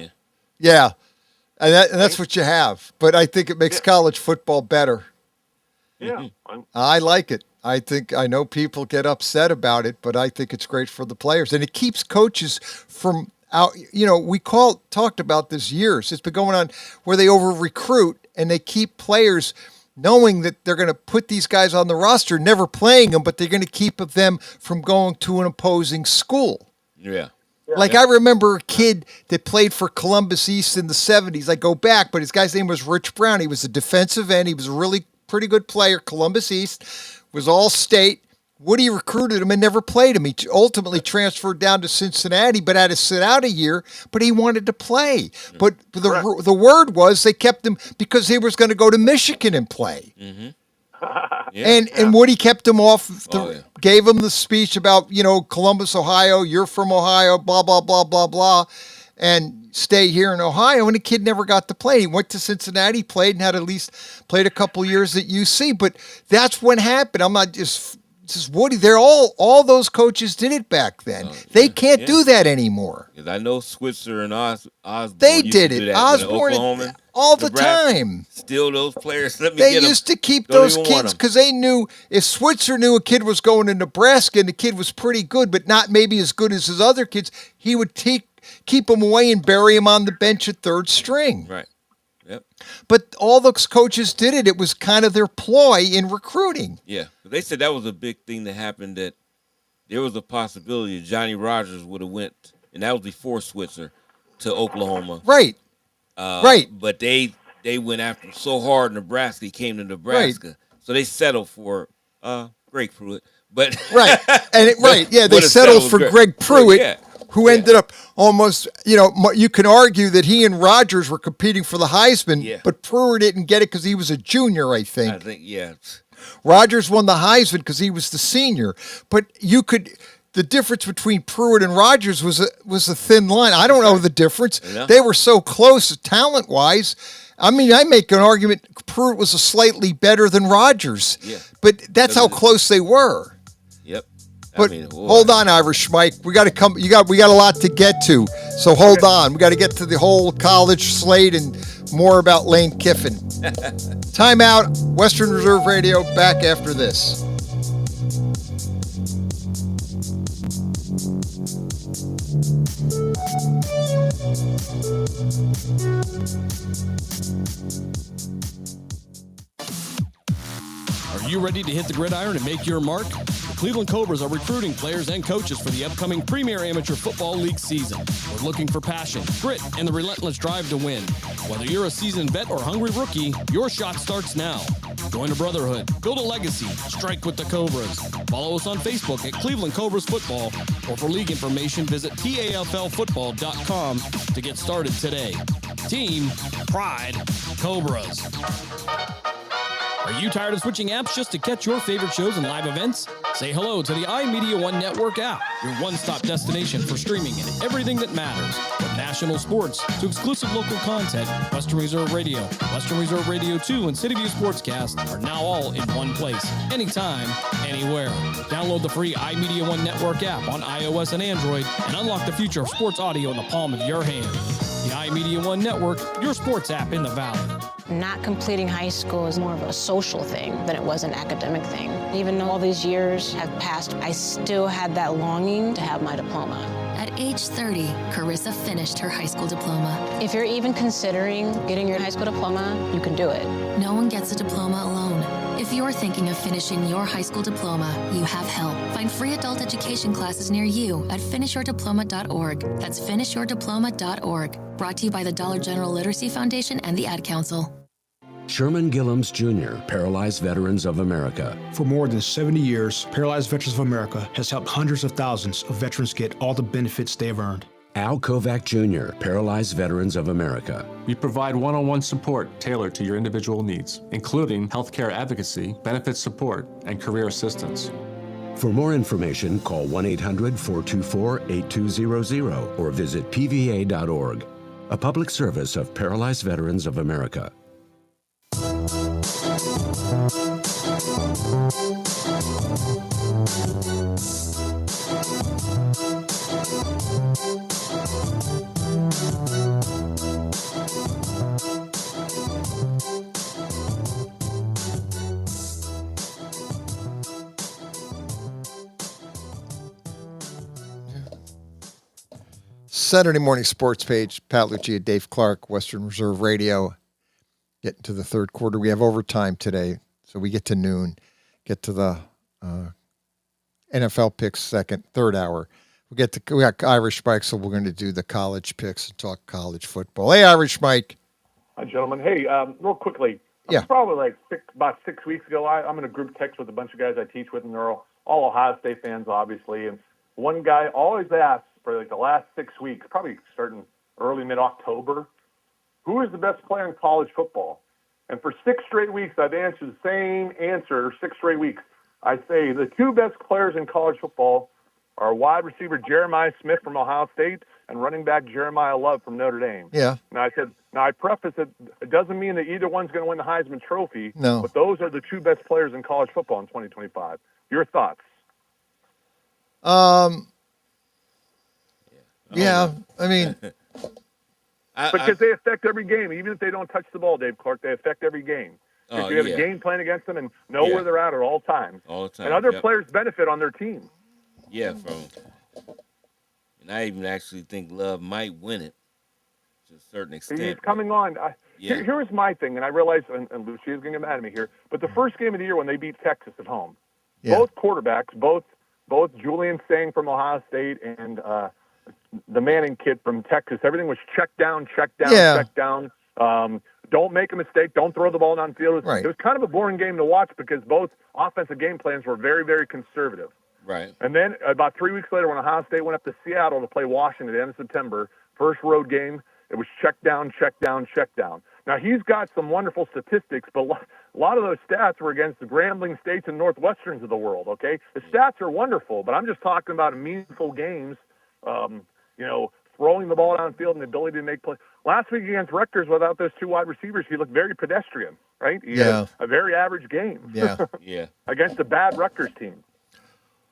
And that's what you have. But I think it makes college football better. Yeah. I like it. I know people get upset about it, but I think it's great for the players. And it keeps coaches from out, we talked about this years. It's been going on where they over-recruit and they keep players knowing that they're going to put these guys on the roster, never playing them, but they're going to keep them from going to an opposing school. Yeah. Like I remember a kid that played for Columbus East in the 70s. I go back, but his guy's name was Rich Brown. He was a defensive end. He was a really pretty good player. Columbus East was all state. Woody recruited him and never played him. He ultimately transferred down to Cincinnati, but had to sit out a year, but he wanted to play. But the word was they kept him because he was going to go to Michigan and play. Mm-hmm. And Woody kept him off, gave him the speech about, Columbus, Ohio, you're from Ohio, blah, blah, blah, blah, blah, and stay here in Ohio. And the kid never got to play. He went to Cincinnati, played, and had at least played a couple years at UC. But that's what happened. I'm not just Woody. They're all those coaches did it back then. They can't do that anymore. Because I know Switzer and Osborne. They did it. Osborne Oklahoma, all the Nebraska, time. Still those players. They used to keep those kids because they knew if Switzer knew a kid was going to Nebraska and the kid was pretty good, but not maybe as good as his other kids, he would keep him away and bury him on the bench at third string. Right. Yep. But all those coaches did it. It was kind of their ploy in recruiting. Yeah. They said that was a big thing that happened, that there was a possibility that Johnny Rodgers would have went, and that was before Switzer, to Oklahoma. Right. Right. But they went after him so hard in Nebraska, he came to Nebraska. Right. So they settled for Greg Pruitt. But they settled for Greg Pruitt. Who ended up almost, you can argue that he and Rodgers were competing for the Heisman, but Pruitt didn't get it because he was a junior, I think. Rodgers won the Heisman because he was the senior. But the difference between Pruitt and Rodgers was a thin line. I don't know the difference. Yeah. They were so close talent-wise. I mean, I make an argument Pruitt was slightly better than Rodgers. Yeah. But that's how close they were. Yep. But hold on, Irish Mike. We got to come. We got a lot to get to. So hold on. We got to get to the whole college slate and more about Lane Kiffin. Time out. Western Reserve Radio. Back after this. Are you ready to hit the gridiron and make your mark? The Cleveland Cobras are recruiting players and coaches for the upcoming Premier Amateur Football League season. We're looking for passion, grit, and the relentless drive to win. Whether you're a seasoned vet or hungry rookie, your shot starts now. Join a brotherhood, build a legacy, strike with the Cobras. Follow us on Facebook at Cleveland Cobras Football, or for league information, visit TAFLfootball.com to get started today. Team Pride Cobras. Are you tired of switching apps just to catch your favorite shows and live events? Say hello to the iMedia1 Network app, your one-stop destination for streaming and everything that matters. From national sports to exclusive local content, Western Reserve Radio, Western Reserve Radio 2, and City View Sportscast are now all in one place, anytime, anywhere. Download the free iMedia1 Network app on iOS and Android and unlock the future of sports audio in the palm of your hand. The iMedia1 Network, your sports app in the Valley. Not completing high school is more of a social thing than it was an academic thing. Even though all these years have passed, I still had that longing to have my diploma. At age 30, Carissa finished her high school diploma. If you're even considering getting your high school diploma, you can do it. No one gets a diploma alone. If you're thinking of finishing your high school diploma, you have help. Find free adult education classes near you at finishyourdiploma.org. That's finishyourdiploma.org. Brought to you by the Dollar General Literacy Foundation and the Ad Council. Sherman Gillums Jr., Paralyzed Veterans of America. For more than 70 years, Paralyzed Veterans of America has helped hundreds of thousands of veterans get all the benefits they have earned. Al Kovac Jr., Paralyzed Veterans of America. We provide one-on-one support tailored to your individual needs, including healthcare advocacy, benefits support, and career assistance. For more information, call 1-800-424-8200 or visit pva.org. A public service of Paralyzed Veterans of America. Saturday morning sports page, Pat Lucia, Dave Clark, Western Reserve Radio. Getting to the third quarter. We have overtime today, so we get to noon. Get to the NFL picks third hour. We got Irish Mike, so we're going to do the college picks and talk college football. Hey, Irish Mike. Hi, gentlemen. Hey, real quickly. Probably like about 6 weeks ago, I'm in a group text with a bunch of guys I teach with, and they're all Ohio State fans, obviously. And one guy always asks for like the last 6 weeks, probably starting early, mid-October, who is the best player in college football? And for 6 straight weeks, I've answered the same answer 6 straight weeks. I say the 2 best players in college football are wide receiver Jeremiah Smith from Ohio State and running back Jeremiah Love from Notre Dame. Yeah. Now, I preface it, it doesn't mean that either one's going to win the Heisman Trophy. No. But those are the 2 best players in college football in 2025. Your thoughts? Yeah, I mean... because they affect every game. Even if they don't touch the ball, Dave Clark, they affect every game. Because you have a game plan against them and know where they're at all times. All the time. And other players benefit on their team. Yeah, and I even actually think Love might win it to a certain extent. He's coming on. Here's my thing, and I realize, and Lucia's going to get mad at me here, but the first game of the year when they beat Texas at home, both quarterbacks, both Julian Sang from Ohio State and the Manning kid from Texas, everything was check down. Don't make a mistake. Don't throw the ball downfield. Right. It was kind of a boring game to watch because both offensive game plans were very, very conservative. Right. And then about 3 weeks later, when Ohio State went up to Seattle to play Washington at the end of September, first road game, it was check down. Now, he's got some wonderful statistics, but a lot of those stats were against the Grambling States and Northwesterns of the world, okay? The stats are wonderful, but I'm just talking about meaningful games, throwing the ball downfield and the ability to make plays. Last week against Rutgers, without those 2 wide receivers, he looked very pedestrian, right? He had a very average game against a bad Rutgers team.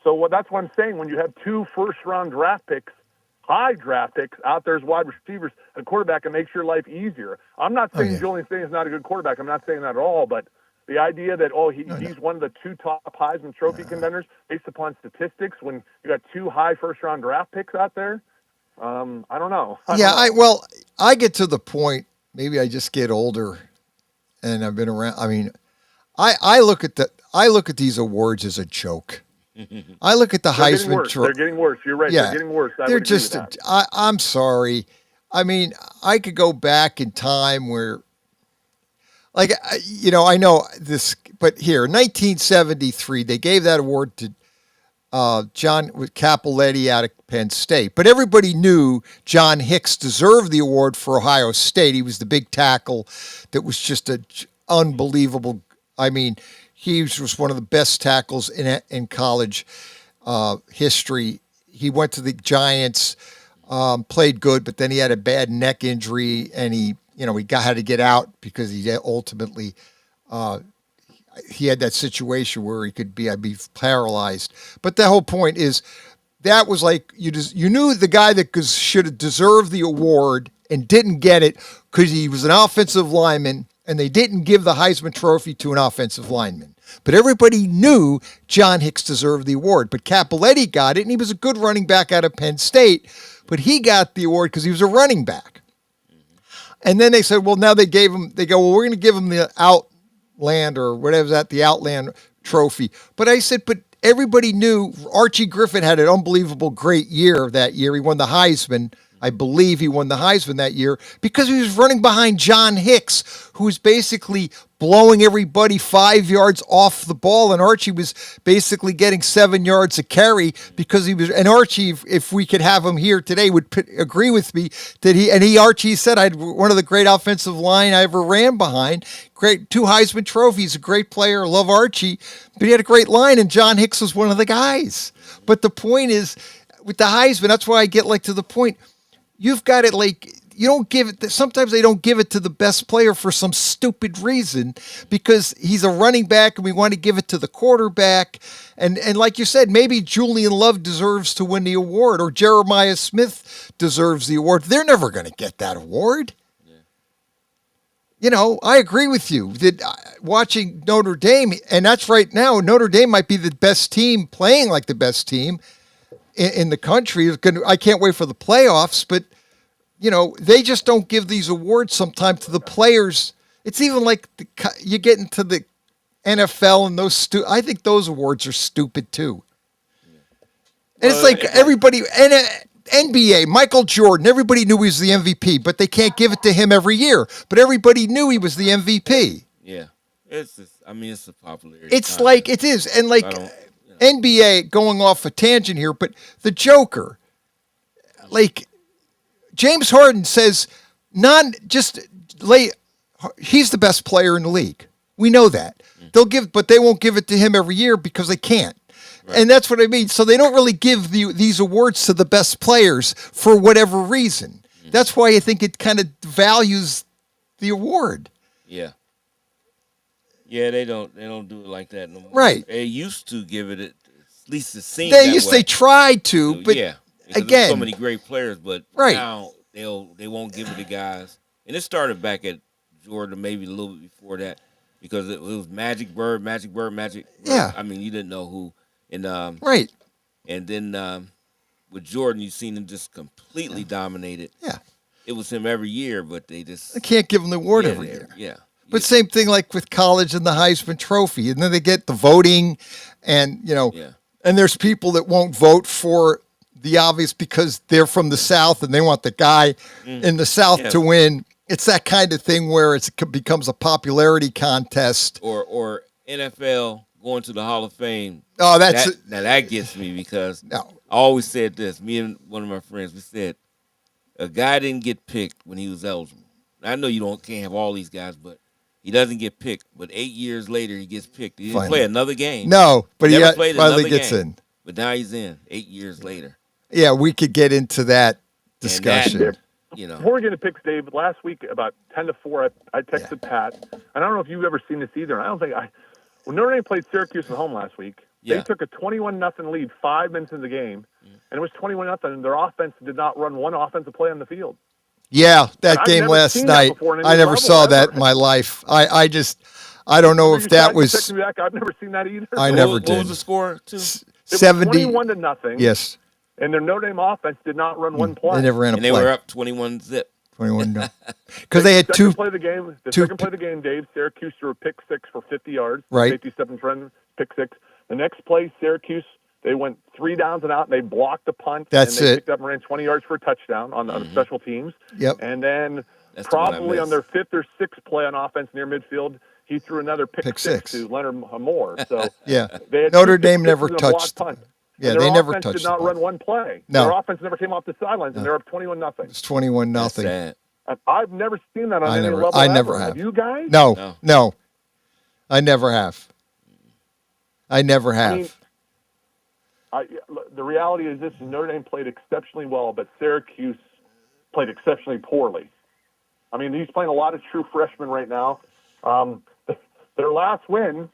So that's what I'm saying. When you have 2 first-round draft picks, high draft picks out there as wide receivers, a quarterback, it makes your life easier. I'm not saying Julian Sting is not a good quarterback. I'm not saying that at all. But the idea that, he's one of the 2 top Heisman Trophy contenders based upon statistics when you got 2 high first-round draft picks out there, I don't know. I get to the point. Maybe I just get older, and I've been around. I mean, I look at these awards as a joke. I look at the Heisman Trophy. They're getting worse. You're right. Yeah, They're getting worse. they're just. I'm sorry. I mean, I could go back in time where, like, I know this, but here, 1973, they gave that award to John Cappelletti out of Penn State. But everybody knew John Hicks deserved the award for Ohio State. He was the big tackle that was just unbelievable. I mean, he was one of the best tackles in college history. He went to the Giants, played good, but then he had a bad neck injury, and he had to get out because he ultimately he had that situation where he could be paralyzed. But the whole point is that was like you knew the guy that should have deserved the award and didn't get it because he was an offensive lineman, and they didn't give the Heisman Trophy to an offensive lineman. But everybody knew John Hicks deserved the award. But Cappelletti got it, and he was a good running back out of Penn State. But he got the award because he was a running back. And then they said, well, now they go, well, we're going to give him the Outland or whatever's that, the Outland Trophy. But I said, but everybody knew Archie Griffin had an unbelievable great year that year. He won the Heisman. I believe he won the Heisman that year because he was running behind John Hicks, who was basically blowing everybody 5 yards off the ball. And Archie was basically getting 7 yards a carry because he was, and Archie, if we could have him here today, would agree with me that Archie said, I had one of the great offensive line I ever ran behind. Great, 2 Heisman trophies, a great player, love Archie, but he had a great line, and John Hicks was one of the guys. But the point is, with the Heisman, that's why I get to the point. You've got it you don't give it, sometimes they don't give it to the best player for some stupid reason because he's a running back and we want to give it to the quarterback. And like you said, maybe Julian Love deserves to win the award or Jeremiah Smith deserves the award. They're never going to get that award. Yeah. I agree with you that watching Notre Dame, and that's right now, Notre Dame might be the best team playing like the best team in the country. I can't wait for the playoffs, but they just don't give these awards sometimes to the players. It's even like you get into the NFL and those I think those awards are stupid too. And it's like everybody, NBA, Michael Jordan, everybody knew he was the MVP, but they can't give it to him every year. But everybody knew he was the MVP. Yeah. It's a popularity. It's like it is. And like NBA, going off a tangent here, but the Joker, like James Harden says, he's the best player in the league. We know that. But they won't give it to him every year because they can't. Right. And that's what I mean. So they don't really give these awards to the best players for whatever reason. That's why I think it kind of values the award. Yeah. Yeah, they don't do it like that no more. Right. They used to give it at least it seemed they tried to, but yeah. Again, there's so many great players, but right. now they won't give it to guys. And it started back at Jordan, maybe a little bit before that, because it was Magic Bird. Yeah. I mean, you didn't know who. And right. And then with Jordan, you've seen him just completely dominated. Yeah. It was him every year, but they can't give him the award every year. Yeah. But same thing like with college and the Heisman Trophy. And then they get the voting and, and there's people that won't vote for the obvious because they're from the South and they want the guy in the South to win. It's that kind of thing where it becomes a popularity contest. Or NFL going to the Hall of Fame. Oh, that gets me because I always said this. Me and one of my friends, we said a guy didn't get picked when he was eligible. I know you can't have all these guys, but he doesn't get picked. But 8 years later, he gets picked. He didn't play another game. No, but he played finally gets in. But now he's in 8 years later. Yeah, we could get into that discussion. Before we get into picks, Dave, last week about 10 to 4, I texted Pat. I don't know if you've ever seen this either. When Notre Dame played Syracuse at home last week, they took a 21-0 lead 5 minutes into the game, and it was 21-0, and their offense did not run one offensive play on the field. Yeah, that game last night, I never saw that in my life. I don't know if that was. I've never seen that either. I never did. What was the score? 70. 21-0. Yes. and their Notre Dame offense did not run one play. They never ran a And play. they were up 21-0. 21 no. Because they had second play of the game. The second play of the game, Dave, Syracuse threw a pick six for 50 yards. Right. Safety step in front, pick six. The next play, Syracuse, they went 3 downs and out, and they blocked the punt. That's and they it. picked up and ran 20 yards for a touchdown on the special teams. Yep. And then That's probably on their 5th or 6th play on offense near midfield, he threw another pick six to Leonard Moore. So yeah, they had Notre 2 Dame pick never sixes and a blocked touched. punt. Yeah, and they their never offense touched did not the run ball. one play. No. Their offense never came off the sidelines, and they're up 21-0. It's 21-0. Sad. I've never seen that on any level. I ever. never have. Have you guys? No. I never have. I never have. I mean, the reality is this: Notre Dame played exceptionally well, but Syracuse played exceptionally poorly. I mean, he's playing a lot of true freshmen right now. Their last win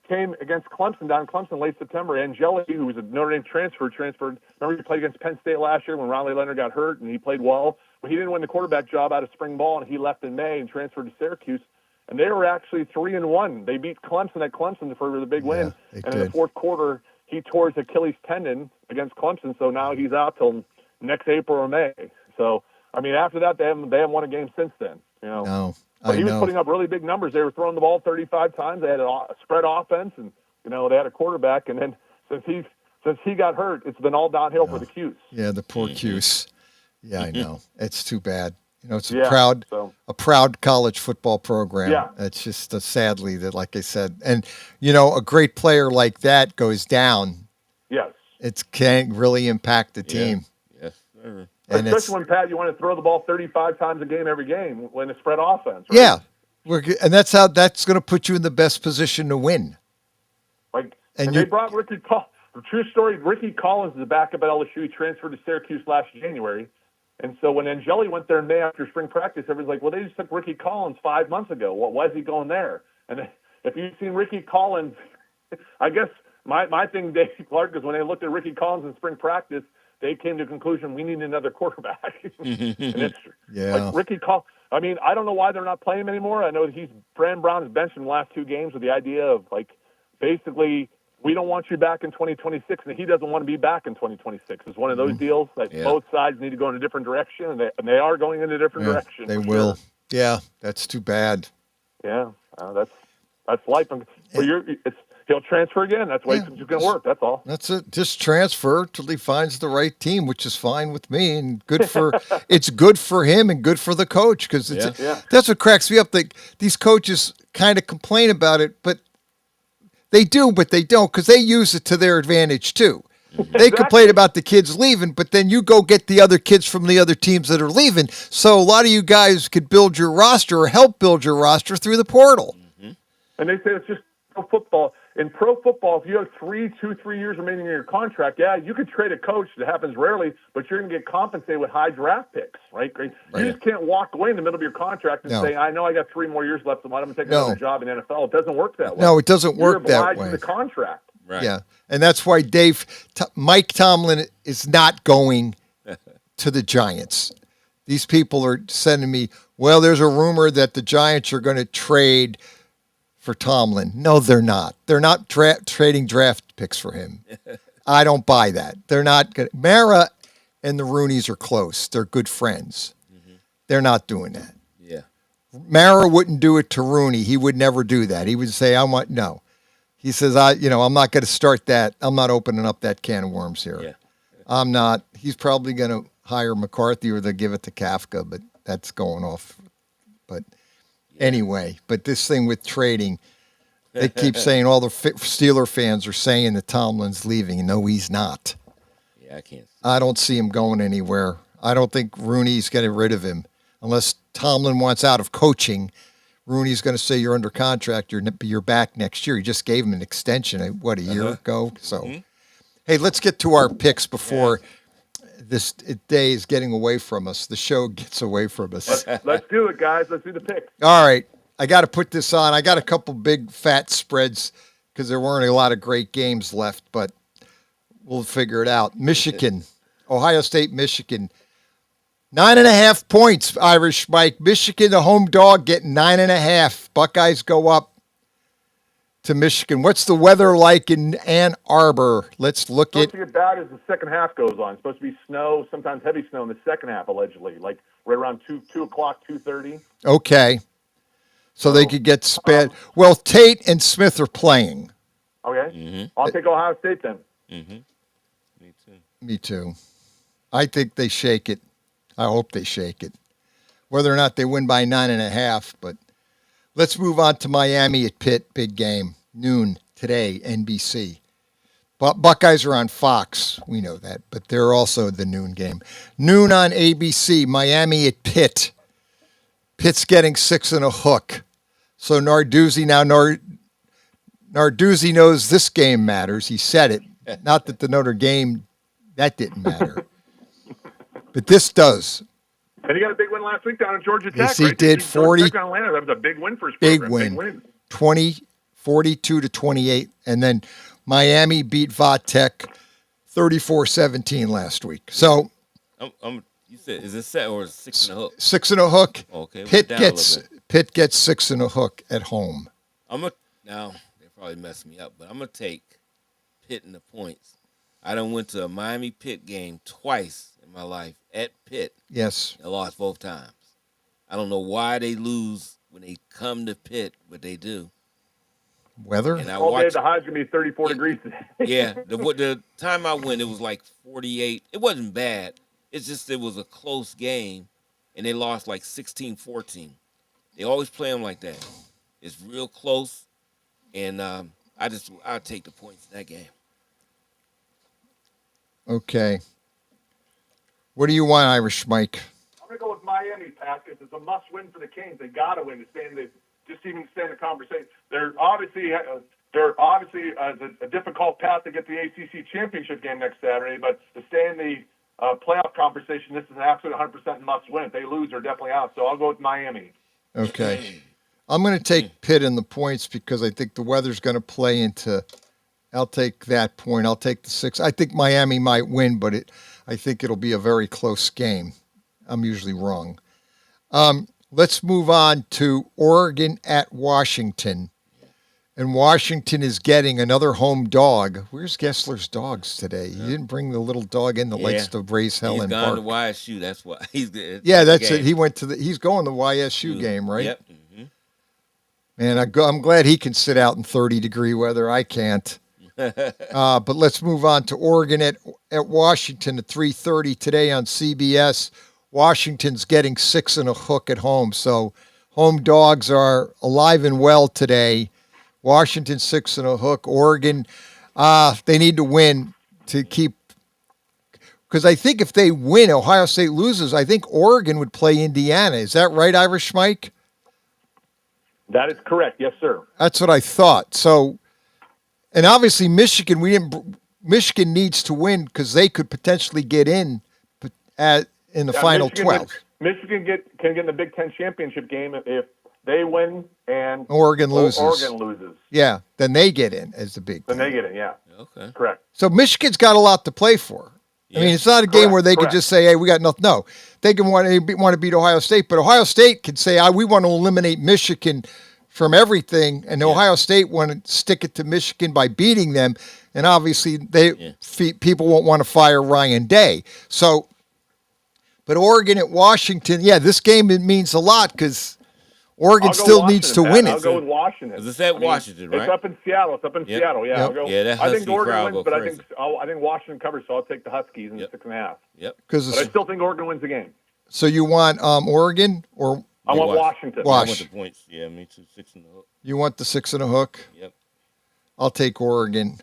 came against Clemson down in Clemson late September. Angeli, who was a Notre Dame transferred. Remember, he played against Penn State last year when Riley Leonard got hurt, and he played well. But he didn't win the quarterback job out of spring ball, and he left in May and transferred to Syracuse. And they were actually 3-1. They beat Clemson at Clemson for the big win. And in the fourth quarter, he tore his Achilles tendon against Clemson, so now he's out till next April or May. So, I mean, after that, they haven't won a game since then. You know. No, but he was putting up really big numbers. They were throwing the ball 35 times. They had a spread offense, and they had a quarterback. And then since he got hurt, it's been all downhill for the Cuse. Yeah, the poor Cuse. Yeah, I know. It's too bad. It's a proud college football program. Yeah. It's just sadly that, like I said, and a great player like that goes down. Yes. It can't really impact the team. Yes, sir. And especially when, Pat, you want to throw the ball 35 times a game every game when it's spread offense. Right? Yeah. And that's going to put you in the best position to win. And they brought Ricky Collins. True story, Ricky Collins is a backup at LSU. He transferred to Syracuse last January. And so when Angeli went there in May after spring practice, everybody's like, well, they just took Ricky Collins 5 months ago. Well, why is he going there? And if you've seen Ricky Collins, I guess my thing, Dave Clark, is when they looked at Ricky Collins in spring practice, they came to the conclusion we need another quarterback. And it's like Ricky Collins. I mean, I don't know why they're not playing him anymore. I know Fran Brown has benched him the last 2 games with the idea of, like, basically, we don't want you back in 2026, and he doesn't want to be back in 2026. It's one of those deals that both sides need to go in a different direction, and they are going in a different direction. They will. Sure. Yeah, that's too bad. Yeah, that's life. He'll transfer again. That's the way it's going to work. That's all. That's it. Just transfer till he finds the right team, which is fine with me, and good for it's good for him and good for the coach because that's what cracks me up. These coaches kind of complain about it, but they do, but they don't because they use it to their advantage too. They complain about the kids leaving, but then you go get the other kids from the other teams that are leaving. So a lot of you guys could build your roster or help build your roster through the portal. And they say it's just pro football. In pro football, if you have 3 years remaining in your contract, you could trade a coach. That happens rarely, but you're going to get compensated with high draft picks, right? You just can't walk away in the middle of your contract and say, I know I got 3 more years left, so I'm going to take another job in the NFL. It doesn't work that way. No, it doesn't work that way. You're obliged to the contract. Right. Yeah, and that's why Mike Tomlin is not going to the Giants. These people are sending me, well, there's a rumor that the Giants are going to trade for Tomlin. No, they're not. They're not trading draft picks for him. I don't buy that. They're not going to. Mara and the Rooneys are close. They're good friends. They're not doing that. Yeah. Mara wouldn't do it to Rooney. He would never do that. He would say, no. He says, I'm not going to start that. I'm not opening up that can of worms here. Yeah. I'm not. He's probably going to hire McCarthy or they'll give it to Kafka, but that's going off. But anyway, but this thing with trading, they keep saying all the Steeler fans are saying that Tomlin's leaving. No, he's not. Yeah, I can't. I don't see him going anywhere. I don't think Rooney's getting rid of him unless Tomlin wants out of coaching. Rooney's going to say you're under contract. You're back next year. He just gave him an extension, a year ago? So, hey, let's get to our picks before this day is getting away from us. The show gets away from us. Let's do it, guys. Let's do the picks. All right. I got to put this on. I got a couple big fat spreads because there weren't a lot of great games left, but we'll figure it out. Michigan, Ohio State, Michigan. 9.5 points, Irish Mike. Michigan, the home dog, getting 9.5. Buckeyes go up to Michigan. What's the weather like in Ann Arbor? Let's look It's at. supposed to get bad as the second half goes on. It's supposed to be snow, sometimes heavy snow in the second half, allegedly, like right around 2 o'clock, 2:30. Okay. So they could get sped. Well, Tate and Smith are playing. Okay. I'll take Ohio State then. Me too. Me too. I think they shake it. I hope they shake it. Whether or not they win by 9.5, but let's move on to Miami at Pitt. Big game. Noon today, NBC. Buckeyes are on Fox. We know that, but they're also the noon game. Noon on ABC. Miami at Pitt. Pitt's getting 6 and a hook. So Narduzzi Narduzzi knows this game matters. He said it. Not that the Notre Dame, that didn't matter. But this does. And he got a big win last week down in Georgia Tech. Yes, he right? did. Georgia 40. Tech on Atlanta. That was a big win for his Big program. win. 42-28. And then Miami beat Vatech 34-17 last week. So you said, is it set or is it 6 and a hook? 6 and a hook. Okay. Pitt gets 6 and a hook at home. Now they probably messed me up, but I'm gonna take Pitt in the points. I done went to a Miami Pitt game twice in my life at Pitt. Yes. I lost both times. I don't know why they lose when they come to Pitt, but they do. Weather? And all day the high's going to be 34 degrees today. Yeah. The time I went, it was like 48. It wasn't bad. It's just it was a close game, and they lost like 16-14. They always play them like that. It's real close, and I'll take the points in that game. Okay. What do you want, Irish Mike? I'm going to go with Miami, Pat, because it's a must-win for the Canes. They got to win to stay in the conversation. They're obviously a difficult path to get the ACC championship game next Saturday, but to stay in the playoff conversation, this is an absolute 100% must-win. If they lose, they're definitely out. So I'll go with Miami. Okay. I'm going to take Pitt in the points because I think the weather's going to play into. I'll take that point. I'll take the 6. I think Miami might win, but I think it'll be a very close game. I'm usually wrong. Let's move on to Oregon at Washington. And Washington is getting another home dog. Where's Gessler's dogs today? He didn't bring the little dog in that likes to raise hell and bark. He's gone to YSU. That's why he's good. Yeah, that's it. He went to he's going to the YSU game, right? Yep. Man, I'm glad he can sit out in 30-degree weather. I can't. But let's move on to Oregon at Washington at 3:30 today on CBS. Washington's getting 6 and a hook at home, so home dogs are alive and well today. Washington 6 and a hook. Oregon, they need to win to keep. Because I think if they win, Ohio State loses. I think Oregon would play Indiana. Is that right, Irish Mike? That is correct. Yes, sir. That's what I thought. So, and obviously Michigan, Michigan needs to win because they could potentially get in in the final 12. Michigan can get in the Big Ten championship game if they win and Oregon loses. Oregon loses. Yeah, then they get in as the Big Ten. Then they get in. Yeah. Okay. Correct. So Michigan's got a lot to play for. I mean, it's not a game where they could just say, "Hey, we got nothing." No, they can want to beat Ohio State, but Ohio State can say, "We want to eliminate Michigan from everything," and Ohio State want to stick it to Michigan by beating them. And obviously, people won't want to fire Ryan Day. So, but Oregon at Washington, this game it means a lot because Oregon still needs to win it. I'll go with Washington. It's at Washington, right? It's up in Seattle. Yeah, I'll go. Yeah, that I think Husky Oregon crowd wins, go but crazy. I think Washington covers, so I'll take the Huskies in 6.5. Yep. But I still think Oregon wins the game. So you want Oregon or I want Washington. I want the points. Yeah, me too. 6 and a hook. You want the 6 and a hook? Yep. I'll take Oregon.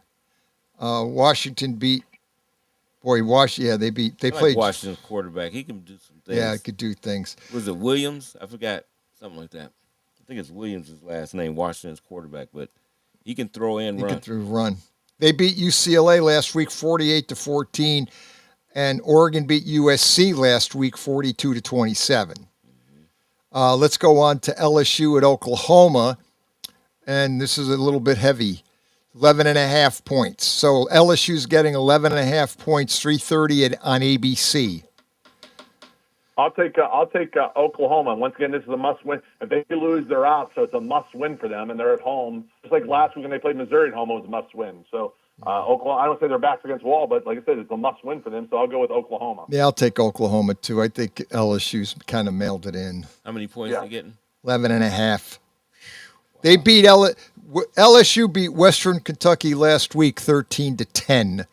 Washington beat. Boy, they beat. They played Washington's quarterback. He can do some things. Yeah, he could do things. Was it Williams? I forgot. Something like that. I think it's Williams' last name, Washington's quarterback, but he can throw and run. He can run. They beat UCLA last week 48-14, and Oregon beat USC last week 42-27. Let's go on to LSU at Oklahoma, and this is a little bit heavy. 11.5 points. So LSU's getting 11.5 points, 3:30 on ABC. I'll take Oklahoma. Once again, this is a must-win. If they lose, they're out, so it's a must-win for them, and they're at home. Just like last week when they played Missouri at home, it was a must-win. So Oklahoma, I don't say their backs against the wall, but like I said, it's a must-win for them, so I'll go with Oklahoma. Yeah, I'll take Oklahoma, too. I think LSU's kind of mailed it in. How many points are they getting? 11.5. They beat LSU beat Western Kentucky last week 13-10.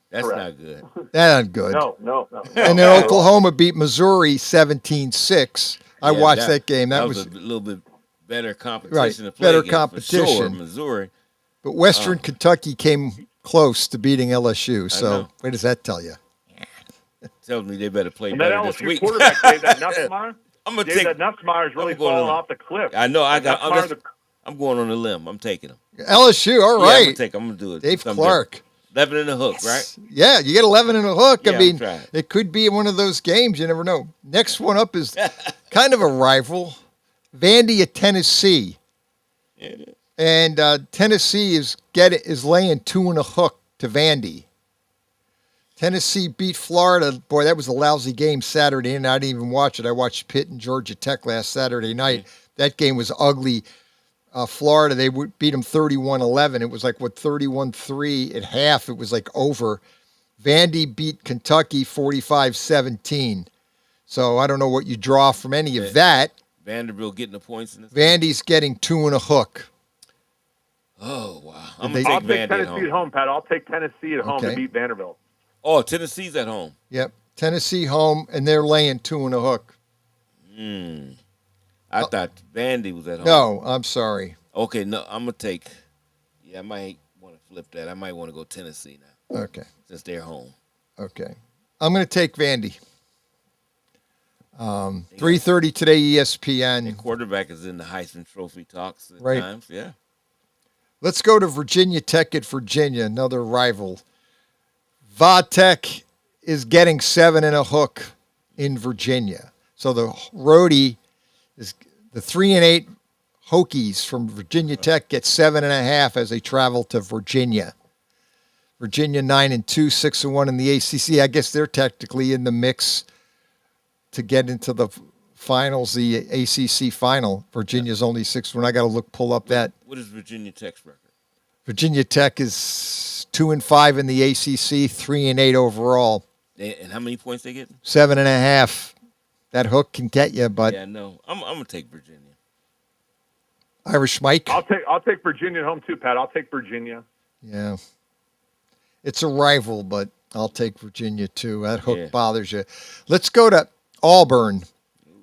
That's not good. That's not good. No. And then Oklahoma beat Missouri 17-6. I watched that game. That was a little bit better competition right, to play better against, competition. For sure, Missouri. But Western Kentucky came close to beating LSU. So what does that tell you? Tells me they better play and better that this LSU week. quarterback, Dave, that Nussmeier, I'm gonna take that Nussmeier's really falling off the cliff. I know. I'm going on a limb. I'm taking him. LSU, all right. I'm gonna do it. Dave Clark. 11 in the hook, right? Yeah, you get 11 in a hook. Yeah, I mean, it could be one of those games. You never know. Next one up is kind of a rival. Vandy at Tennessee. Yeah, it is. And Tennessee is laying 2 in a hook to Vandy. Tennessee beat Florida. Boy, that was a lousy game Saturday, and I didn't even watch it. I watched Pitt and Georgia Tech last Saturday night. Mm-hmm. That game was ugly. Florida, they beat them 31-11. It was like, 31-3 at half. It was like over. Vandy beat Kentucky 45-17. So I don't know what you draw from any of that. Vanderbilt getting the points in this Vandy's getting 2 in a hook. Oh, wow. I'll take Tennessee at home, Pat. I'll take Tennessee at home to beat Vanderbilt. Oh, Tennessee's at home. Yep. Tennessee home, and they're laying 2 in a hook. I thought Vandy was at home. No, I'm sorry. Okay, no, I'm going to take. Yeah, I might want to flip that. I might want to go Tennessee now. Okay. Since they're home. Okay. I'm going to take Vandy. 3:30 today, ESPN. The quarterback is in the Heisman Trophy talks at times. Yeah. Let's go to Virginia Tech at Virginia, another rival. Va-Tech is getting 7 in a hook in Virginia. So the roadie is the 3-8 Hokies from Virginia Tech get 7.5 as they travel to Virginia. Virginia 9-2, 6-1 in the ACC. I guess they're technically in the mix to get into the finals, the ACC final. Virginia's only 6-1. I got to pull up that. What is Virginia Tech's record? Virginia Tech is 2-5 in the ACC, 3-8 overall. And how many points they get? 7.5. That hook can get you, but yeah, no, I'm gonna take Virginia. Irish Mike. I'll take Virginia at home too, Pat. I'll take Virginia. Yeah, it's a rival, but I'll take Virginia too. That hook bothers you. Let's go to Auburn,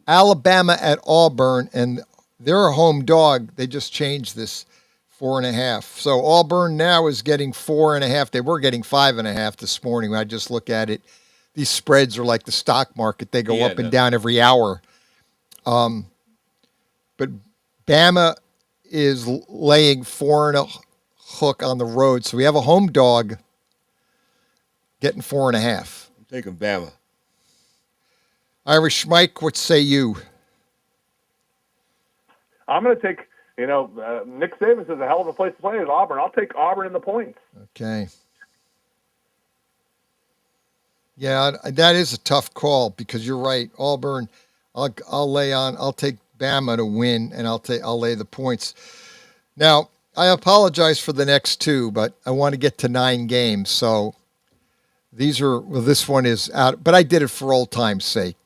Alabama at Auburn, and they're a home dog. They just changed this 4.5. So Auburn now is getting 4.5. They were getting 5.5 this morning. When I just look at it. These spreads are like the stock market. They go up and down every hour. But Bama is laying 4 in a hook on the road. So we have a home dog getting 4.5. I'm taking Bama. Irish Mike, what say you? I'm going to take, Nick Saban is a hell of a place to play at Auburn. I'll take Auburn in the points. Okay. Yeah, that is a tough call because you're right. Auburn, I'll take Bama to win, and I'll lay the points. Now, I apologize for the next 2, but I want to get to 9 games. So this one is out, but I did it for old time's sake.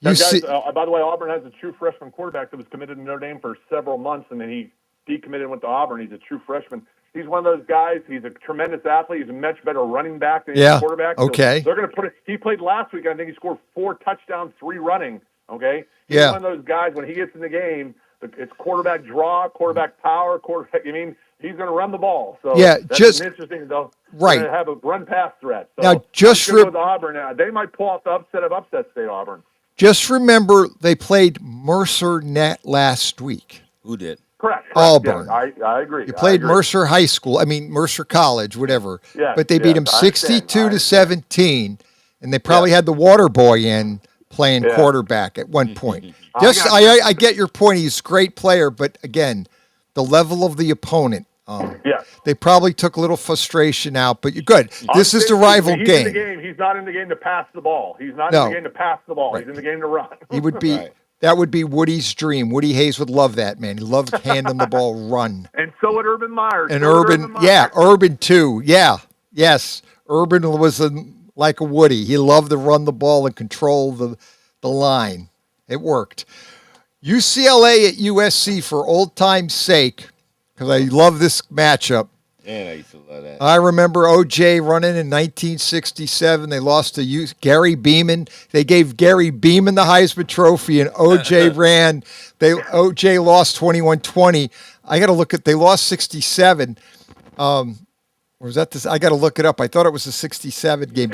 By the way, Auburn has a true freshman quarterback that was committed to Notre Dame for several months, and then he decommitted and went to Auburn. He's a true freshman. He's one of those guys. He's a tremendous athlete. He's a much better running back than he's a quarterback. Okay. So they're going to put it. He played last week, and I think he scored 4 touchdowns, 3 running. Okay. He's one of those guys. When he gets in the game, it's quarterback draw, quarterback power, he's going to run the ball. So that's interesting. Though. Right. They're going to have a run pass threat. So now, just with Auburn, they might pull off the upset of upsets. State Auburn. Just remember, they played Mercer Net last week. Who did? Correct. Auburn. Yeah, I agree. You played Mercer High School. Mercer College, whatever. Yeah, but they beat them 62-17, and they probably had the water boy in playing quarterback at one point. I get your point. He's a great player, but again, the level of the opponent. They probably took a little frustration out, but you're good. This is the rival he's game. In the game. He's not in the game to pass the ball. He's not No. in the game to pass the ball. Right. He's in the game to run. He would be. That would be Woody's dream. Woody Hayes would love that, man. He loved handing the ball, run. And so would Urban Meyer. And Urban too. Yeah, yes. Urban was like a Woody. He loved to run the ball and control the line. It worked. UCLA at USC for old time's sake, because I love this matchup. Man, I used to love that. I remember OJ running in 1967. They lost to Gary Beeman. They gave Gary Beeman the Heisman Trophy, and OJ ran. OJ lost 21-20. I got to look at. They lost 67. Or was that this? I got to look it up. I thought it was a 67 game.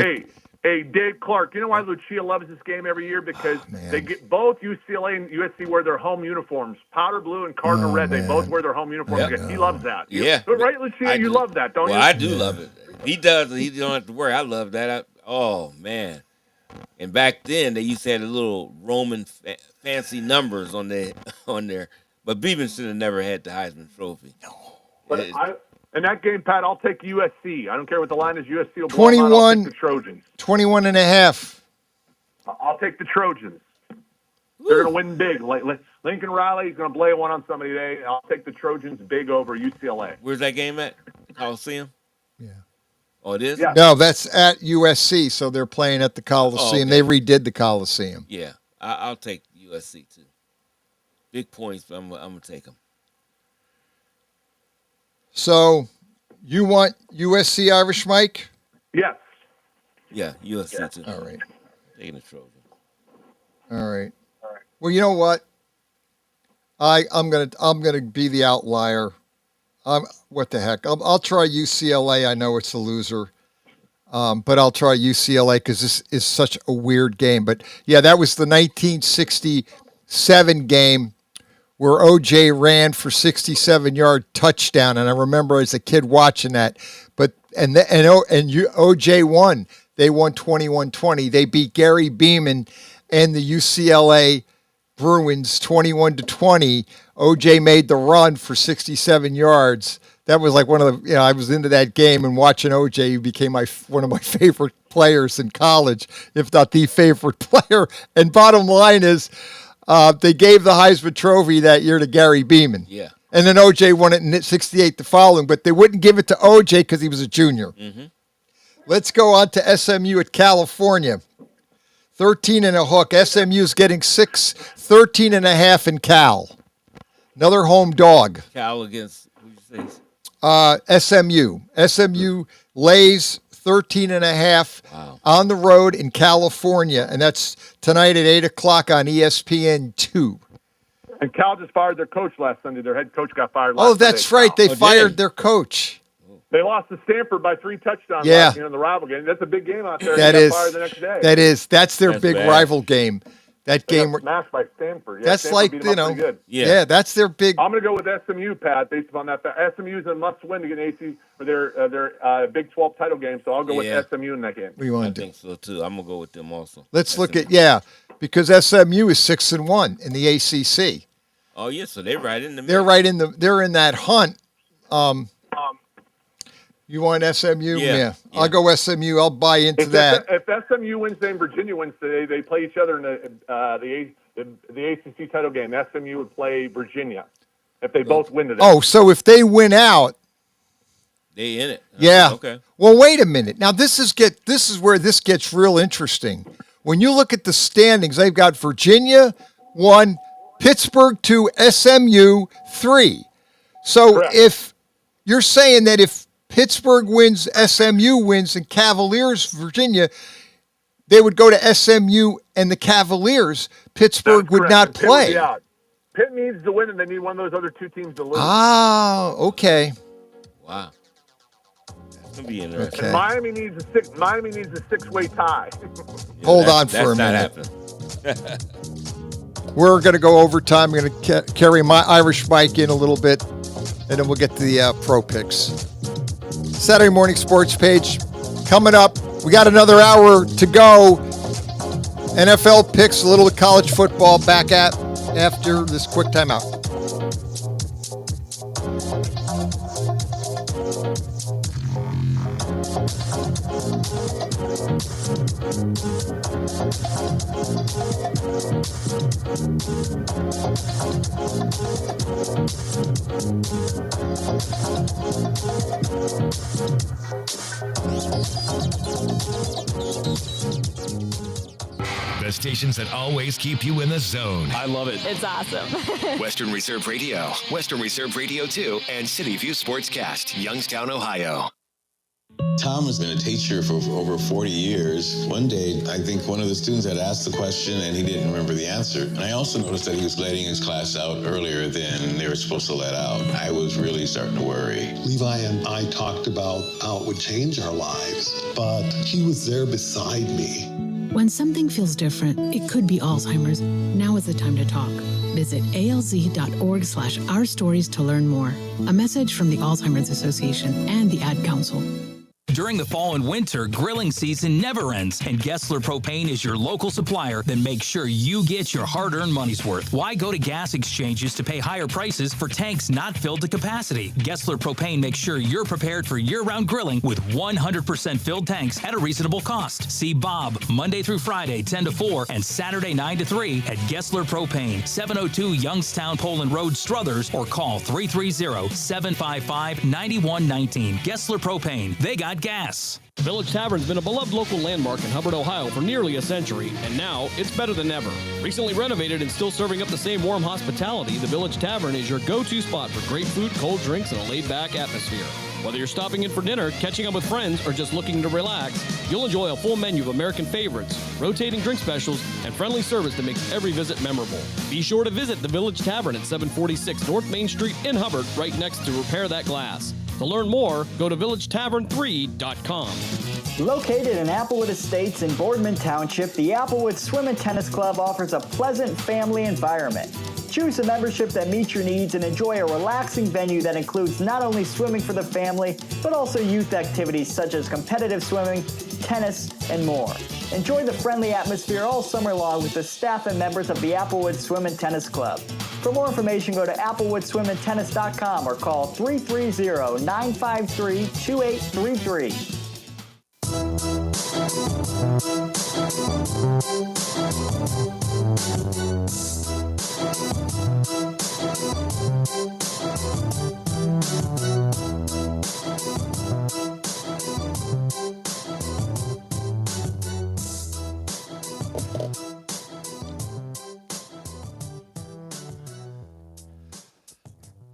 Hey, Dave Clark. You know why Lucia loves this game every year? Because they get both UCLA and USC wear their home uniforms, powder blue and cardinal red. They both wear their home uniforms. Yep. He loves that. Yeah. Right, Lucia? You love that, don't you? Well, I do love it. He does. He don't have to worry. I love that. Oh, man. And back then, they used to have the little Roman fancy numbers on there. But Beeman should have never had the Heisman Trophy. No. But in that game, Pat, I'll take USC. I don't care what the line is. USC will 21, blow them out. I'll take the Trojans. 21 and a half. I'll take the Trojans. They're going to win big. Lincoln Riley is going to play one on somebody today. I'll take the Trojans big over UCLA. Where's that game at? Coliseum? Yeah. Oh, it is? Yeah. No, that's at USC, so they're playing at the Coliseum. They redid the Coliseum. Yeah, I'll take USC too. Big points, but I'm going to take them. So, you want USC, Irish Mike? Yes. Yeah, USC too. All right. Taking the Trojans. All right. Well, you know what? I'm gonna be the outlier. What the heck? I'll try UCLA. I know it's a loser, but I'll try UCLA because this is such a weird game. But yeah, that was the 1967 game where OJ ran for 67-yard touchdown, and I remember as a kid watching that. But OJ won. They won 21-20. They beat Gary Beeman and the UCLA Bruins 21-20. OJ made the run for 67 yards. That was like one of the, I was into that game and watching OJ. He became one of my favorite players in college, if not the favorite player. And bottom line is, they gave the Heisman Trophy that year to Gary Beeman. Yeah. And then OJ won it in 68 the following, but they wouldn't give it to OJ because he was a junior. Mm-hmm. Let's go on to SMU at California. 13 and a hook. SMU's getting 13 and a half in Cal. Another home dog. Cal against, who you say? SMU. SMU lays 13 and a half on the road in California, and that's tonight at 8 o'clock on ESPN2. And Cal just fired their coach last Sunday. Their head coach got fired last Oh, that's Sunday, right. They fired their coach. They lost to Stanford by 3 touchdowns in the rival game. That's a big game out there. That is. Fired the next day. That's their big bad. rival game. That They game. got smashed by Stanford. Yeah, That's Stanford like, beat them up pretty good. Yeah, that's their big. I'm going to go with SMU, Pat, based upon that. SMU's a must-win to get an AC for their Big 12 title game, so I'll go with SMU in that game. What do you want I to do? think so too. I'm going to go with them also. Let's look at because SMU is 6-1 in the ACC. Oh yeah, so they're right in the. They're in that hunt. You want SMU? Yeah. I'll go SMU. I'll buy into that. If SMU wins today and Virginia wins today, they play each other in the ACC title game. SMU would play Virginia if they both win today. Oh, so if they win out, they in it. Yeah. Okay. Well, wait a minute. Now this is where this gets real interesting. When you look at the standings, they've got Virginia 1, Pittsburgh 2, SMU 3. So if you're saying that if Pittsburgh wins, SMU wins, and Cavaliers, Virginia, they would go to SMU and the Cavaliers. Pittsburgh would not play. Pitt needs to win, and they need one of those other two teams to lose. Ah, okay. Wow. That's gonna be interesting. Okay. Miami needs a 6-way tie. Hold on for a minute. That's not happening. We're going to go overtime. I'm going to carry my Irish Mike in a little bit, and then we'll get to the pro picks. Saturday morning sports page coming up. We got another hour to go. NFL picks, a little college football back after this quick timeout. The stations that always keep you in the zone. I love it. It's awesome. Western Reserve Radio, Western Reserve Radio 2, and City View Sportscast, Youngstown, Ohio. Tom has been a teacher for over 40 years. One day, I think one of the students had asked the question and he didn't remember the answer. And I also noticed that he was letting his class out earlier than they were supposed to let out. I was really starting to worry. Levi and I talked about how it would change our lives, but he was there beside me. When something feels different, it could be Alzheimer's. Now is the time to talk. Visit alz.org/ourstories to learn more. A message from the Alzheimer's Association and the Ad Council. During the fall and winter, grilling season never ends, and Gessler Propane is your local supplier that makes sure you get your hard-earned money's worth. Why go to gas exchanges to pay higher prices for tanks not filled to capacity? Gessler Propane makes sure you're prepared for year-round grilling with 100% filled tanks at a reasonable cost. See Bob Monday through Friday, 10 to 4, and Saturday, 9 to 3 at Gessler Propane, 702 Youngstown Poland Road, Struthers, or call 330-755-9119. Gessler Propane. They got gas. Village Tavern's been a beloved local landmark in Hubbard, Ohio for nearly a century, and now it's better than ever. Recently renovated and still serving up the same warm hospitality, the Village Tavern is your go-to spot for great food, cold drinks, and a laid-back atmosphere. Whether you're stopping in for dinner, catching up with friends, or just looking to relax, you'll enjoy a full menu of American favorites, rotating drink specials, and friendly service that makes every visit memorable. Be sure to visit the Village Tavern at 746 North Main Street in Hubbard, right next to Repair That Glass. To learn more, go to villagetavern3.com. Located in Applewood Estates in Boardman Township, the Applewood Swim and Tennis Club offers a pleasant family environment. Choose a membership that meets your needs and enjoy a relaxing venue that includes not only swimming for the family, but also youth activities such as competitive swimming, tennis, and more. Enjoy the friendly atmosphere all summer long with the staff and members of the Applewood Swim and Tennis Club. For more information, go to applewoodswimandtennis.com or call 330-953-2833.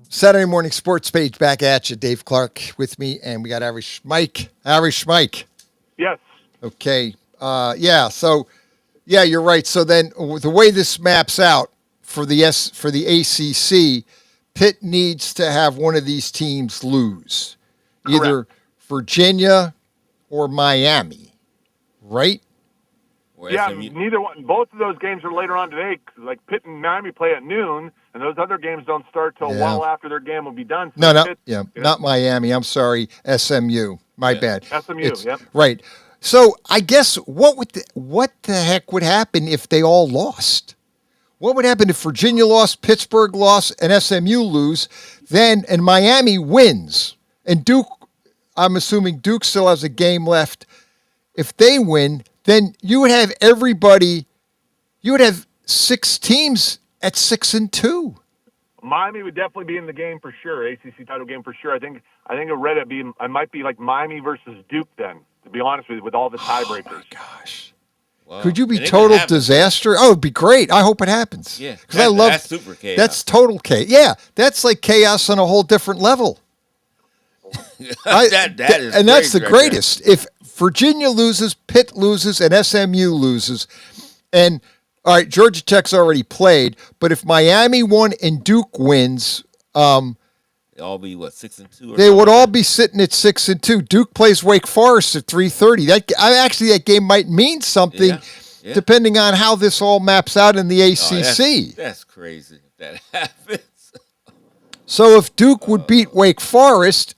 Saturday morning sports page back at you. Dave Clark with me, and we got Irish Mike. Irish Mike. Yes. Okay. So you're right. So then the way this maps out for the ACC, Pitt needs to have one of these teams lose. Correct. Either Virginia or Miami, right? Yeah, neither one. Both of those games are later on today. Like Pitt and Miami play at noon, and those other games don't start till well after their game will be done. So not Miami. I'm sorry, SMU. My bad. SMU. Yep. Right. So I guess what the heck would happen if they all lost? What would happen if Virginia lost, Pittsburgh lost, and SMU lose, and Miami wins, and Duke? I'm assuming Duke still has a game left. If they win, then you would have everybody. You would have 6 teams at 6-2. Miami would definitely be in the game for sure. ACC title game for sure. I think I read it might be like Miami versus Duke then. To be honest with all the tiebreakers. Oh my gosh. Wow. Could you be total disaster? Oh, it'd be great. I hope it happens. Yeah, because I love that's super chaos. That's total chaos. Yeah, that's like chaos on a whole different level. That's the greatest. If Virginia loses, Pitt loses, and SMU loses, and all right, Georgia Tech's already played, but if Miami won and Duke wins, they all be 6-2. They would all be sitting at 6-2. Duke plays Wake Forest at 3:30. That game might mean something, depending on how this all maps out in the ACC. That's crazy if that happens. So if Duke would beat Wake Forest,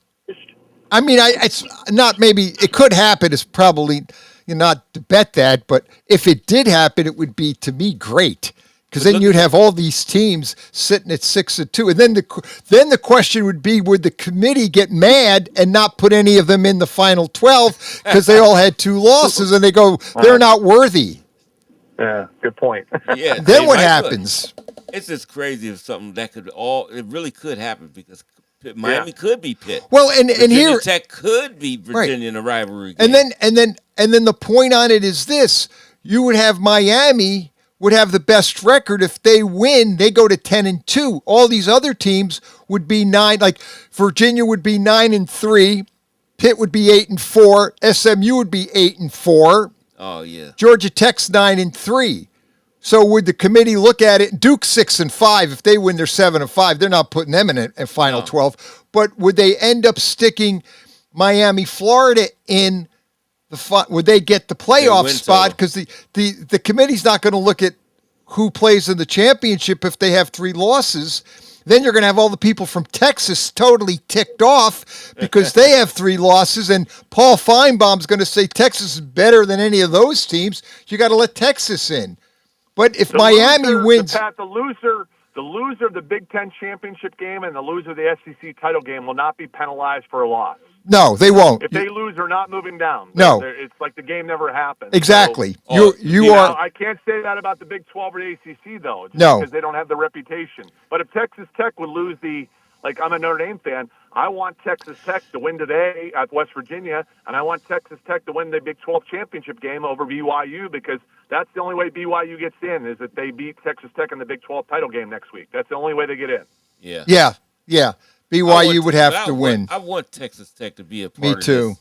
I mean, it's not maybe it could happen. It's probably not to bet that, but if it did happen, it would be to me great Because then you'd have all these teams sitting at 6-2, and then the question would be: would the committee get mad and not put any of them in the final 12 because they all had 2 losses, and they go, they're not worthy? Yeah, good point. Yeah. Then what happens? It's just crazy if something that it really could happen because Miami could be Pitt. Well, and Virginia here Tech could be Virginia in a rivalry game. And then the point on it is this: you would have Miami would have the best record. If they win, they go to 10-2. All these other teams would be 9. Like Virginia would be 9-3, Pitt would be 8-4, SMU would be 8-4. Oh yeah. Georgia Tech's 9-3. So would the committee look at it? Duke 6-5. If they win, they're 7-5. They're not putting them in a final 12. But would they end up sticking Miami, Florida in? Would they get the playoff spot? Because the committee's not going to look at who plays in the championship if they have 3 losses. Then you're going to have all the people from Texas totally ticked off because they have 3 losses, and Paul Feinbaum's going to say Texas is better than any of those teams. You got to let Texas in. But if Miami wins, the loser of the Big Ten championship game and the loser of the SEC title game will not be penalized for a loss. No, they won't. If they lose, they're not moving down. No. It's like the game never happened. Exactly. So, you are. I can't say that about the Big 12 or the ACC, though. No. Because they don't have the reputation. But if Texas Tech would lose I'm a Notre Dame fan, I want Texas Tech to win today at West Virginia, and I want Texas Tech to win the Big 12 championship game over BYU because that's the only way BYU gets in is if they beat Texas Tech in the Big 12 title game next week. That's the only way they get in. Yeah. Yeah. BYU would have to win. I want Texas Tech to be a part of this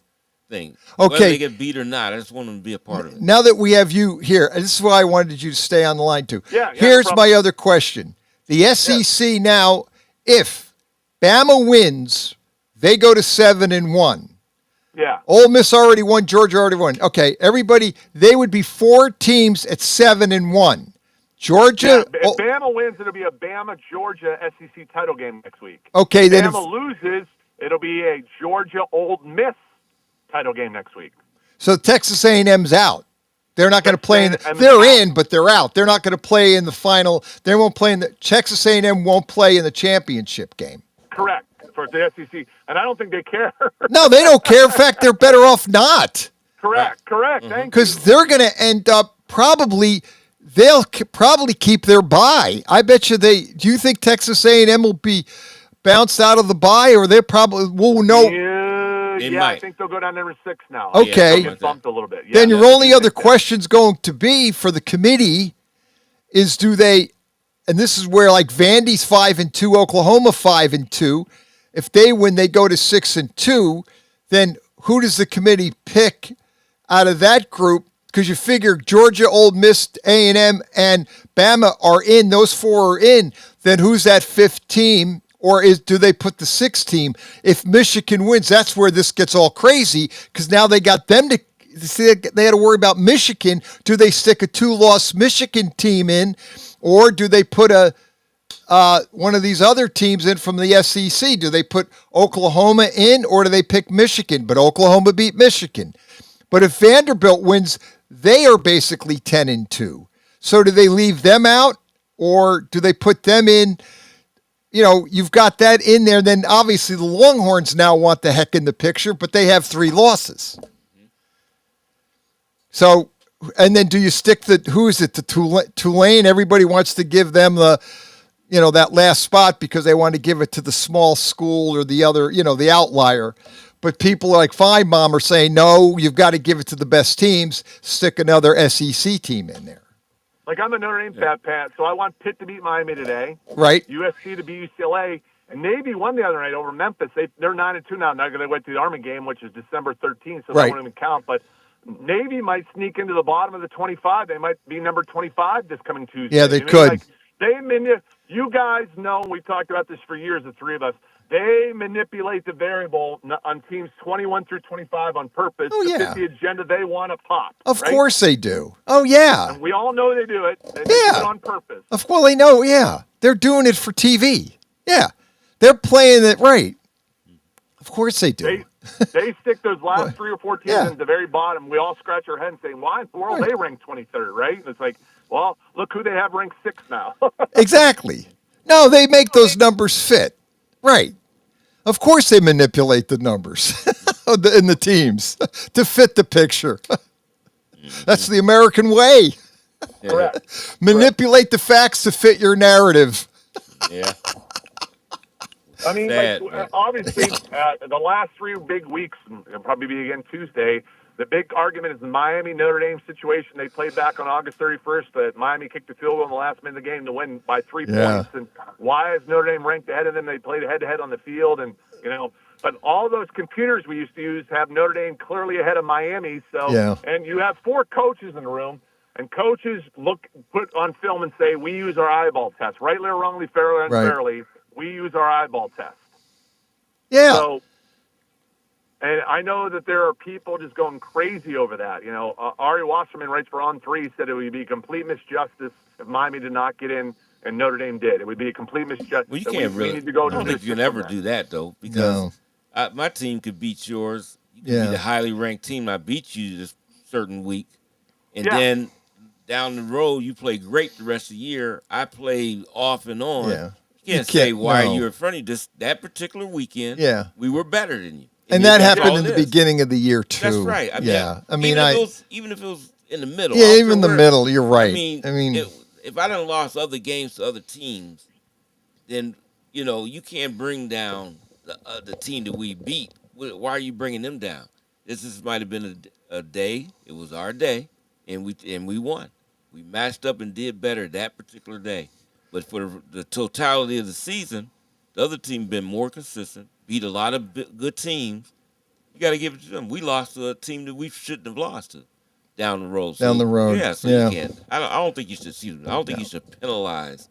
thing. Okay. Whether they get beat or not, I just want them to be a part of it. Now that we have you here, and this is why I wanted you to stay on the line too. Here's no my other question. The SEC now, if Bama wins, they go to 7-1. Yeah. Ole Miss already won. Georgia already won. Okay, everybody, they would be 4 teams at 7-1. Georgia. Yeah, if Bama wins, it'll be a Bama-Georgia SEC title game next week. Okay, if then Bama loses, it'll be a Georgia-Ole Miss title game next week. So Texas A&M's out. They're not going to play in. They're in, but they're out. They're not going to play in the final. They won't play in the. Texas A&M won't play in the championship game. Correct for the SEC, and I don't think they care. No, they don't care. In fact, they're better off not. Correct. Thank you. Because they're going to end up probably. They'll probably keep their bye. I bet you they. Do you think Texas A&M will be bounced out of the bye, or they probably will know? Yeah, I think they'll go down number 6 now. Okay, they'll get bumped a little bit. Then your only other question's going to be for the committee is do they? And this is where like Vandy's 5-2, Oklahoma 5-2. If they win, they go to 6-2. Then who does the committee pick out of that group? Because you figure Georgia, Ole Miss, A&M, and Bama are in. Those 4 are in. Then who's that 5th team? Or do they put the 6th team? If Michigan wins, that's where this gets all crazy. Because now they got them to see. They had to worry about Michigan. Do they stick a 2-loss Michigan team in, or do they put one of these other teams in from the SEC? Do they put Oklahoma in, or do they pick Michigan? But Oklahoma beat Michigan. But if Vanderbilt wins, they are basically 10-2. So do they leave them out, or do they put them in? You know, you've got that in there. Then obviously the Longhorns now want the heck in the picture, but they have 3 losses. So, and then do you stick who is it, the Tulane? Everybody wants to give them that last spot because they want to give it to the small school or the other, the outlier. But people like Feinbaum are saying, no, you've got to give it to the best teams. Stick another SEC team in there. Like I'm a Notre Dame fan, Pat, so I want Pitt to beat Miami today. Right. USC to beat UCLA. And Navy won the other night over Memphis. They're 9-2 now. Now they went to the Army game, which is December 13th, so that won't even count. But Navy might sneak into the bottom of the 25. They might be number 25 this coming Tuesday. Yeah, they could. You guys know, we've talked about this for years, the 3 of us. They manipulate the variable on teams 21 through 25 on purpose to fit the agenda they want to pop. Of course they do. Oh, yeah. And we all know they do it. They do it on purpose. Well, they know, They're doing it for TV. Yeah. They're playing it right. Of course they do. They stick those last 3 or 4 teams at the very bottom. We all scratch our head and say, why in the world they rank 23rd, right? And it's like, Well, look who they have ranked 6th now. Exactly. No, they make those numbers fit. Right. Of course they manipulate the numbers in the teams to fit the picture. That's the American way. Correct. Manipulate the facts to fit your narrative. Yeah. I mean, Sad, obviously, the last 3 big weeks, it'll probably be again Tuesday, the big argument is the Miami-Notre Dame situation. They played back on August 31st, but Miami kicked the field goal in the last minute of the game to win by 3 points. And why is Notre Dame ranked ahead of them? They played head-to-head on the field, and, but all those computers we used to use have Notre Dame clearly ahead of Miami. So, and you have 4 coaches in the room, and coaches put on film and say, we use our eyeball test. Rightly or wrongly, fairly or unfairly, we use our eyeball test. Yeah. So, and I know that there are people just going crazy over that. Ari Wasserman writes for On3, said it would be a complete misjustice if Miami did not get in and Notre Dame did. It would be a complete misjustice. Well, you can't really. Need to go I don't think you can ever do that, though, because my team could beat yours. You could be the highly ranked team. I beat you this certain week. And then down the road, you play great the rest of the year. I play off and on. Yeah. You can't say why you're in front of you. That particular weekend, we were better than you. And that happened in the beginning of the year, too. That's right. I mean, even if it was in the middle. Yeah, even the middle, you're right. I mean if I done lost other games to other teams, then, you can't bring down the team that we beat. Why are you bringing them down? This might have been a day. It was our day, and we won. We matched up and did better that particular day. But for the totality of the season, the other team been more consistent, beat a lot of good teams. You got to give it to them. We lost to a team that we shouldn't have lost to down the road. Down the road. Yeah, so you can't. I don't think you should see them. I don't think you should penalize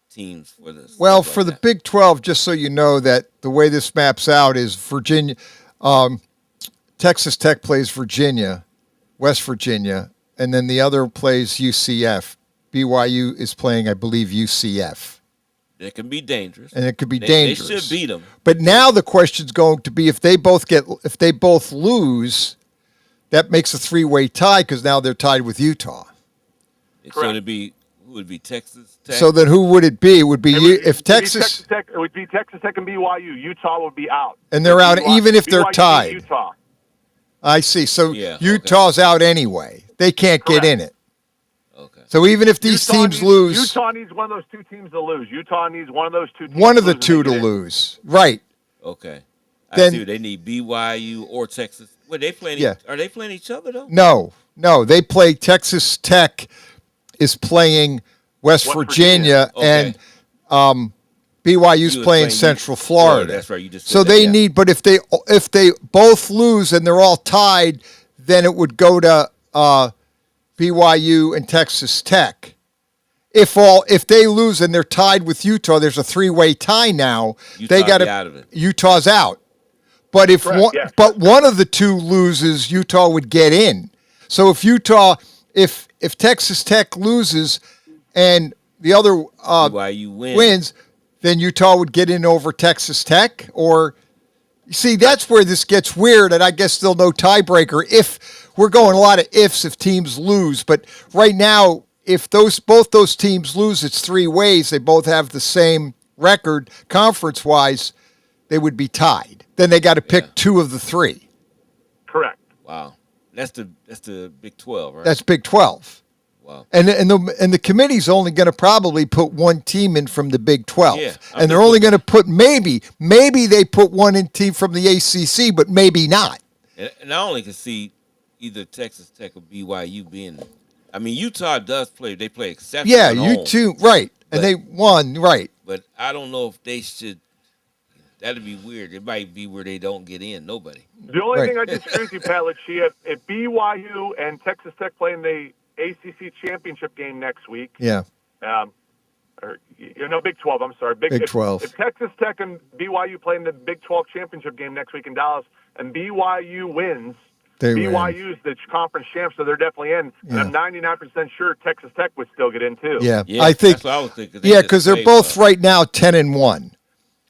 teams for this. Well, for the Big 12, just so you know that the way this maps out is Virginia, Texas Tech plays Virginia, West Virginia, and then the other plays UCF. BYU is playing, I believe, UCF. It can be dangerous. And it could be dangerous. They should beat them. But now the question's going to be if they both lose, that makes a 3-way tie because now they're tied with Utah. So it'd be who would be Texas Tech? So then who would it be? It would be Texas. It would be Texas Tech and BYU. Utah would be out. And they're out even if they're BYU tied. Utah. I see. So Utah's out anyway. They can't get in it. Okay. So even if these teams lose, Utah needs one of those 2 teams to lose. Utah needs one of those 2 teams. One of the 2 to lose. Right. Okay. Then, I see. They need BYU or Texas. Wait, they playing? Are they playing each other though? No. They play. Texas Tech is playing West Virginia, and BYU's playing Central Florida. That's right. You just so they need. But if they both lose and they're all tied, then it would go to BYU and Texas Tech. If they lose and they're tied with Utah, there's a 3-way tie now. They got out of it. Utah's out. But but one of the 2 loses, Utah would get in. So if Texas Tech loses and the other BYU wins, then Utah would get in over Texas Tech. Or see, that's where this gets weird, and I guess still no tiebreaker. If we're going a lot of ifs if teams lose, but right now, if both those teams lose, it's 3 ways. They both have the same record conference-wise. They would be tied. Then they got to pick 2 of the 3. Correct. Wow, that's the Big 12, right? That's Big 12. Wow. And the committee's only going to probably put 1 team in from the Big 12. Yeah, and they're only going to put maybe they put 1 team from the ACC, but maybe not. And I only can see either Texas Tech or BYU being. I mean, Utah does play. They play exceptional. Yeah, you too, right? And they won, right? But I don't know if they should. That'd be weird. It might be where they don't get in. Nobody. The only thing I disagree with you, Pat Litchie, if BYU and Texas Tech play in the ACC championship game next week. Yeah. Big 12. I'm sorry. Big 12. If Texas Tech and BYU play in the Big 12 championship game next week in Dallas, and BYU wins, BYU's the conference champ, so they're definitely in. And I'm 99% sure Texas Tech would still get in too. Yeah, I think. That's what I was thinking. Yeah, because they're both right now 10-1.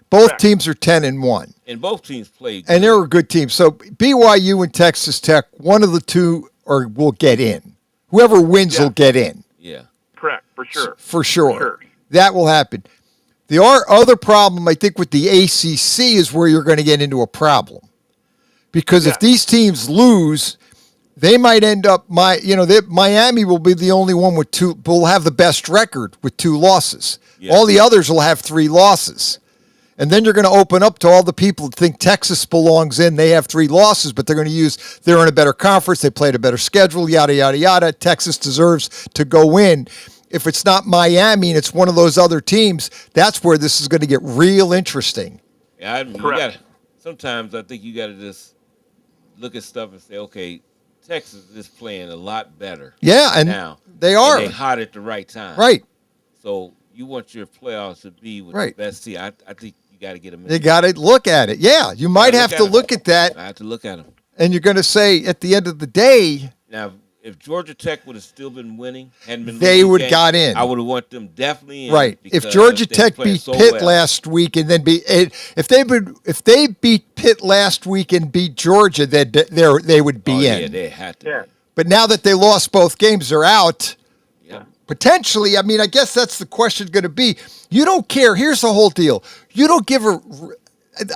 Both teams are 10-1. And both teams played. And they're a good team. So BYU and Texas Tech, one of the 2 will get in. Whoever wins will get in. Yeah. Correct. For sure. For sure. That will happen. The other problem, I think, with the ACC is where you're going to get into a problem. Because if these teams lose, they might end up, Miami will be the only one with will have the best record with 2 losses. Yeah. All the others will have 3 losses. And then you're going to open up to all the people that think Texas belongs in. They have 3 losses, but they're going to they're in a better conference. They played a better schedule, yada, yada, yada. Texas deserves to go in. If it's not Miami and it's one of those other teams, that's where this is going to get real interesting. Yeah, sometimes I think you got to just look at stuff and say, okay, Texas is playing a lot better. Yeah, and now. They are. And they're hot at the right time. Right. So you want your playoffs to be with the best team. I think you got to get them in. You got to look at it. Yeah, you might have to look at that. I have to look at them. And you're going to say, at the end of the day. Now, if Georgia Tech would have still been winning, they would have got in. I would have want them definitely in. Right. If Georgia Tech beat Pitt last week and then if they beat Pitt last week and beat Georgia, they would be in. Yeah, they had to. Yeah. But now that they lost both games, they're out. Yeah. Potentially, I mean, I guess that's the question going to be. You don't care. Here's the whole deal. You don't give a.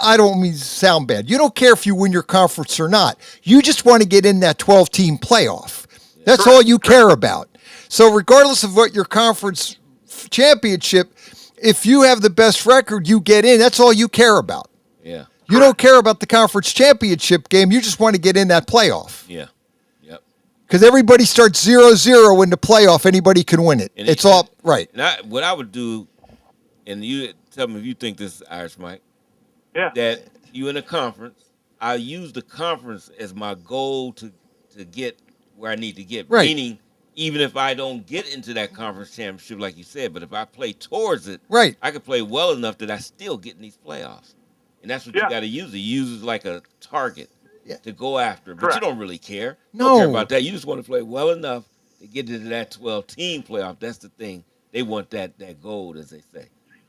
I don't mean to sound bad. You don't care if you win your conference or not. You just want to get in that 12-team playoff. That's all you care about. So regardless of what your conference championship, if you have the best record, you get in. That's all you care about. Yeah. You don't care about the conference championship game. You just want to get in that playoff. Yeah. Yep. Because everybody starts 0-0 in the playoff. Anybody can win it. It's all right. And what I would do, and you tell me if you think this is Irish, Mike. Yeah. That you in a conference, I use the conference as my goal to get where I need to get. Right. Meaning, even if I don't get into that conference championship, like you said, but if I play towards it, right, I can play well enough that I still get in these playoffs. And that's what you got to use. You use it like a target to go after. But you don't really care. You don't care about that. You just want to play well enough to get into that 12-team playoff. That's the thing. They want that gold, as they say.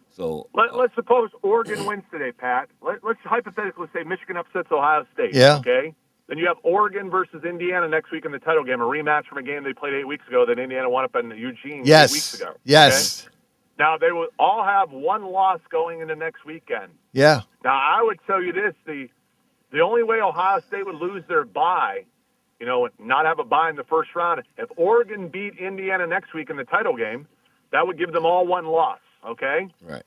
So let's suppose Oregon wins today, Pat. Let's hypothetically say Michigan upsets Ohio State. Yeah. Okay. Then you have Oregon versus Indiana next week in the title game, a rematch from a game they played 8 weeks ago that Indiana won up in Eugene 8 weeks ago. Yes. Okay? Now, they will all have 1 loss going into next weekend. Yeah. Now, I would tell you this. The only way Ohio State would lose their bye, not have a bye in the first round, if Oregon beat Indiana next week in the title game, that would give them all 1 loss, okay? Right.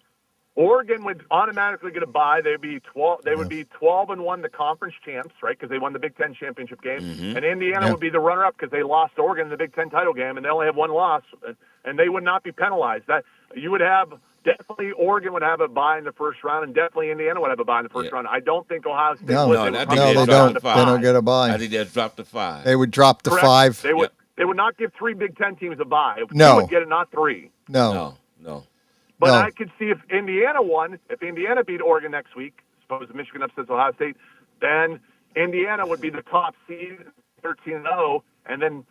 Oregon would automatically get a bye. They'd be 12. They would be 12-1, the conference champs, right? Because they won the Big Ten championship game. Mm-hmm. And Indiana would be the runner-up because they lost to Oregon in the Big Ten title game, and they only have 1 loss, and they would not be penalized. That you would have definitely Oregon would have a bye in the first round, and definitely Indiana would have a bye in the first round. I don't think Ohio State would. They don't. They don't get a bye. I think they'd drop to 5. They would drop to Correct. 5. They would. They would not give 3 Big Ten teams a bye. No. 2 would get it, not 3. No. But I could see if Indiana won, if Indiana beat Oregon next week, suppose Michigan upsets Ohio State, then Indiana would be the top seed, 13-0, and then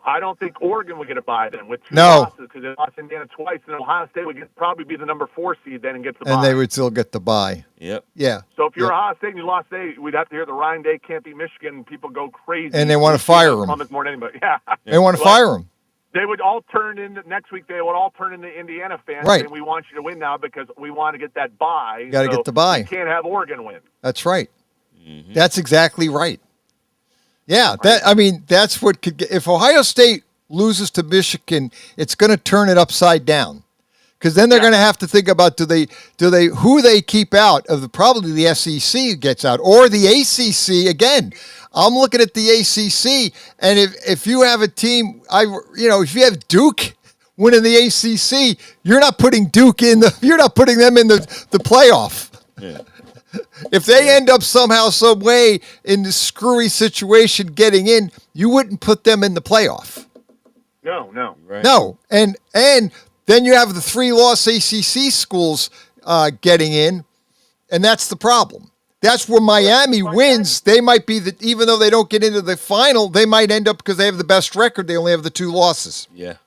I don't think Oregon would get a bye then with 2 losses because they lost Indiana twice, and Ohio State would probably be the number 4 seed then and get the bye. And they would still get the bye. Yep. Yeah. So if you're Ohio State and you lost today, we'd have to hear the Ryan Day can't beat Michigan. People go crazy. And they want to fire him. More than anybody. Yeah. They want to fire him. They would all turn into next week. They would all turn into Indiana fans, right. And we want you to win now because we want to get that bye. You got to get the bye. You can't have Oregon win. That's right. Mm-hmm. That's exactly right. Yeah, that's what could get. If Ohio State loses to Michigan, it's going to turn it upside down. Because then they're going to have to think about who they keep out of probably the SEC gets out or the ACC again. I'm looking at the ACC, and if you have a team, if you have Duke winning the ACC, you're not putting Duke you're not putting them in the playoff. Yeah. If they end up somehow, some way in this screwy situation getting in, you wouldn't put them in the playoff. No. Right. No. And then you have the 3-loss ACC schools getting in, and that's the problem. That's where Miami wins. They might be even though they don't get into the final, they might end up because they have the best record. They only have the 2 losses. Yeah.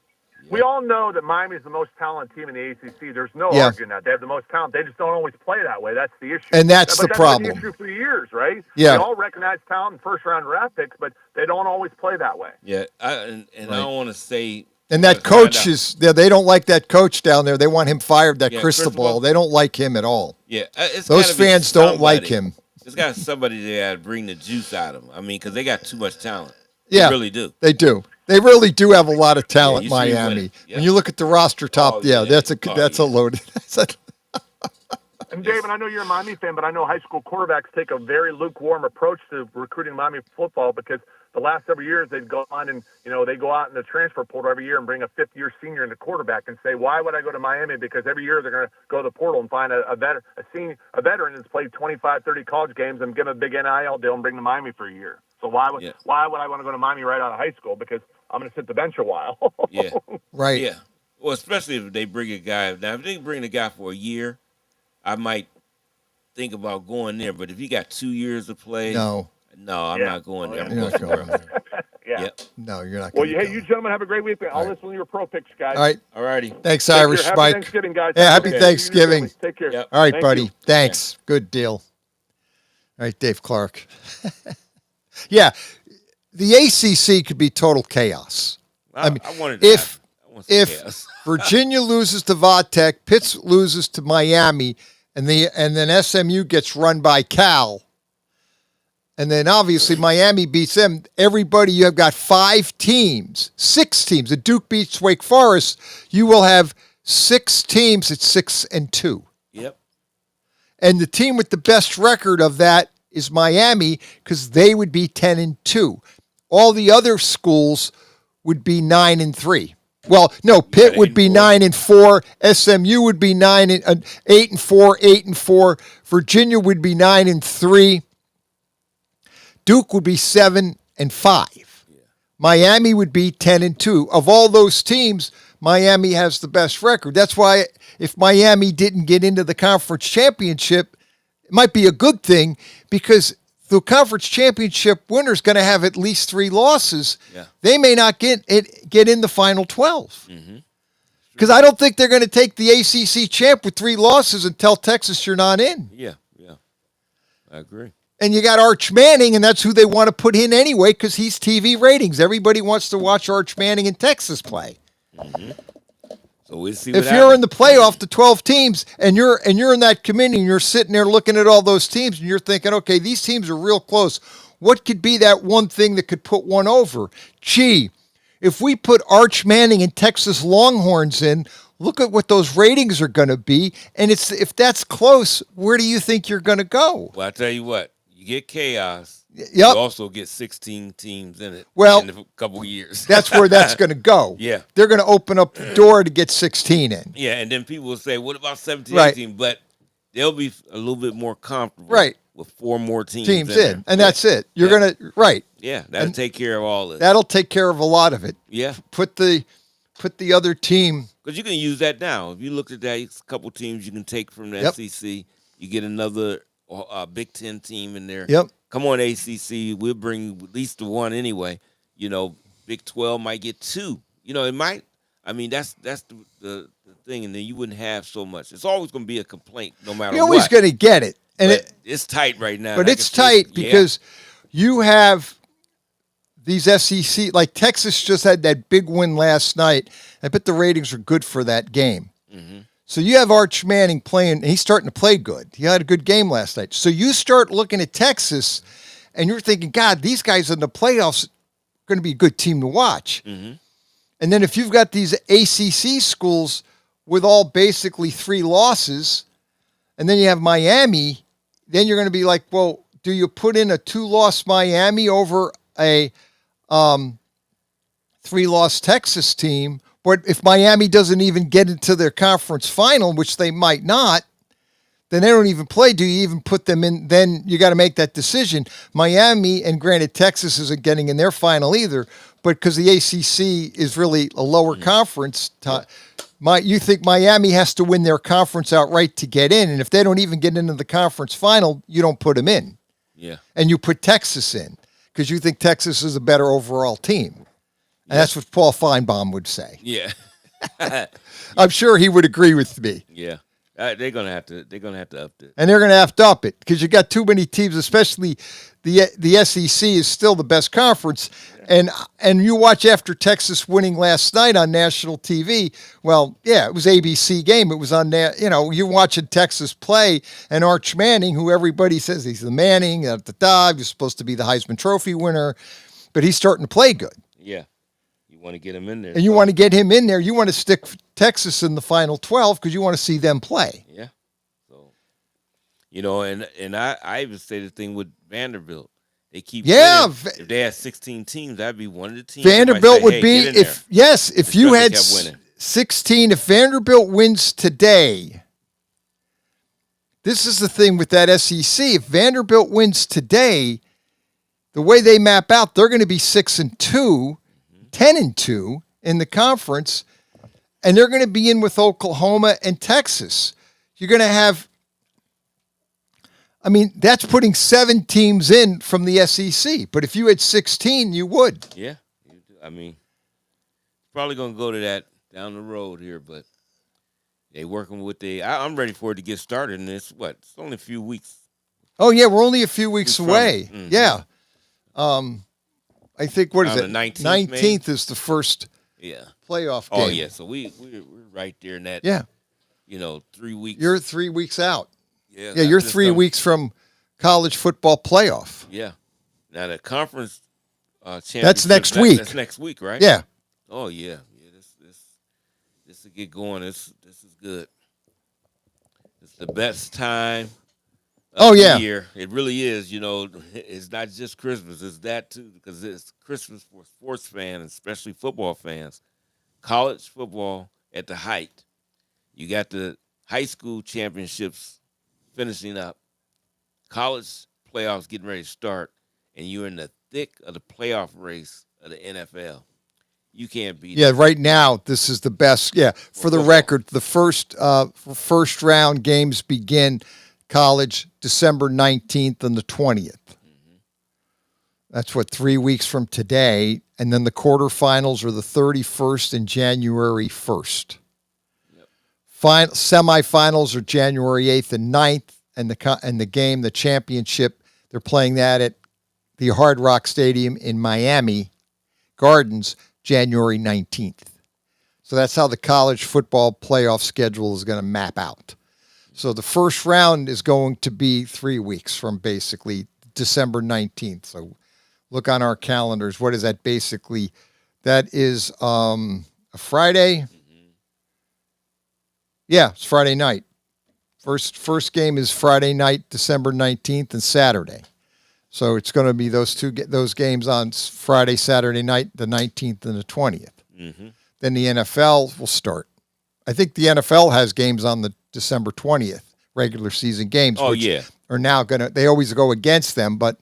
We all know that Miami is the most talented team in the ACC. There's no arguing that. They have the most talent. They just don't always play that way. That's the issue. And that's the problem. That's been the issue for years, right? Yeah. They all recognize talent in first-round draft picks, but they don't always play that way. Yeah, I don't want to say And that coach they don't like that coach down there. They want him fired, that Cristobal. They don't like him at all. Yeah. Those fans don't like him. It's got somebody there to bring the juice out of them. I mean, because they got too much talent. Yeah, they really do. They do. They really do have a lot of talent, Miami. When you look at the roster top, that's a loaded. And David, I know you're a Miami fan, but I know high school quarterbacks take a very lukewarm approach to recruiting Miami football because the last several years they've gone and they go out in the transfer portal every year and bring a fifth-year senior in the quarterback and say, why would I go to Miami? Because every year they're going to go to the portal and find a veteran that's played 25, 30 college games and give him a big NIL deal and bring to Miami for a year. So why would I want to go to Miami right out of high school? Because I'm going to sit the bench a while. Yeah. Right. Yeah. Well, especially if they bring a guy. Now, if they bring a guy for a year, I might think about going there. But if you got 2 years to play, no, I'm not going there. I'm You're going not somewhere going else. Yeah. Yep. No, you're not Well, going to hey, you gentlemen have a great week. I'll listen to your pro picks, guys. All right. All righty. Thanks, Take Irish care. Mike. Happy Thanksgiving, guys. Yeah, happy Okay. Thanksgiving. Take care. Yep. All right, Thank buddy. you. Thanks. Good deal. All right, Dave Clark. Yeah, the ACC could be total chaos. I mean, if Virginia loses to Vatech, Pitt loses to Miami, and then SMU gets run by Cal, and then obviously Miami beats them, everybody, you have got 6 teams. If Duke beats Wake Forest, you will have 6 teams at 6-2. Yep. And the team with the best record of that is Miami because they would be 10-2. All the other schools would be 9-3. Well, no, Pitt would be 9-4. SMU would be 8-4, 8-4. Virginia would be 9-3. Duke would be 7-5. Miami would be 10-2. Of all those teams, Miami has the best record. That's why if Miami didn't get into the conference championship, it might be a good thing because the conference championship winner is going to have at least 3 losses. Yeah. They may not get in the final 12. Because I don't think they're going to take the ACC champ with 3 losses and tell Texas you're not in. Yeah. I agree. And you got Arch Manning, and that's who they want to put in anyway because he's TV ratings. Everybody wants to watch Arch Manning in Texas play. So we'll see. If you're in the playoff, the 12 teams, and you're in that committee, and you're sitting there looking at all those teams, and you're thinking, okay, these teams are real close. What could be that one thing that could put one over? Gee, if we put Arch Manning and Texas Longhorns in, look at what those ratings are going to be. And if that's close, where do you think you're going to go? Well, I tell you what, you get chaos. Yep. You also get 16 teams in it. Well, in a couple of years. That's where that's going to go. Yeah. They're going to open up the door to get 16 in. Yeah, and then people will say, what about 17, Right. 18? But they'll be a little bit more comfortable Right. with 4 more teams In. there. And that's it. You're going to, right. Yeah, that'll take care of all this. That'll take care of a lot of it. Yeah. Put the other team. Because you can use that now. If you look at that, it's a couple teams you can take from the SEC. You get another Big Ten team in there. Yep. Come on, ACC. We'll bring at least the one anyway. Big 12 might get 2. It might. I mean, that's the thing, and then you wouldn't have so much. It's always going to be a complaint, no matter what. You're always going to get it, and it's tight right now. But it's tight because you have these SEC, like Texas just had that big win last night. I bet the ratings are good for that game. So you have Arch Manning playing, and he's starting to play good. He had a good game last night. So you start looking at Texas, and you're thinking, God, these guys in the playoffs are going to be a good team to watch. And then if you've got these ACC schools with all basically 3 losses, and then you have Miami, then you're going to be like, well, do you put in a 2-loss Miami over a 3-loss Texas team? But if Miami doesn't even get into their conference final, which they might not, then they don't even play. Do you even put them in? Then you got to make that decision. Miami, and granted, Texas isn't getting in their final either, but because the ACC is really a lower conference, you think Miami has to win their conference outright to get in. And if they don't even get into the conference final, you don't put them in. Yeah. And you put Texas in because you think Texas is a better overall team. And that's what Paul Feinbaum would say. Yeah. I'm sure he would agree with me. Yeah. They're gonna have to up it. And they're going to have to up it because you got too many teams, especially the SEC is still the best conference. Yeah. And you watch after Texas winning last night on national TV. Well, yeah, it was ABC game. It was on there. You're watching Texas play and Arch Manning, who everybody says he's the Manning at the top. He's supposed to be the Heisman Trophy winner, but he's starting to play good. Yeah. You want to get him in there. And you want to get him in there. You want to stick Texas in the final 12 because you want to see them play. Yeah. So, and I even say the thing with Vanderbilt. They keep winning. If they had 16 teams, that'd be one of the teams. Vanderbilt would be if you had 16. If Vanderbilt wins today, this is the thing with that SEC. If Vanderbilt wins today, the way they map out, they're going to be 6-2, 10-2 in the conference, and they're going to be in with Oklahoma and Texas. You're going to have. I mean, that's putting 7 teams in from the SEC. But if you had 16, you would. Yeah. I mean, probably going to go to that down the road here, but they working with I'm ready for it to get started, and it's only a few weeks. Oh, yeah, we're only a few weeks away. Mm-hmm. Yeah. I think, what is it? The 19th, 19th is the first playoff game. Oh, yeah, so we're right there in that, 3 weeks. You're 3 weeks out. Yeah, you're 3 weeks from college football playoff. Yeah. Now the conference championship. That's next week. That's next week, right? Yeah. Oh yeah. This will get going. This is good. It's the best time of the year. It really is. It's not just Christmas. It's that too, because it's Christmas for sports fans, especially football fans. College football at the height. You got the high school championships finishing up, college playoffs getting ready to start, and you're in the thick of the playoff race of the NFL. You can't beat it. Right now, this is the best. Yeah, for the record, the first round games begin college December 19th and the 20th. Mm-hmm. That's 3 weeks from today, and then the quarterfinals are the 31st and January 1st. Semifinals are January 8th and 9th, and the championship, they're playing that at the Hard Rock Stadium in Miami Gardens, January 19th. So that's how the college football playoff schedule is going to map out. So the first round is going to be 3 weeks from basically December 19th. So look on our calendars. What is that basically? That is a Friday. Yeah, it's Friday night. First game is Friday night, December 19th, and Saturday. So it's going to be those games on Friday, Saturday night, the 19th and the 20th. Mm-hmm. Then the NFL will start. I think the NFL has games on the December 20th, regular season games. Which are now they always go against them, but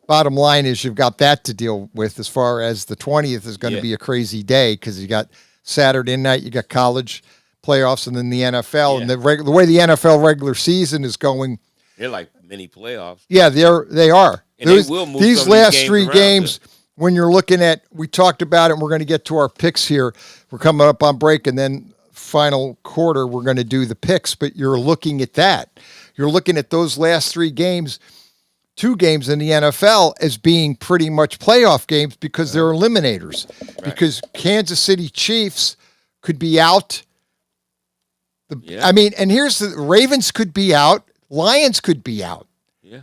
bottom line is you've got that to deal with as far as the 20th is going to be a crazy day because you got Saturday night, you got college playoffs, and then the NFL, and the way the NFL regular season is going. They're like mini playoffs. Yeah, they are. And they will move these last 3 games, to... when you're looking at, we talked about it, and we're going to get to our picks here. We're coming up on break, and then final quarter, we're going to do the picks, but you're looking at that. You're looking at those last 3 games, 2 games in the NFL as being pretty much playoff games because they're eliminators. Right. Because Kansas City Chiefs could be out. I mean, and here's the Ravens could be out. Lions could be out. Yeah.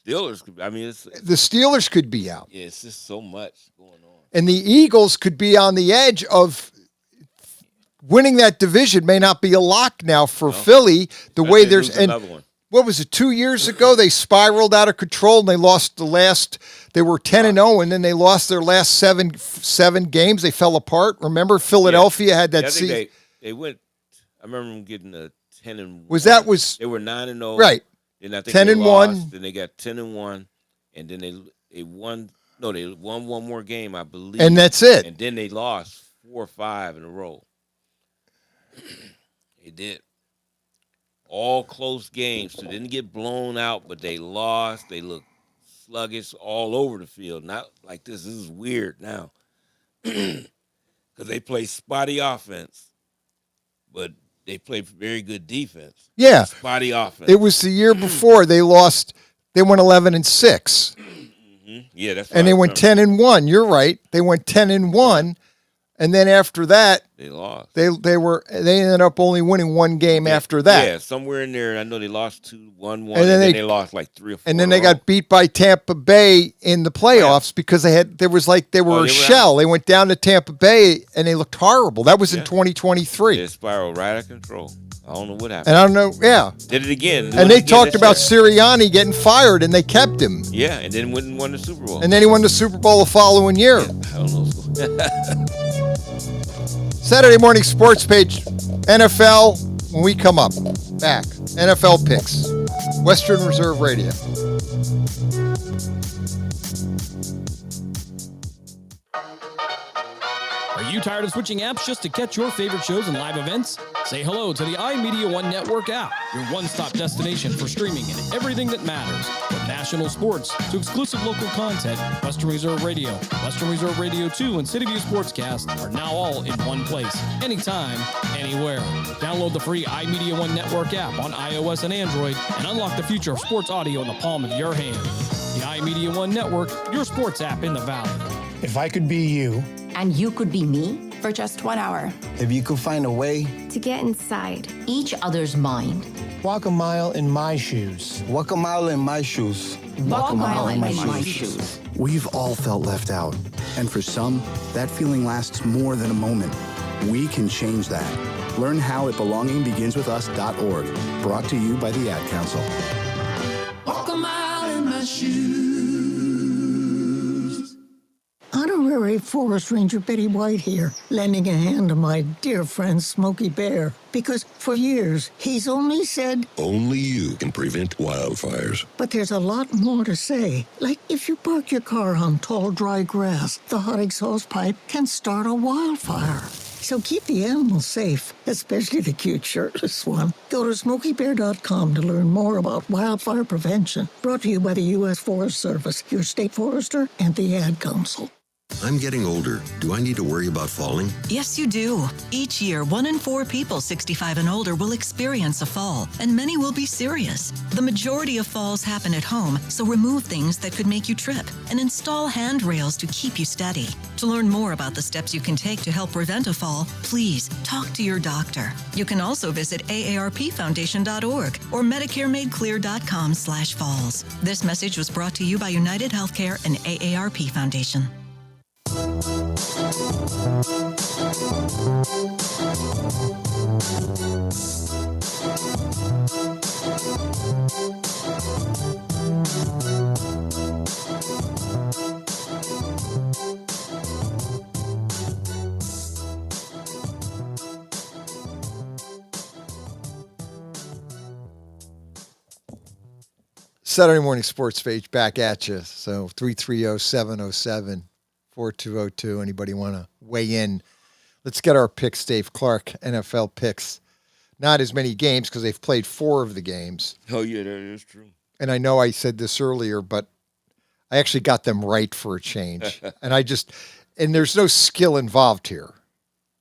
Steelers could, the Steelers could be out. Yeah, it's just so much going on. And the Eagles could be on the edge of winning that division. May not be a lock now for Philly. The way there's another one. What was it, 2 years ago? They spiraled out of control and they lost they were 10-0, and then they lost their last seven games. They fell apart. Remember, Philadelphia had that season. They went. I remember them getting a 10-1. They were 9-0, right? Then I think 10-1. Then they got 10-1, and then they won. No, they won one more game, I believe, and that's it. And then they lost 4 or 5 in a row. They did. All close games, so they didn't get blown out, but they lost. They looked sluggish all over the field. Not like this. This is weird now because they play spotty offense, but they played very good defense. Yeah. Spotty offense. It was the year before they lost. They went 11-6. Yeah, that's. And they went 10-1. You're right. They went 10-1, and then after that, they lost. They ended up only winning one game after that. Yeah, somewhere in there. I know they lost 2-1, and then they lost like 3 or 4. And then they got beat by Tampa Bay in the playoffs because they were a shell. They went down to Tampa Bay and they looked horrible. That was in 2023. It spiraled right out of control. I don't know what happened. And I don't know. Yeah, did it again. And they talked about Sirianni getting fired, and they kept him. Yeah, and then won the Super Bowl. And then he won the Super Bowl the following year. Yeah, I don't know. Saturday morning sports page, NFL. When we come up, back NFL picks, Western Reserve Radio. Are you tired of switching apps just to catch your favorite shows and live events? Say hello to the iMedia1 Network app, your one-stop destination for streaming and everything that matters. From national sports to exclusive local content, Western Reserve Radio, Western Reserve Radio 2, and City View Sportscast are now all in one place, anytime, anywhere. Download the free iMedia1 Network app on iOS and Android and unlock the future of sports audio in the palm of your hand. The iMedia1 Network, your sports app in the Valley. If I could be you. And you could be me for just 1 hour. If you could find a way to get inside each other's mind. Walk a mile in my shoes. Walk a mile in my shoes. Walk a mile in my shoes. We've all felt left out. And for some, that feeling lasts more than a moment. We can change that. Learn how at belongingbeginswithus.org. Brought to you by the Ad Council. Walk a mile in my shoes. Honorary Forest Ranger Betty White here, lending a hand to my dear friend Smokey Bear. Because for years, he's only said, only you can prevent wildfires. But there's a lot more to say. Like if you park your car on tall, dry grass, the hot exhaust pipe can start a wildfire. So keep the animals safe, especially the cute shirtless one. Go to SmokeyBear.com to learn more about wildfire prevention. Brought to you by the U.S. Forest Service, your state forester, and the Ad Council. I'm getting older. Do I need to worry about falling? Yes, you do. Each year, 1 in 4 people 65 and older will experience a fall, and many will be serious. The majority of falls happen at home, so remove things that could make you trip and install handrails to keep you steady. To learn more about the steps you can take to help prevent a fall, please talk to your doctor. You can also visit aarpfoundation.org or medicaremadeclear.com/falls. This message was brought to you by United Healthcare and AARP Foundation. Saturday morning sports page back at you. So 330-707-4202. Anybody want to weigh in? Let's get our picks, Dave Clark, NFL picks. Not as many games because they've played 4 of the games. Oh, yeah, that is true. And I know I said this earlier, but I actually got them right for a change. And there's no skill involved here.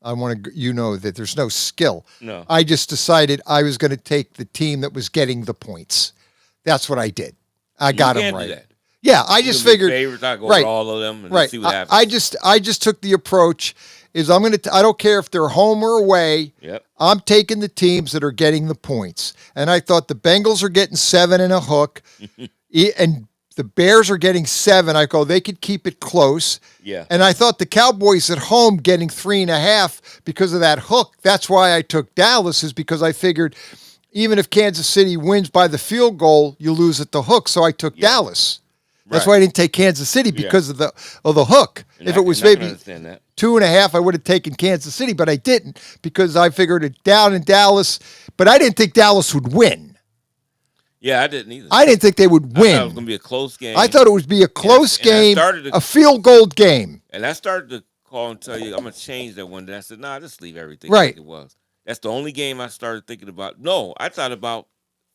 I want to, that there's no skill. No. I just decided I was going to take the team that was getting the points. That's what I did. I got them right. Do that. Yeah, I just figured. Favorites, I go over all of them and see what happens. I just took the approach is I don't care if they're home or away. Yep. I'm taking the teams that are getting the points. And I thought the Bengals are getting 7 and a hook, and the Bears are getting 7. I go, they could keep it close. Yeah. And I thought the Cowboys at home getting 3.5 because of that hook. That's why I took Dallas, is because I figured even if Kansas City wins by the field goal, you lose at the hook. So I took Dallas. That's why I didn't take Kansas City, because of the hook. If it was maybe 2.5, I would have taken Kansas City, but I didn't because I figured it down in Dallas. But I didn't think Dallas would win. Yeah, I didn't either. I didn't think they would win. I thought it was going to be a close game. I thought it would be a close game, a field goal game. And I started to call and tell you, I'm going to change that one day. I said, nah, just leave everything like it was. That's the only game I started thinking about. No, I thought about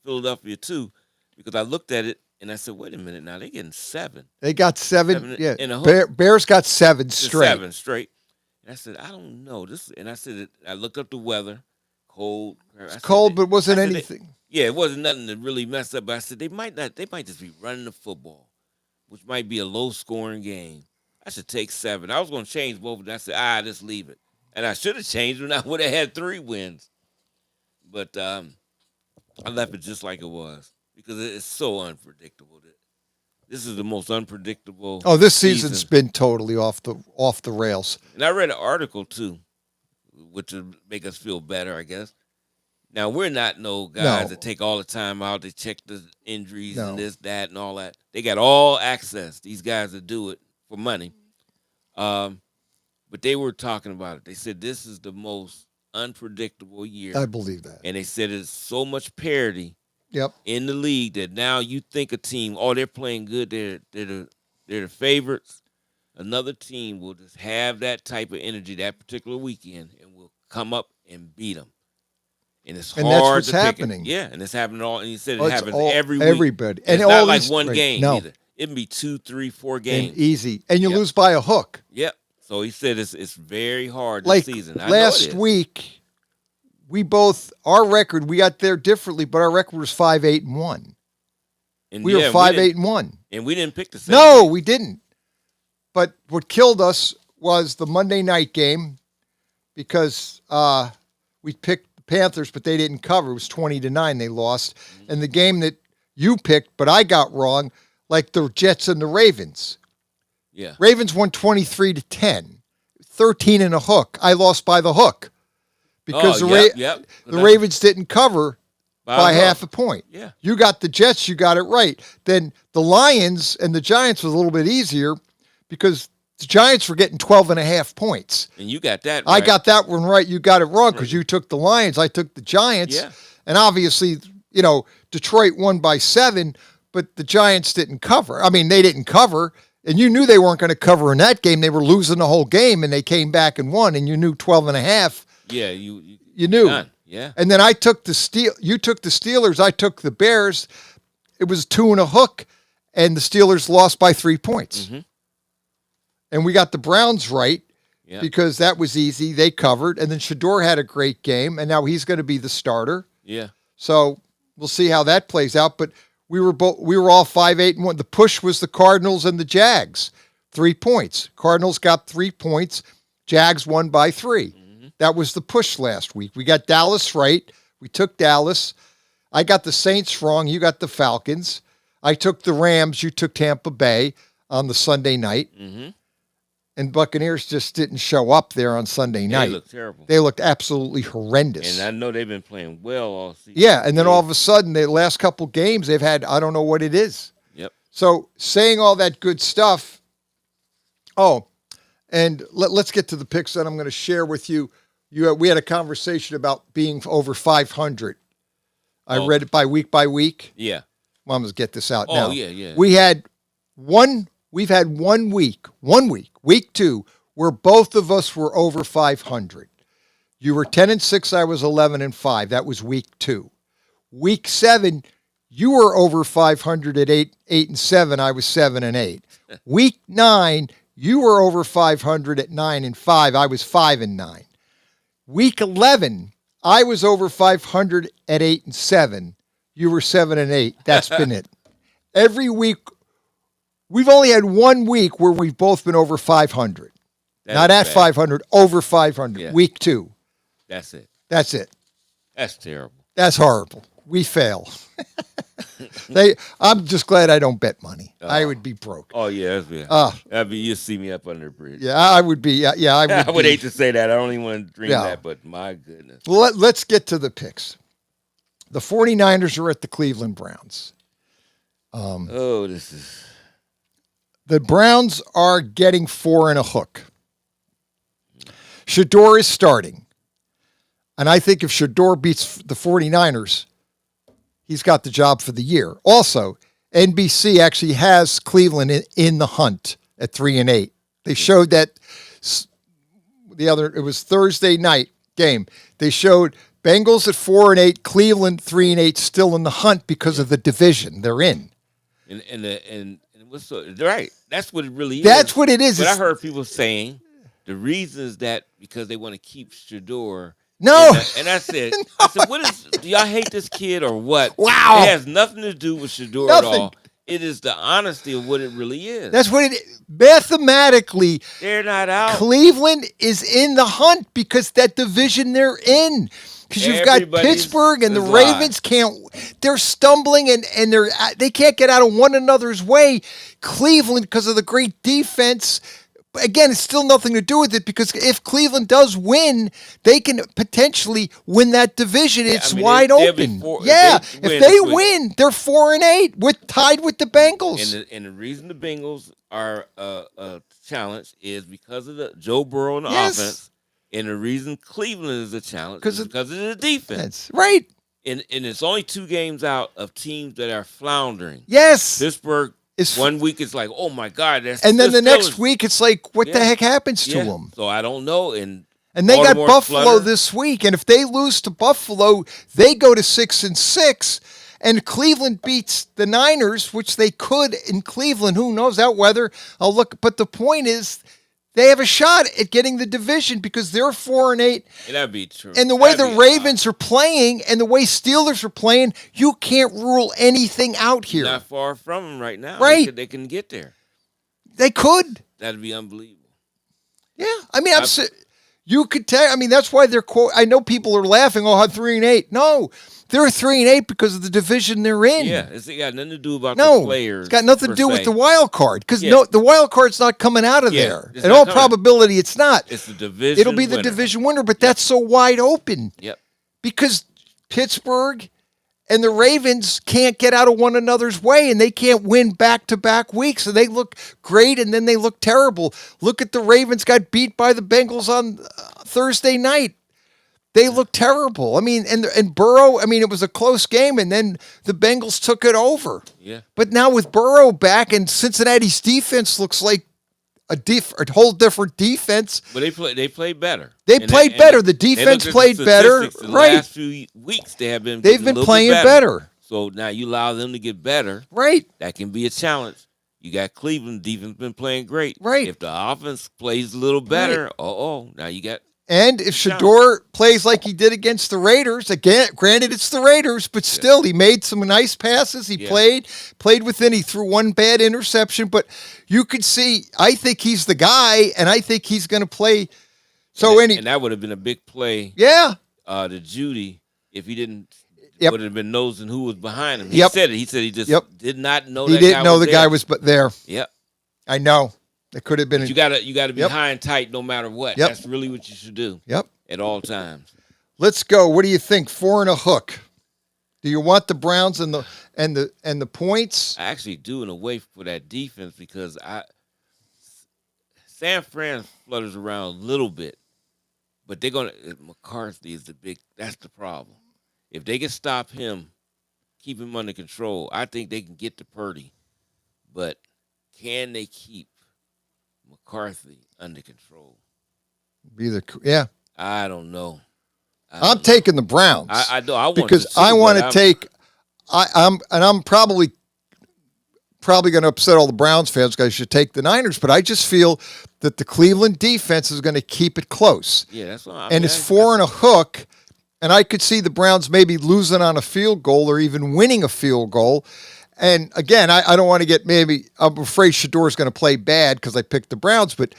Philadelphia too, because I looked at it and I said, wait a minute, now they're getting 7. They got 7. Yeah, in a hook. Bears got 7 straight. 7 straight. And I said, I don't know. And I said, I looked up the weather, cold. It's cold, but it wasn't anything. It wasn't nothing to really mess up. But I said they might not. They might just be running the football, which might be a low-scoring game. I should take 7. I was going to change both of them. I said, just leave it. And I should have changed when I would have had 3 wins. But I left it just like it was because it's so unpredictable. This is the most unpredictable. Oh, this season's been totally off the rails. And I read an article too, which would make us feel better, I guess. Now we're not guys that take all the time out. They check the injuries and this, that, and all that. They got all access. These guys that do it for money. But they were talking about it. They said this is the most unpredictable year. I believe that. And they said it's so much parity. Yep. In the league that now you think a team, they're playing good, they're the favorites. Another team will just have that type of energy that particular weekend and will come up and beat them. And it's hard that's what's to pick happening. It. Yeah, and it's happening all. And you said it happens every week. Everybody, and it's all not like these, one right, game no. either. It can be 2, 3, 4 games, and easy, and you lose by a hook. Yep. So he said it's very hard this like season. Last week. We both, our record, we got there differently, but our record was 5-8-1. And we were 5-8-1. And we didn't pick the same. No, we didn't. But what killed us was the Monday night game because we picked the Panthers, but they didn't cover. It was 20-9 they lost. Mm-hmm. And the game that you picked, but I got wrong, like the Jets and the Ravens. Yeah. Ravens won 23-10, 13 and a hook. I lost by the hook. Because the Ravens didn't cover by half a point. Yeah. You got the Jets, you got it right. Then the Lions and the Giants was a little bit easier because the Giants were getting 12.5 points. And you got that right. I got that one right. You got it wrong because you took the Lions. I took the Giants. Yeah. And obviously, Detroit won by 7, but the Giants didn't cover. I mean, they didn't cover. And you knew they weren't going to cover in that game. They were losing the whole game, and they came back and won, and you knew 12.5. Yeah, you knew. Done. Yeah. And then I took you took the Steelers, I took the Bears. It was 2 and a hook, and the Steelers lost by 3 points. Mm-hmm. And we got the Browns right because that was easy. They covered. And then Shador had a great game, and now he's going to be the starter. Yeah. So we'll see how that plays out. But we were all 5-8-1. The push was the Cardinals and the Jags. 3 points. Cardinals got 3 points. Jags won by 3. That was the push last week. We got Dallas right. We took Dallas. I got the Saints wrong. You got the Falcons. I took the Rams. You took Tampa Bay on the Sunday night. Mm-hmm. And Buccaneers just didn't show up there on Sunday night. They looked terrible. They looked absolutely horrendous. And I know they've been playing well all season. Yeah, and then all of a sudden, the last couple games, they've had, I don't know what it is. Yep. So saying all that good stuff. Oh, and let's get to the picks that I'm going to share with you. We had a conversation about being over 500. I read it by week. Yeah. Well, I'm going to get this out now. now. Oh, yeah. We've had 1 week, week 2, where both of us were over 500. You were 10-6, I was 11-5. That was week 2. Week 7, you were over 500 at 8-7. I was 7-8. Week 9, you were over 500 at 9-5. I was 5-9. Week 11, I was over 500 at 8-7. You were 7-8. That's been it. Every week, we've only had 1 week where we've both been over 500. Not at 500, over 500. Yeah. Week 2. That's it. That's it. That's terrible. That's horrible. We fail. I'm just glad I don't bet money. I would be broke. Oh, yeah. You'll see me up under the bridge. Yeah, I would be. Yeah, I would I would hate to say that. I don't even want to dream that, but my goodness. Well, let's get to the picks. The 49ers are at the Cleveland Browns. The Browns are getting 4 and a hook. Shador is starting. And I think if Shador beats the 49ers, he's got the job for the year. Also, NBC actually has Cleveland in the hunt at 3-8. They showed that it was Thursday night game. They showed Bengals at 4-8, Cleveland 3-8, still in the hunt because of the division they're in. And what's right? That's what it really is. That's what it is. But I heard people saying the reason is that because they want to keep Shador No. And I said, what is? Do y'all hate this kid or what? Wow. It has nothing to do with Shador at all. It is the honesty of what it really is. That's what it mathematically. They're not out. Cleveland is in the hunt because that division they're in. Because you've got Pittsburgh and the Ravens they're stumbling and they can't get out of one another's way. Cleveland, because of the great defense, again, it's still nothing to do with it because if Cleveland does win, they can potentially win that division. It's wide open. If they win, they're 4-8, tied with the Bengals. And the reason the Bengals are a challenge is because of the Joe Burrow and the offense. And the reason Cleveland is a challenge is because of the defense. Right. And it's only 2 games out of teams that are floundering. Yes. Pittsburgh, 1 week it's like, oh my God. And then the next week it's like, what the heck happens to them? So I don't know. And they got Buffalo this week. And if they lose to Buffalo, they go to 6-6. And Cleveland beats the Niners, which they could in Cleveland. Who knows that weather? I'll look. But the point is, they have a shot at getting the division because they're 4-8. And that'd be true. And the way the Ravens are playing and the way Steelers are playing, you can't rule anything out here. Not far from them right now. Right. They can get there. They could. That'd be unbelievable. Yeah. I mean, you could tell. I mean, that's why they're I know people are laughing. Oh, 3-8. No, they're 3-8 because of the division they're in. Yeah, it's got nothing to do about the players. It's got nothing to do with the wild card because the wild card's not coming out of there. In all probability, it's not. It's the division. It'll be the division winner, but that's so wide open. Yep. Because Pittsburgh and the Ravens can't get out of one another's way, and they can't win back-to-back weeks. So they look great, and then they look terrible. Look at the Ravens got beat by the Bengals on Thursday night. They look terrible. I mean, and Burrow, I mean, it was a close game, and then the Bengals took it over. Yeah. But now with Burrow back, and Cincinnati's defense looks like a whole different defense. But they played better. They played better. The defense played better. The right. last few weeks they've been playing better. So now you allow them to get better. Right. That can be a challenge. You got Cleveland defense been playing great. Right. If the offense plays a little better, now you got. And if Shador plays like he did against the Raiders, again, granted it's the Raiders, but still he made some nice passes. He played within. He threw one bad interception, but you could see, I think he's the guy, and I think he's going to play. So and that would have been a big play. Yeah. To Judy, if he didn't, would have been nosing who was behind him. He said it. He said he just did not know. He didn't know the guy was there. Yep. I know. It could have been. You gotta be high and tight no matter what. Yep. That's really what you should do. Yep. At all times. Let's go. What do you think? 4 and a hook. Do you want the Browns and the points? I actually do in a way for that defense because San Fran flutters around a little bit, but McCarthy is that's the problem. If they can stop him, keep him under control, I think they can get to Purdy. But can they keep McCarthy under control? I don't know. I'm taking the Browns. I want because I want to take. I'm probably going to upset all the Browns fans because I should take the Niners, but I just feel that the Cleveland defense is going to keep it close. Yeah, that's what it's 4 and a hook, and I could see the Browns maybe losing on a field goal or even winning a field goal. And again, I don't want to get I'm afraid Shador's going to play bad because I picked the Browns, but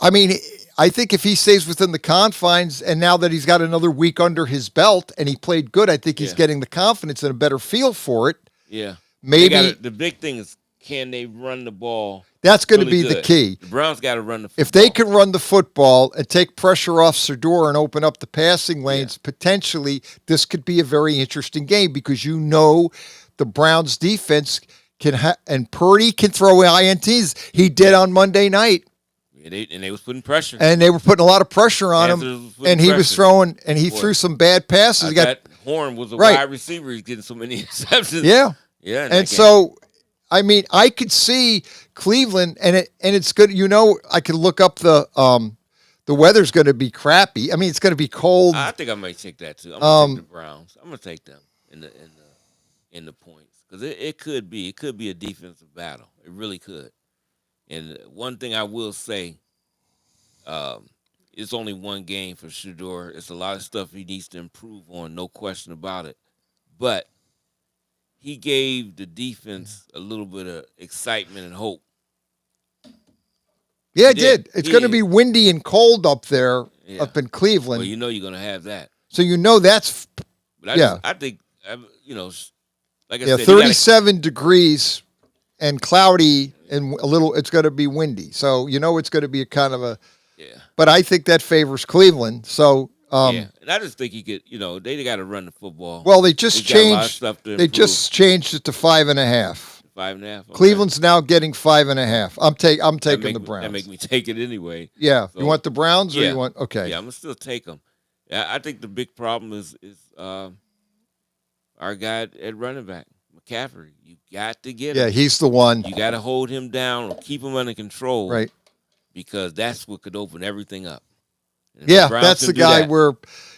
I mean, I think if he stays within the confines and now that he's got another week under his belt and he played good, I think he's getting the confidence and a better feel for it. Yeah. Maybe the big thing is, can they run the ball? That's going to be the key. The Browns got to run the football. If they can run the football and take pressure off Shador and open up the passing lanes, potentially this could be a very interesting game because the Browns defense can and Purdy can throw INTs. He did on Monday night. Yeah, they was putting pressure. And they were putting a lot of pressure on him. And he was throwing, and he threw some bad passes. Horn was a wide receiver. He's getting so many interceptions. Yeah. Yeah. And so, I mean, I could see Cleveland, and it's good. I could look up the weather's going to be crappy. I mean, it's going to be cold. I think I might take that too. I'm going to take the Browns. I'm going to take them in the points because it could be a defensive battle. It really could. And one thing I will say, it's only one game for Shador. It's a lot of stuff he needs to improve on, no question about it. But he gave the defense a little bit of excitement and hope. Yeah, it did. It's going to be windy and cold up there, up in Cleveland. Well, you know you're going to have that. So you know that's, But I think, you know, like I said, 37 degrees and cloudy and a little, it's going to be windy. So you know it's going to be a kind of a, but I think that favors Cleveland. So, and I just think he could, you know, they got to run the football. well, they just changed, they just changed it to 5.5. 5.5. Okay. Cleveland's now getting 5.5. I'm taking the Browns. That make me take it anyway. Yeah. So, you want the Browns or you want, okay. Yeah, I'm going to still take them. I think the big problem is our guy at running back, McCaffrey. You got to get him. Yeah, he's the one. You got to hold him down or keep him under control. Right. Because that's what could open everything up. Yeah, that's the guy where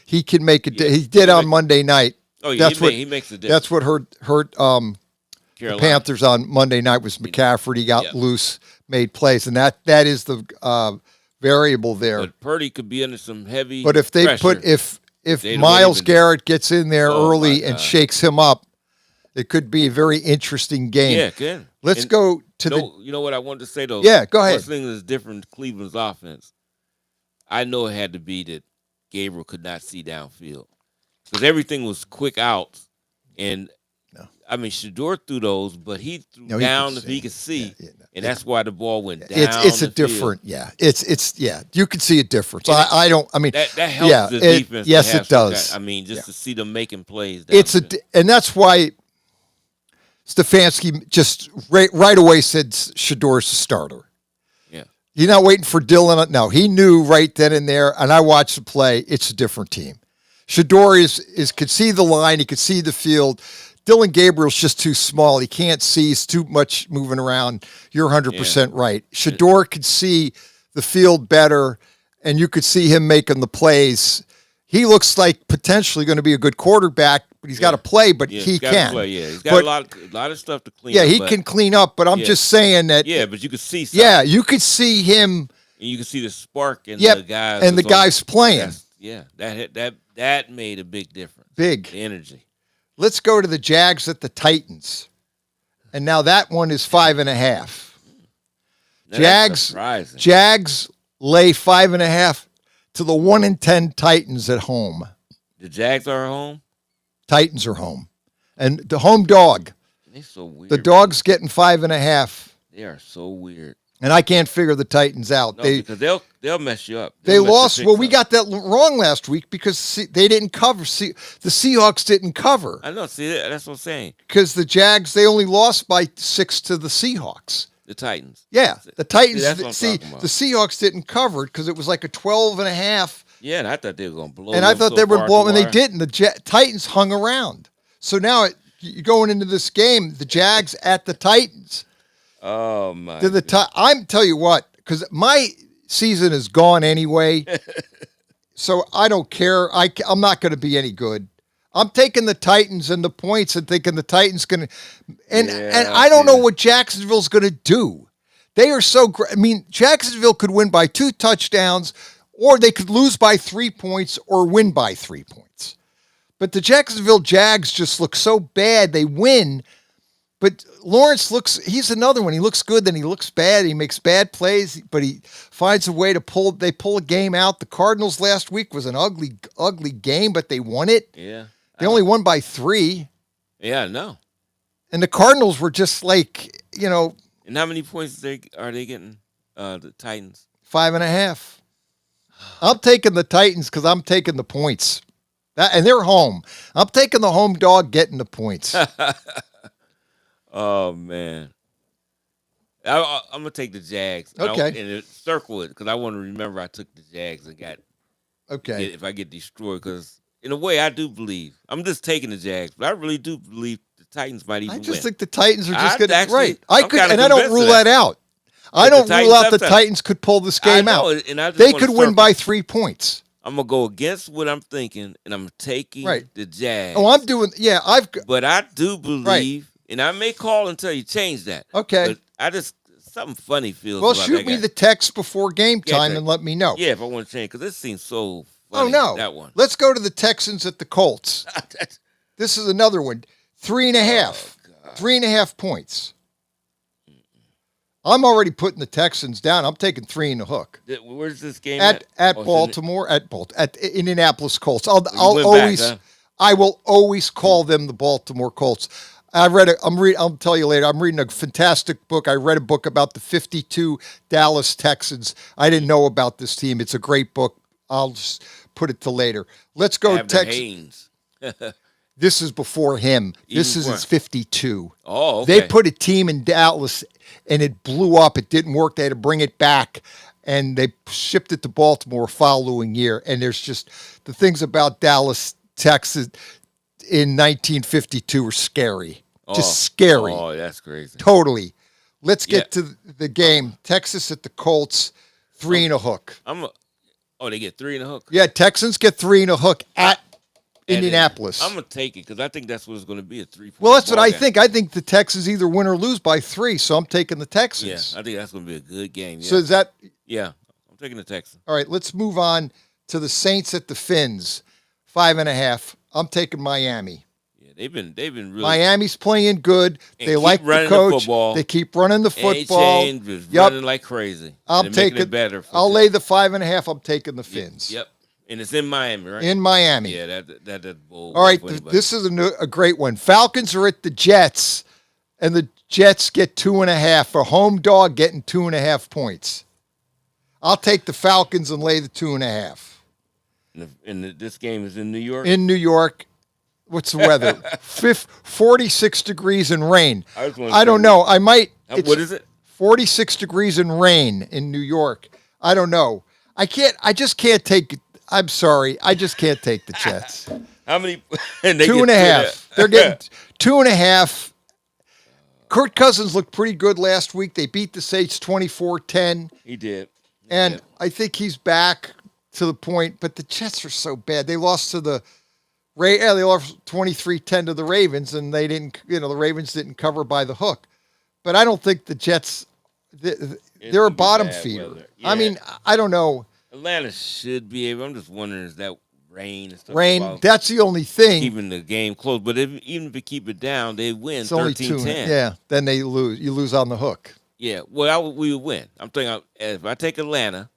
he can make it. He did on Monday night. Oh, yeah, he makes a difference. That's what hurt the Panthers on Monday night was McCaffrey. He got loose, made plays, and that is the variable there. But Purdy could be under some heavy But if they pressure. if Myles Garrett gets in there early and shakes him up, it could be a very interesting game. Yeah, it can. Let's go to You know what I wanted to say, though? Yeah, go ahead. One thing that's different Cleveland's offense, I know it had to be that Gabriel could not see downfield. Because everything was quick outs. And, I mean, Shador threw those, but he threw down if he could see. And that's why the ball went down. It's a different, It's you can see a difference. I don't. I mean, that helps the defense. Yes, it does. I mean, just to see them making plays. And that's why Stefanski just right away said Shador's the starter. Yeah, he's not waiting for Dylan. No, he knew right then and there. And I watched the play. It's a different team. Shador could see the line. He could see the field. Dylan Gabriel's just too small. He can't see. He's too much moving around. You're 100% right. Shador could see the field better, and you could see him making the plays. He looks like potentially going to be a good quarterback, but he's got to play, but he can. Play, he's got a lot of stuff to clean up. Yeah, he can clean up, but I'm just saying that. Yeah, but you could see something. Yeah, you could see him. And you can see the spark in the guys. And the guys playing. That made a big difference. Big. The energy. Let's go to the Jags at the Titans. And now that one is 5.5. Jags lay 5.5 to the 1-10 Titans at home. The Jags are home? Titans are home. And the home dog. They're so weird. The dog's getting 5.5. They are so weird. And I can't figure the Titans out. No, because they'll mess you up. They lost. Well, we got that wrong last week because they didn't cover. The Seahawks didn't cover. I know. See, that's what I'm saying. Because the Jags, they only lost by 6 to the Seahawks. The Titans. Yeah, the Titans. See, the Seahawks didn't cover it because it was like a 12.5. Yeah, and I thought they were going to blow. And I thought they were blowing, and they didn't. The Titans hung around. So now you're going into this game, the Jags at the Titans. Oh my! I'm tell you what, because my season is gone anyway, so I don't care. I'm not going to be any good. I'm taking the Titans and the points and thinking the Titans going to, and I don't know what Jacksonville's going to do. They are so great. I mean, Jacksonville could win by 2 touchdowns, or they could lose by 3 points, or win by 3 points. But the Jacksonville Jags just look so bad. They win. But Lawrence he's another one. He looks good, then he looks bad. He makes bad plays, but he finds a way to pull a game out. The Cardinals last week was an ugly, ugly game, but they won it. Yeah. They only won by 3. Yeah, I know. And the Cardinals were just like, And how many points are they getting, the Titans? 5.5. I'm taking the Titans because I'm taking the points. And they're home. I'm taking the home dog getting the points. Oh, man. I'm going to take the Jags. Okay. And circle it because I want to remember I took the Jags and got. Okay. If I get destroyed, because in a way I do believe. I'm just taking the Jags, but I really do believe the Titans might even win. I just think the Titans are just going to. Right. I don't rule that out. I don't rule out the Titans could pull this game out. They could win by 3 points. I'm going to go against what I'm thinking, and I'm taking the Jags. Oh, I'm doing. Yeah, But I do believe. Right. And I may call until you change that. Okay. But I just something funny feels. Well, about shoot that me guy. the text before game time text. and let me know. Yeah, if I want to change, because this seems so Oh, funny. no. That one. Let's go to the Texans at the Colts. This is another one. 3.5. 3.5 points. I'm already putting the Texans down. I'm taking 3 in the hook. Where's this game at Oh, Baltimore? At Indianapolis Colts. I'll went always, back, huh? I will always call them the Baltimore Colts. I'll tell you later. I'm reading a fantastic book. I read a book about the 52 Dallas Texans. I didn't know about this team. It's a great book. I'll just put it to later. Let's go Texans. This is before him. Even This is before. his 52. Oh, okay. They put a team in Dallas and it blew up. It didn't work. They had to bring it back and they shipped it to Baltimore following year. And there's just the things about Dallas, Texas in 1952 are scary. Just scary. Oh, that's crazy. Totally. Let's get to the game. Texas at the Colts, 3 and a hook. They get 3 in a hook. Yeah, Texans get 3 and a hook at Indianapolis. I'm going to take it because I think that's what it's going to be, a 3-point Well, that's what I game. think. I think the Texans either win or lose by 3, so I'm taking the Texans. Yeah, I think that's going to be a good game. Yeah. So is that... Yeah, I'm taking the Texans. All right, let's move on to the Saints at the Fins, 5.5. I'm taking Miami. Yeah, they've been really... Miami's playing good. And They keep like the running coach. the football. They keep running the Ain't football. changed, just running like crazy. I'm They're making taking it better. I'll lay the 5.5. I'm taking the Fins. Yep. And it's in Miami, right? In Miami. Yeah, that's bold. All right, for anybody. this is a great one. Falcons are at the Jets, and the Jets get 2.5. A home dog getting 2.5 points. I'll take the Falcons and lay the 2.5. And this game is in New York? In New York. What's the weather? 46 degrees and rain. I don't know. I might. What is it? 46 degrees and rain in New York. I don't know. I just can't take. I'm sorry. I just can't take the Jets. How many? And they 2.5. They're getting 2.5. Kirk Cousins looked pretty good last week. They beat the Saints 24-10. He did. And I think he's back to the point, but the Jets are so bad. They lost to the they lost 23-10 to the Ravens, and they didn't, the Ravens didn't cover by the hook. But I don't think the Jets, they're a bottom feeder. Yeah. I mean, I don't know. Atlanta should be able. I'm just wondering, is that rain and stuff? Rain, that's the only thing. Keeping the game close. But even if you keep it down, they win 13-10. Yeah, then they lose. You lose on the hook. Yeah, well, we would win. I'm thinking if I take Atlanta.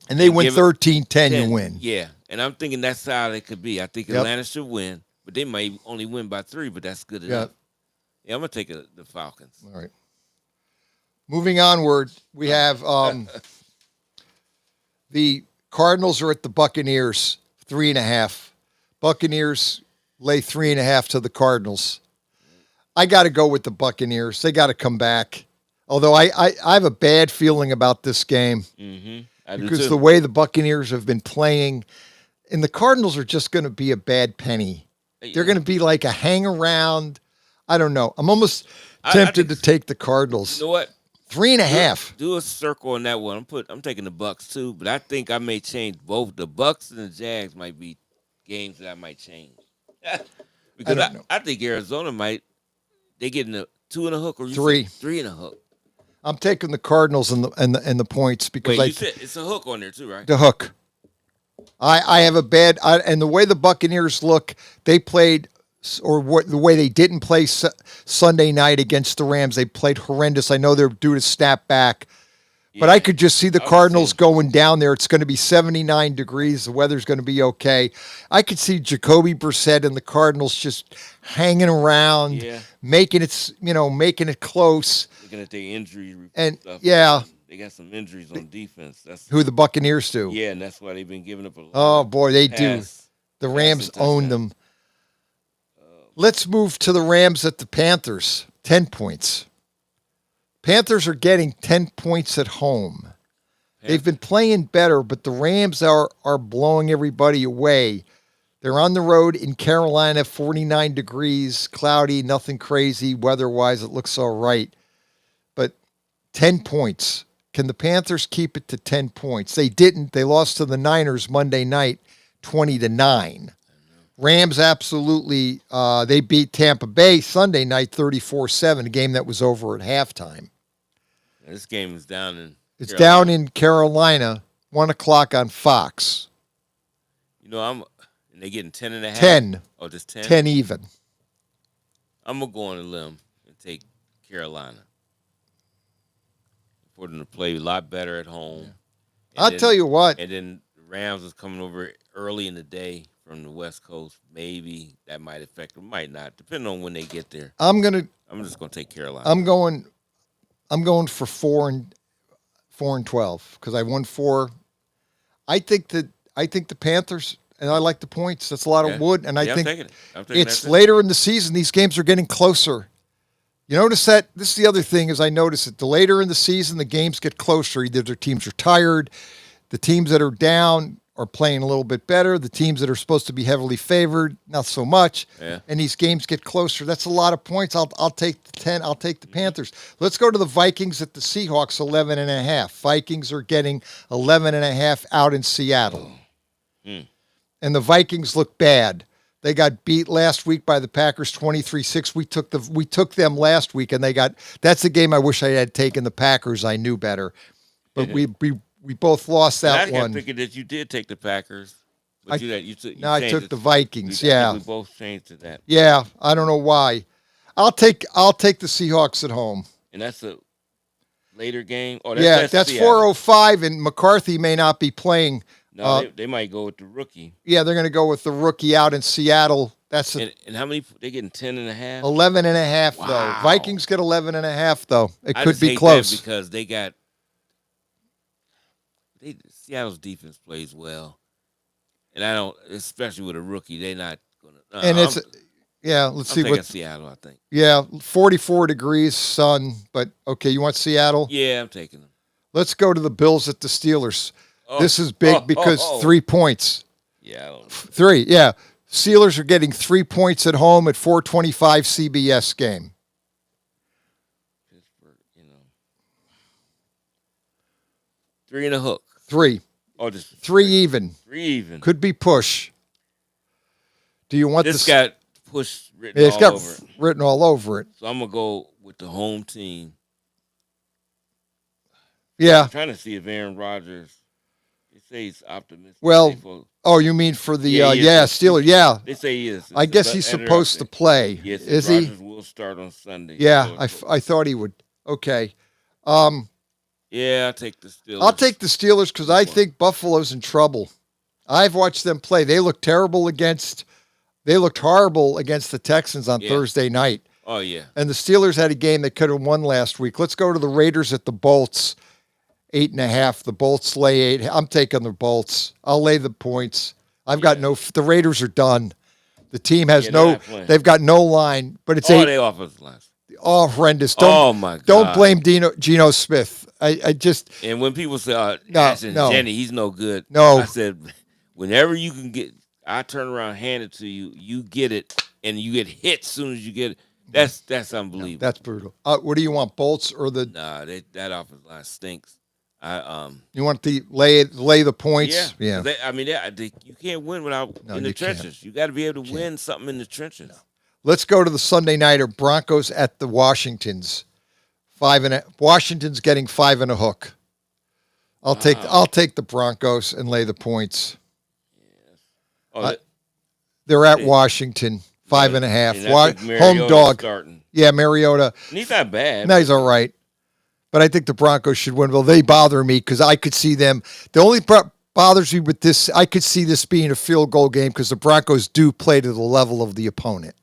And they win 13-10, you win. Yeah, and I'm thinking that's how it could be. I think Atlanta should win, but they might only win by 3, but that's good enough. Yeah, I'm going to take the Falcons. All right. Moving onward, we have the Cardinals are at the Buccaneers, 3.5. Buccaneers lay 3.5 to the Cardinals. I got to go with the Buccaneers. They got to come back. Although I have a bad feeling about this game. Mm-hmm. Because the way the Buccaneers have been playing, and the Cardinals are just going to be a bad penny. They're going to be like a hang around. I don't know. I'm almost tempted to take the Cardinals. You know what? 3.5. Do a circle on that one. I'm taking the Bucks too, but I think I may change both. The Bucks and the Jags might be games that I might change. Because I think Arizona might. They get in a 2 and a hook or 3. 3 and a hook. I'm taking the Cardinals and the points because you said it's a hook on there too, right? The hook. I have a bad and the way the Buccaneers look, they played the way they didn't play Sunday night against the Rams. They played horrendous. I know they're due to snap back, but I could just see the Cardinals going down there. It's going to be 79 degrees. The weather's going to be okay. I could see Jacoby Brissett and the Cardinals just hanging around, making it close. Looking at their injury and stuff. They got some injuries on defense. That's who the Buccaneers do. Yeah, and that's why they've been giving up a lot. Oh boy, they do. The Rams own them. Let's move to the Rams at the Panthers. 10 points. Panthers are getting 10 points at home. They've been playing better, but the Rams are blowing everybody away. They're on the road in Carolina, 49 degrees, cloudy, nothing crazy. Weather-wise, it looks all right. But 10 points. Can the Panthers keep it to 10 points? They didn't. They lost to the Niners Monday night, 20-9. Rams absolutely, they beat Tampa Bay Sunday night 34-7, a game that was over at halftime. This game is down in It's Carolina. down in Carolina, 1 o'clock on Fox. You know, and they getting 10.5? 10. Oh, just 10? 10 even. I'm going to go on a limb and take Carolina. For them to play a lot better at home. I'll tell you what. And then the Rams is coming over early in the day from the West Coast. Maybe that might affect them. Might not, depending on when they get there. I'm just going to take Carolina. I'm going for 4 and 12 because I won 4. I think the Panthers, and I like the points. That's a lot of wood, and I think I'm taking it's that later in the season. These games are getting closer. You notice that? This is the other thing is I notice that the later in the season the games get closer. Either their teams are tired, the teams that are down are playing a little bit better. The teams that are supposed to be heavily favored, not so much. Yeah. And these games get closer. That's a lot of points. I'll take the 10. I'll take the Panthers. Let's go to the Vikings at the Seahawks, 11.5. Vikings are getting 11.5 out in Seattle. And the Vikings look bad. They got beat last week by the Packers 23-6. We took them last week, and that's the game I wish I had taken the Packers. I knew better. But we both lost that one. I figured that you did take the Packers. But you I took the Vikings. Yeah, we both changed to that. Yeah, I don't know why. I'll take the Seahawks at home. And that's a later game. Oh, that's 4:05, and McCarthy may not be playing. No, they might go with the rookie. Yeah, they're going to go with the rookie out in Seattle. And how many? They getting 10.5. 11.5 wow. though. Vikings get 11.5 though. It I could just be hate close that because they got. Seattle's defense plays well, and I don't, especially with a rookie, they're not gonna. And let's see what Seattle. I think. Yeah, 44 degrees, sun. But okay, you want Seattle? Yeah, I'm taking them. Let's go to the Bills at the Steelers. This is big because 3 points. Yeah, I don't know. 3. Yeah, Steelers are getting 3 points at home at 4:25 CBS game. Pittsburgh, 3 and a hook. 3. Oh, just 3 even. 3 even. Could be push. Do you want this? Got push written it's all got over it. Written all over it. So I'm gonna go with the home team. Yeah. I'm trying to see if Aaron Rodgers. They say he's optimistic. Well, you mean for the Steelers? Yeah. They say he is. I guess he's supposed to play. Yes, is Rodgers he? Will start on Sunday. Yeah, I thought he would. Okay. Yeah, I'll take the Steelers. I'll take the Steelers because I think Buffalo's in trouble. I've watched them play. They looked horrible against the Texans on Thursday night. Oh, yeah. And the Steelers had a game they could have won last week. Let's go to the Raiders at the Bolts, 8.5. The Bolts lay 8. I'm taking the Bolts. I'll lay the points. The Raiders are done. The team has they've got no line, but it's 8. They offensive line. Oh, horrendous. My God. Don't blame Geno Smith. I just. And when people say, no. Jenny, he's no good. No. I said, whenever you can get, I turn around, hand it to you, you get it, and you get hit as soon as you get it. That's unbelievable. That's brutal. What do you want, Bolts or the? Nah, that offensive line stinks. You want the lay the points? Yeah. You can't win without in the trenches. You got to be able to win something in the trenches. No. Let's go to the Sunday nighter. Broncos at the Washingtons. 5.5. Washington's getting 5 and a hook. I'll take the Broncos and lay the points. Yes. They're at Washington. 5.5. Home dog. Starting. Yeah, Mariota. And he's not bad. No, he's all right. But I think the Broncos should win. Well, they bother me because I could see them. The only bothers me with this, I could see this being a field goal game because the Broncos do play to the level of the opponent.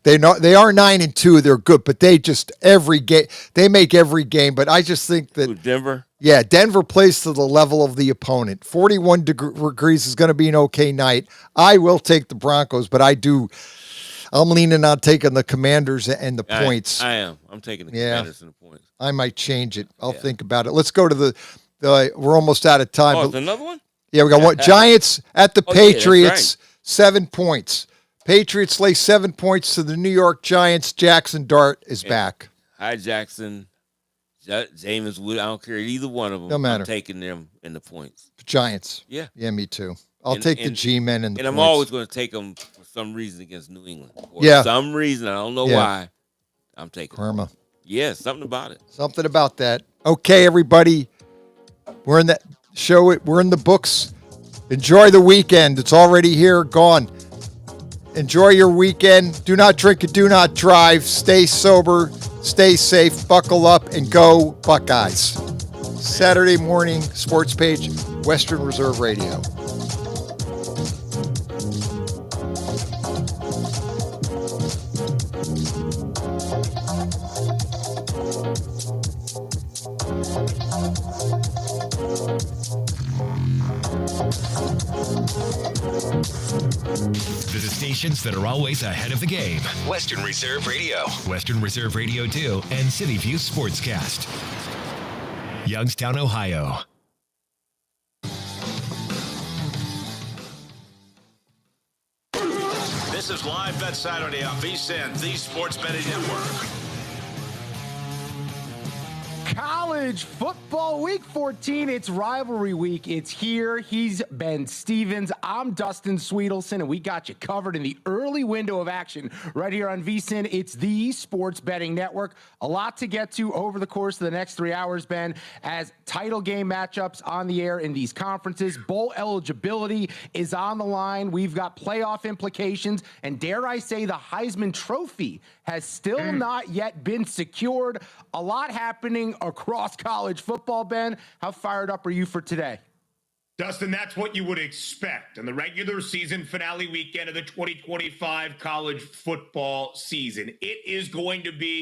They are 9-2. They're good, but they just every game they make every game. But I just think that Denver. Yeah, Denver plays to the level of the opponent. 41 degrees is going to be an okay night. I will take the Broncos, but I'm leaning on taking the Commanders and the points. I am. I'm taking the Commanders and the points. I might change it. I'll think about it. Let's go to the we're almost out of time. Oh, another one? Yeah, we got one. Giants at the Patriots, right. 7 points. Patriots lay 7 points to the New York Giants. Jackson Dart is back. Hi, Jackson. Jameis Wood. I don't care either one of them. No matter. I'm taking them in the points. Giants. Yeah. Yeah, me too. I'll take the G-men and the points. I'm always going to take them for some reason against New England. For some reason. I don't know why. I'm taking Karma. Yeah, something about it. Something about that. Okay, everybody. We're in that show. We're in the books. Enjoy the weekend. It's already here, gone. Enjoy your weekend. Do not drink and do not drive. Stay sober. Stay safe. Buckle up and go Buckeyes. Saturday morning sports page, Western Reserve Radio. The stations that are always ahead of the game. Western Reserve Radio. Western Reserve Radio 2 and City View Sportscast. Youngstown, Ohio. This is Live Bet Saturday on VSiN, the Sports Betting Network. College football week 14. It's rivalry week. It's here. He's Ben Stevens. I'm Dustin Sweetelson, and we got you covered in the early window of action right here on VSiN. It's the Sports Betting Network. A lot to get to over the course of the next 3 hours, Ben, as title game matchups on the air in these conferences. Bowl eligibility is on the line. We've got playoff implications, and dare I say the Heisman Trophy has still not yet been secured. A lot happening across college football, Ben. How fired up are you for today? Dustin, that's what you would expect on the regular season finale weekend of the 2025 college football season. It is going to be